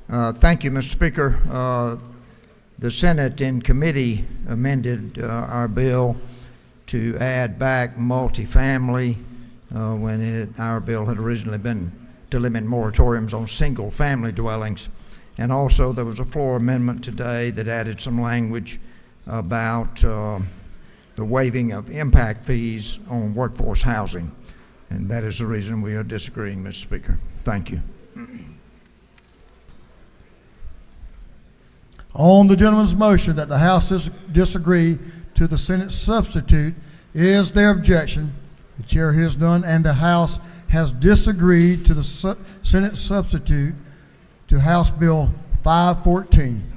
Thank you, Mr. Speaker. The Senate in committee amended our bill to add back multifamily when our bill had originally been to limit moratoriums on single-family dwellings. And also there was a floor amendment today that added some language about the waiving of impact fees on workforce housing. And that is the reason we are disagreeing, Mr. Speaker. Thank you. On the gentleman's motion that the House disagree to the Senate substitute, is there objection? The chair hears none, and the House has disagreed to the Senate substitute to House Bill 514.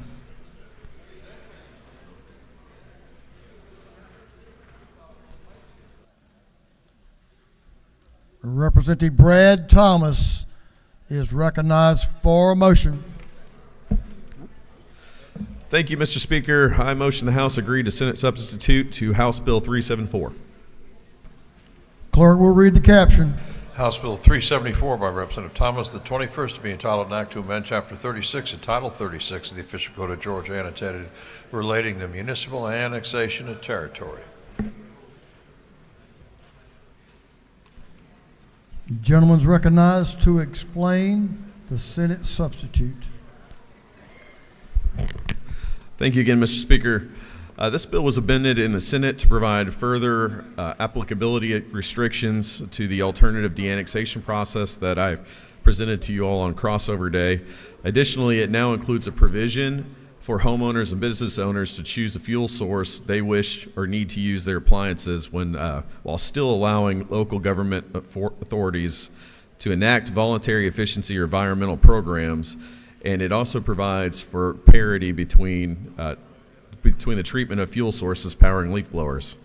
Representative Brad Thomas is recognized for a motion. Thank you, Mr. Speaker. I motion the House agree to Senate substitute to House Bill 374. Clerk will read the caption. House Bill 374 by Representative Thomas, the 21st to be entitled an act to amend Chapter 36 and Title 36 of the official code of Georgia annotated relating to municipal annexation of territory. Gentleman's recognized to explain the Senate substitute. Thank you again, Mr. Speaker. This bill was amended in the Senate to provide further applicability restrictions to the alternative de-annexation process that I've presented to you all on crossover day. Additionally, it now includes a provision for homeowners and business owners to choose a fuel source they wish or need to use their appliances when, while still allowing local government authorities to enact voluntary efficiency or environmental programs. And it also provides for parity between the treatment of fuel sources powering leaf blowers.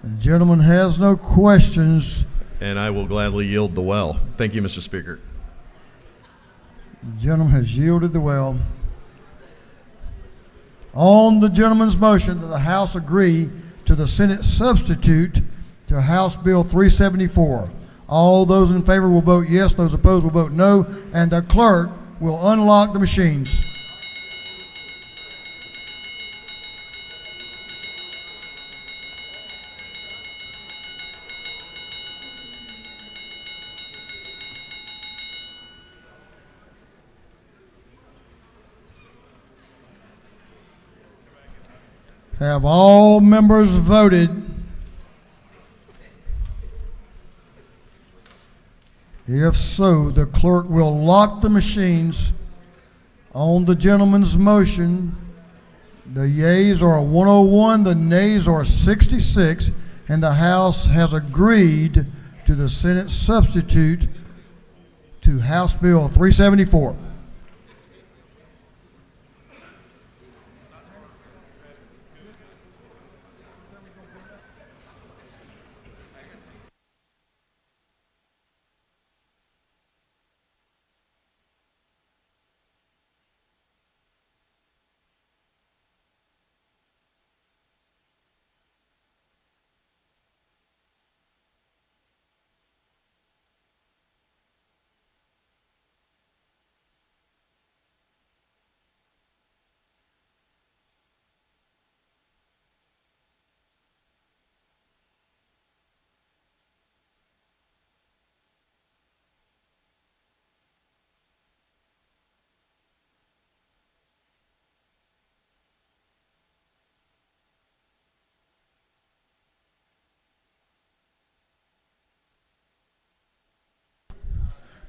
The gentleman has no questions. And I will gladly yield the well. Thank you, Mr. Speaker. The gentleman has yielded the well. On the gentleman's motion that the House agree to the Senate substitute to House Bill 374. All those in favor will vote yes, those opposed will vote no, and the clerk will unlock the machines. Have all members voted? If so, the clerk will lock the machines. On the gentleman's motion, the yeas are 101, the nays are 66, and the House has agreed to the Senate substitute to House Bill 374.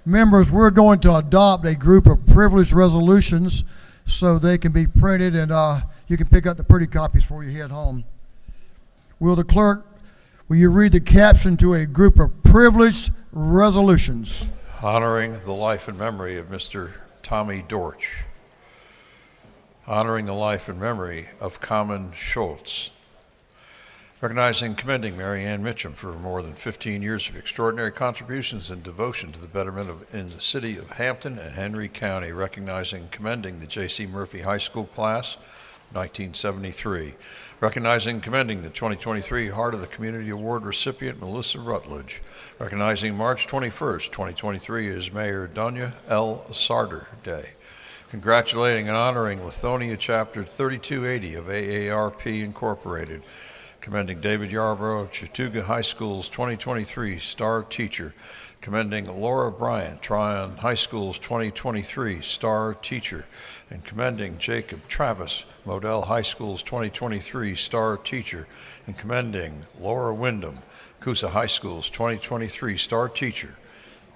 Members, we're going to adopt a group of privilege resolutions so they can be printed, and you can pick up the pretty copies before you head home. Will the clerk, will you read the caption to a group of privileged resolutions? Honoring the life and memory of Mr. Tommy Dortch. Honoring the life and memory of Carmen Schultz. Recognizing and commending Mary Ann Mitchum for more than 15 years of extraordinary contributions and devotion to the betterment in the city of Hampton and Henry County. Recognizing and commending the J.C. Murphy High School class, 1973. Recognizing and commending the 2023 Heart of the Community Award recipient, Melissa Rutledge. Recognizing March 21st, 2023 is Mayor Donya L. Sarder Day. Congratulating and honoring Lithonia Chapter 3280 of AARP Incorporated. Commending David Yarbrough, Chattooga High School's 2023 Star Teacher. Commending Laura Bryant, Tryon High School's 2023 Star Teacher. And commending Jacob Travis, Modell High School's 2023 Star Teacher. And commending Laura Wyndham, Coosa High School's 2023 Star Teacher.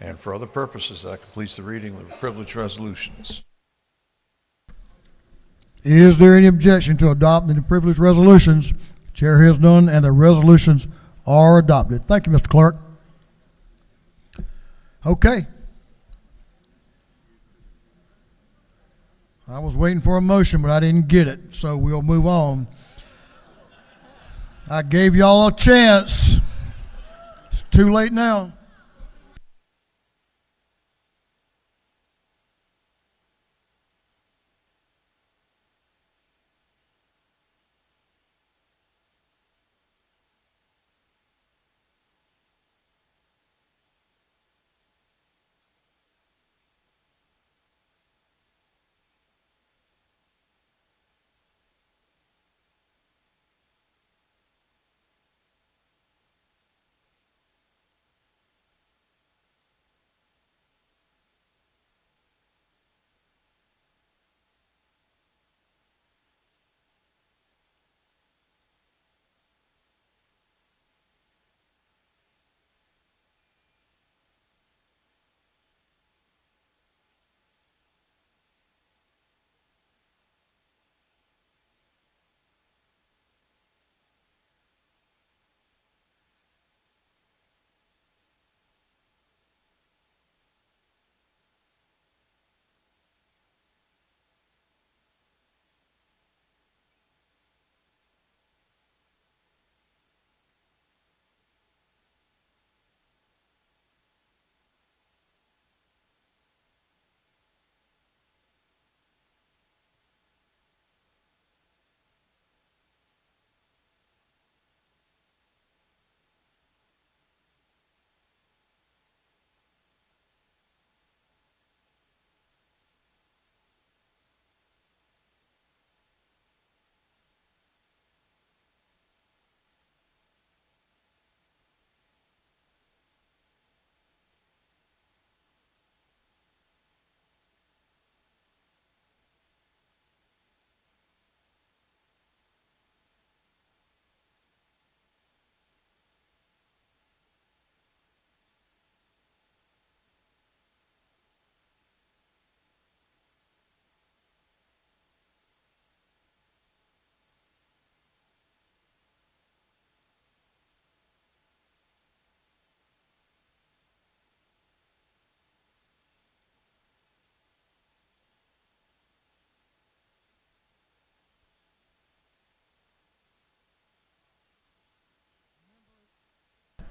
And for other purposes, that completes the reading of the privilege resolutions. Is there any objection to adopting the privilege resolutions? Chair has none, and the resolutions are adopted. Thank you, Mr. Clerk. Okay. I was waiting for a motion, but I didn't get it, so we'll move on. I gave y'all a chance. It's too late now.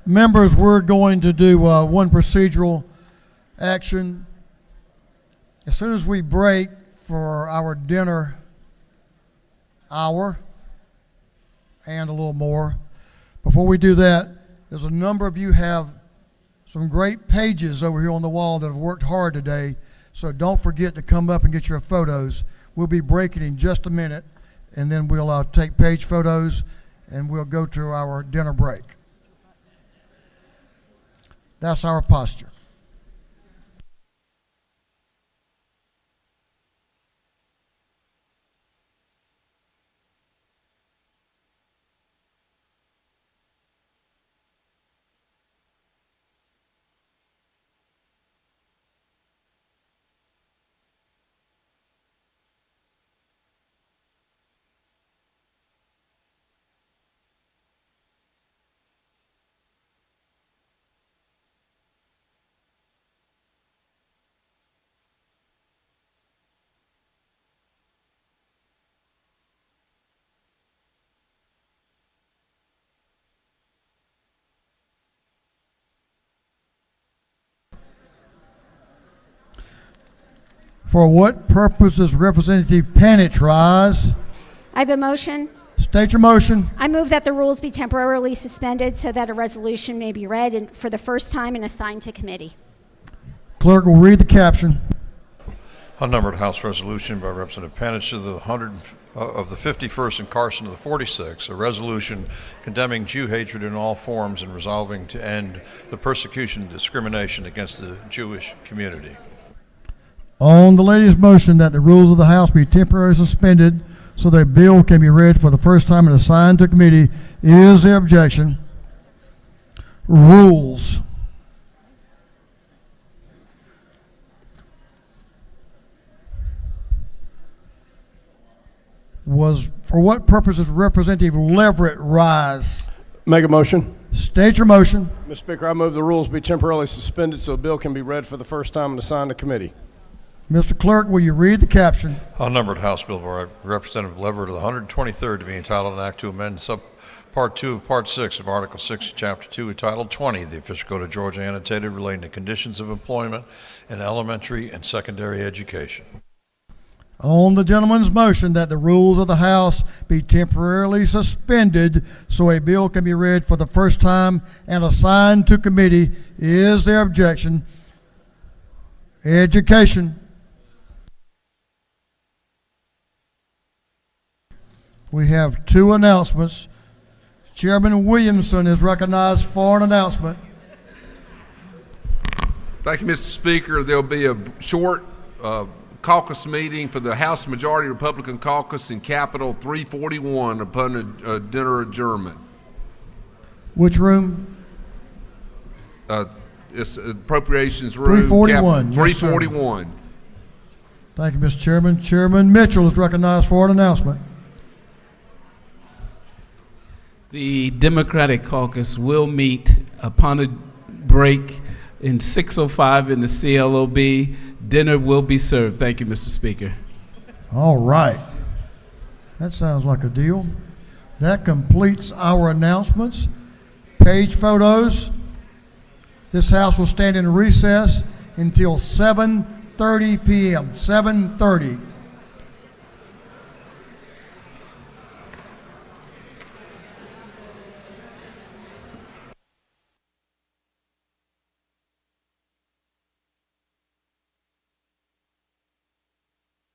Members, we're going to do one procedural action. As soon as we break for our dinner hour and a little more, before we do that, there's a number of you have some great pages over here on the wall that have worked hard today, so don't forget to come up and get your photos. We'll be breaking in just a minute, and then we'll take page photos, and we'll go to our dinner break. That's our posture. For what purpose does Representative Panich rise? I have a motion. State your motion. I move that the rules be temporarily suspended so that a resolution may be read for the first time and assigned to committee. Clerk will read the caption. Unnumbered House Resolution by Representative Panich of the 51st and Carson of the 46th, a resolution condemning Jew hatred in all forms and resolving to end the persecution and discrimination against the Jewish community. On the lady's motion that the rules of the House be temporarily suspended so that a bill can be read for the first time and assigned to committee, is there objection? Rules. For what purpose does Representative Leverett rise? Make a motion. State your motion. Mr. Speaker, I move the rules be temporarily suspended so a bill can be read for the first time and assigned to committee. Mr. Clerk, will you read the caption? Unnumbered House Bill by Representative Leverett of the 123rd to be entitled an act to amend Part 2 of Part 6 of Article 6 of Chapter 2 entitled 20, the Official Code of Georgia annotated relating to conditions of employment in elementary and secondary education. On the gentleman's motion that the rules of the House be temporarily suspended so a bill can be read for the first time and assigned to committee, is there objection? Education. We have two announcements. Chairman Williamson is recognized for an announcement. Thank you, Mr. Speaker. There'll be a short caucus meeting for the House Majority Republican Caucus in Capitol 341 upon a dinner adjournment. Which room? It's Appropriations Room. 341. 341. Yes, thank you, Mr. Chairman. Chairman Mitchell is recognized for an announcement. The Democratic Caucus will meet upon a break in 6:05 in the CLOB. Dinner will be served. Thank you, Mr. Speaker. All right. That sounds like a deal. That completes our announcements. Page photos. This House will stand in recess until 7:30 p.m. 7:30.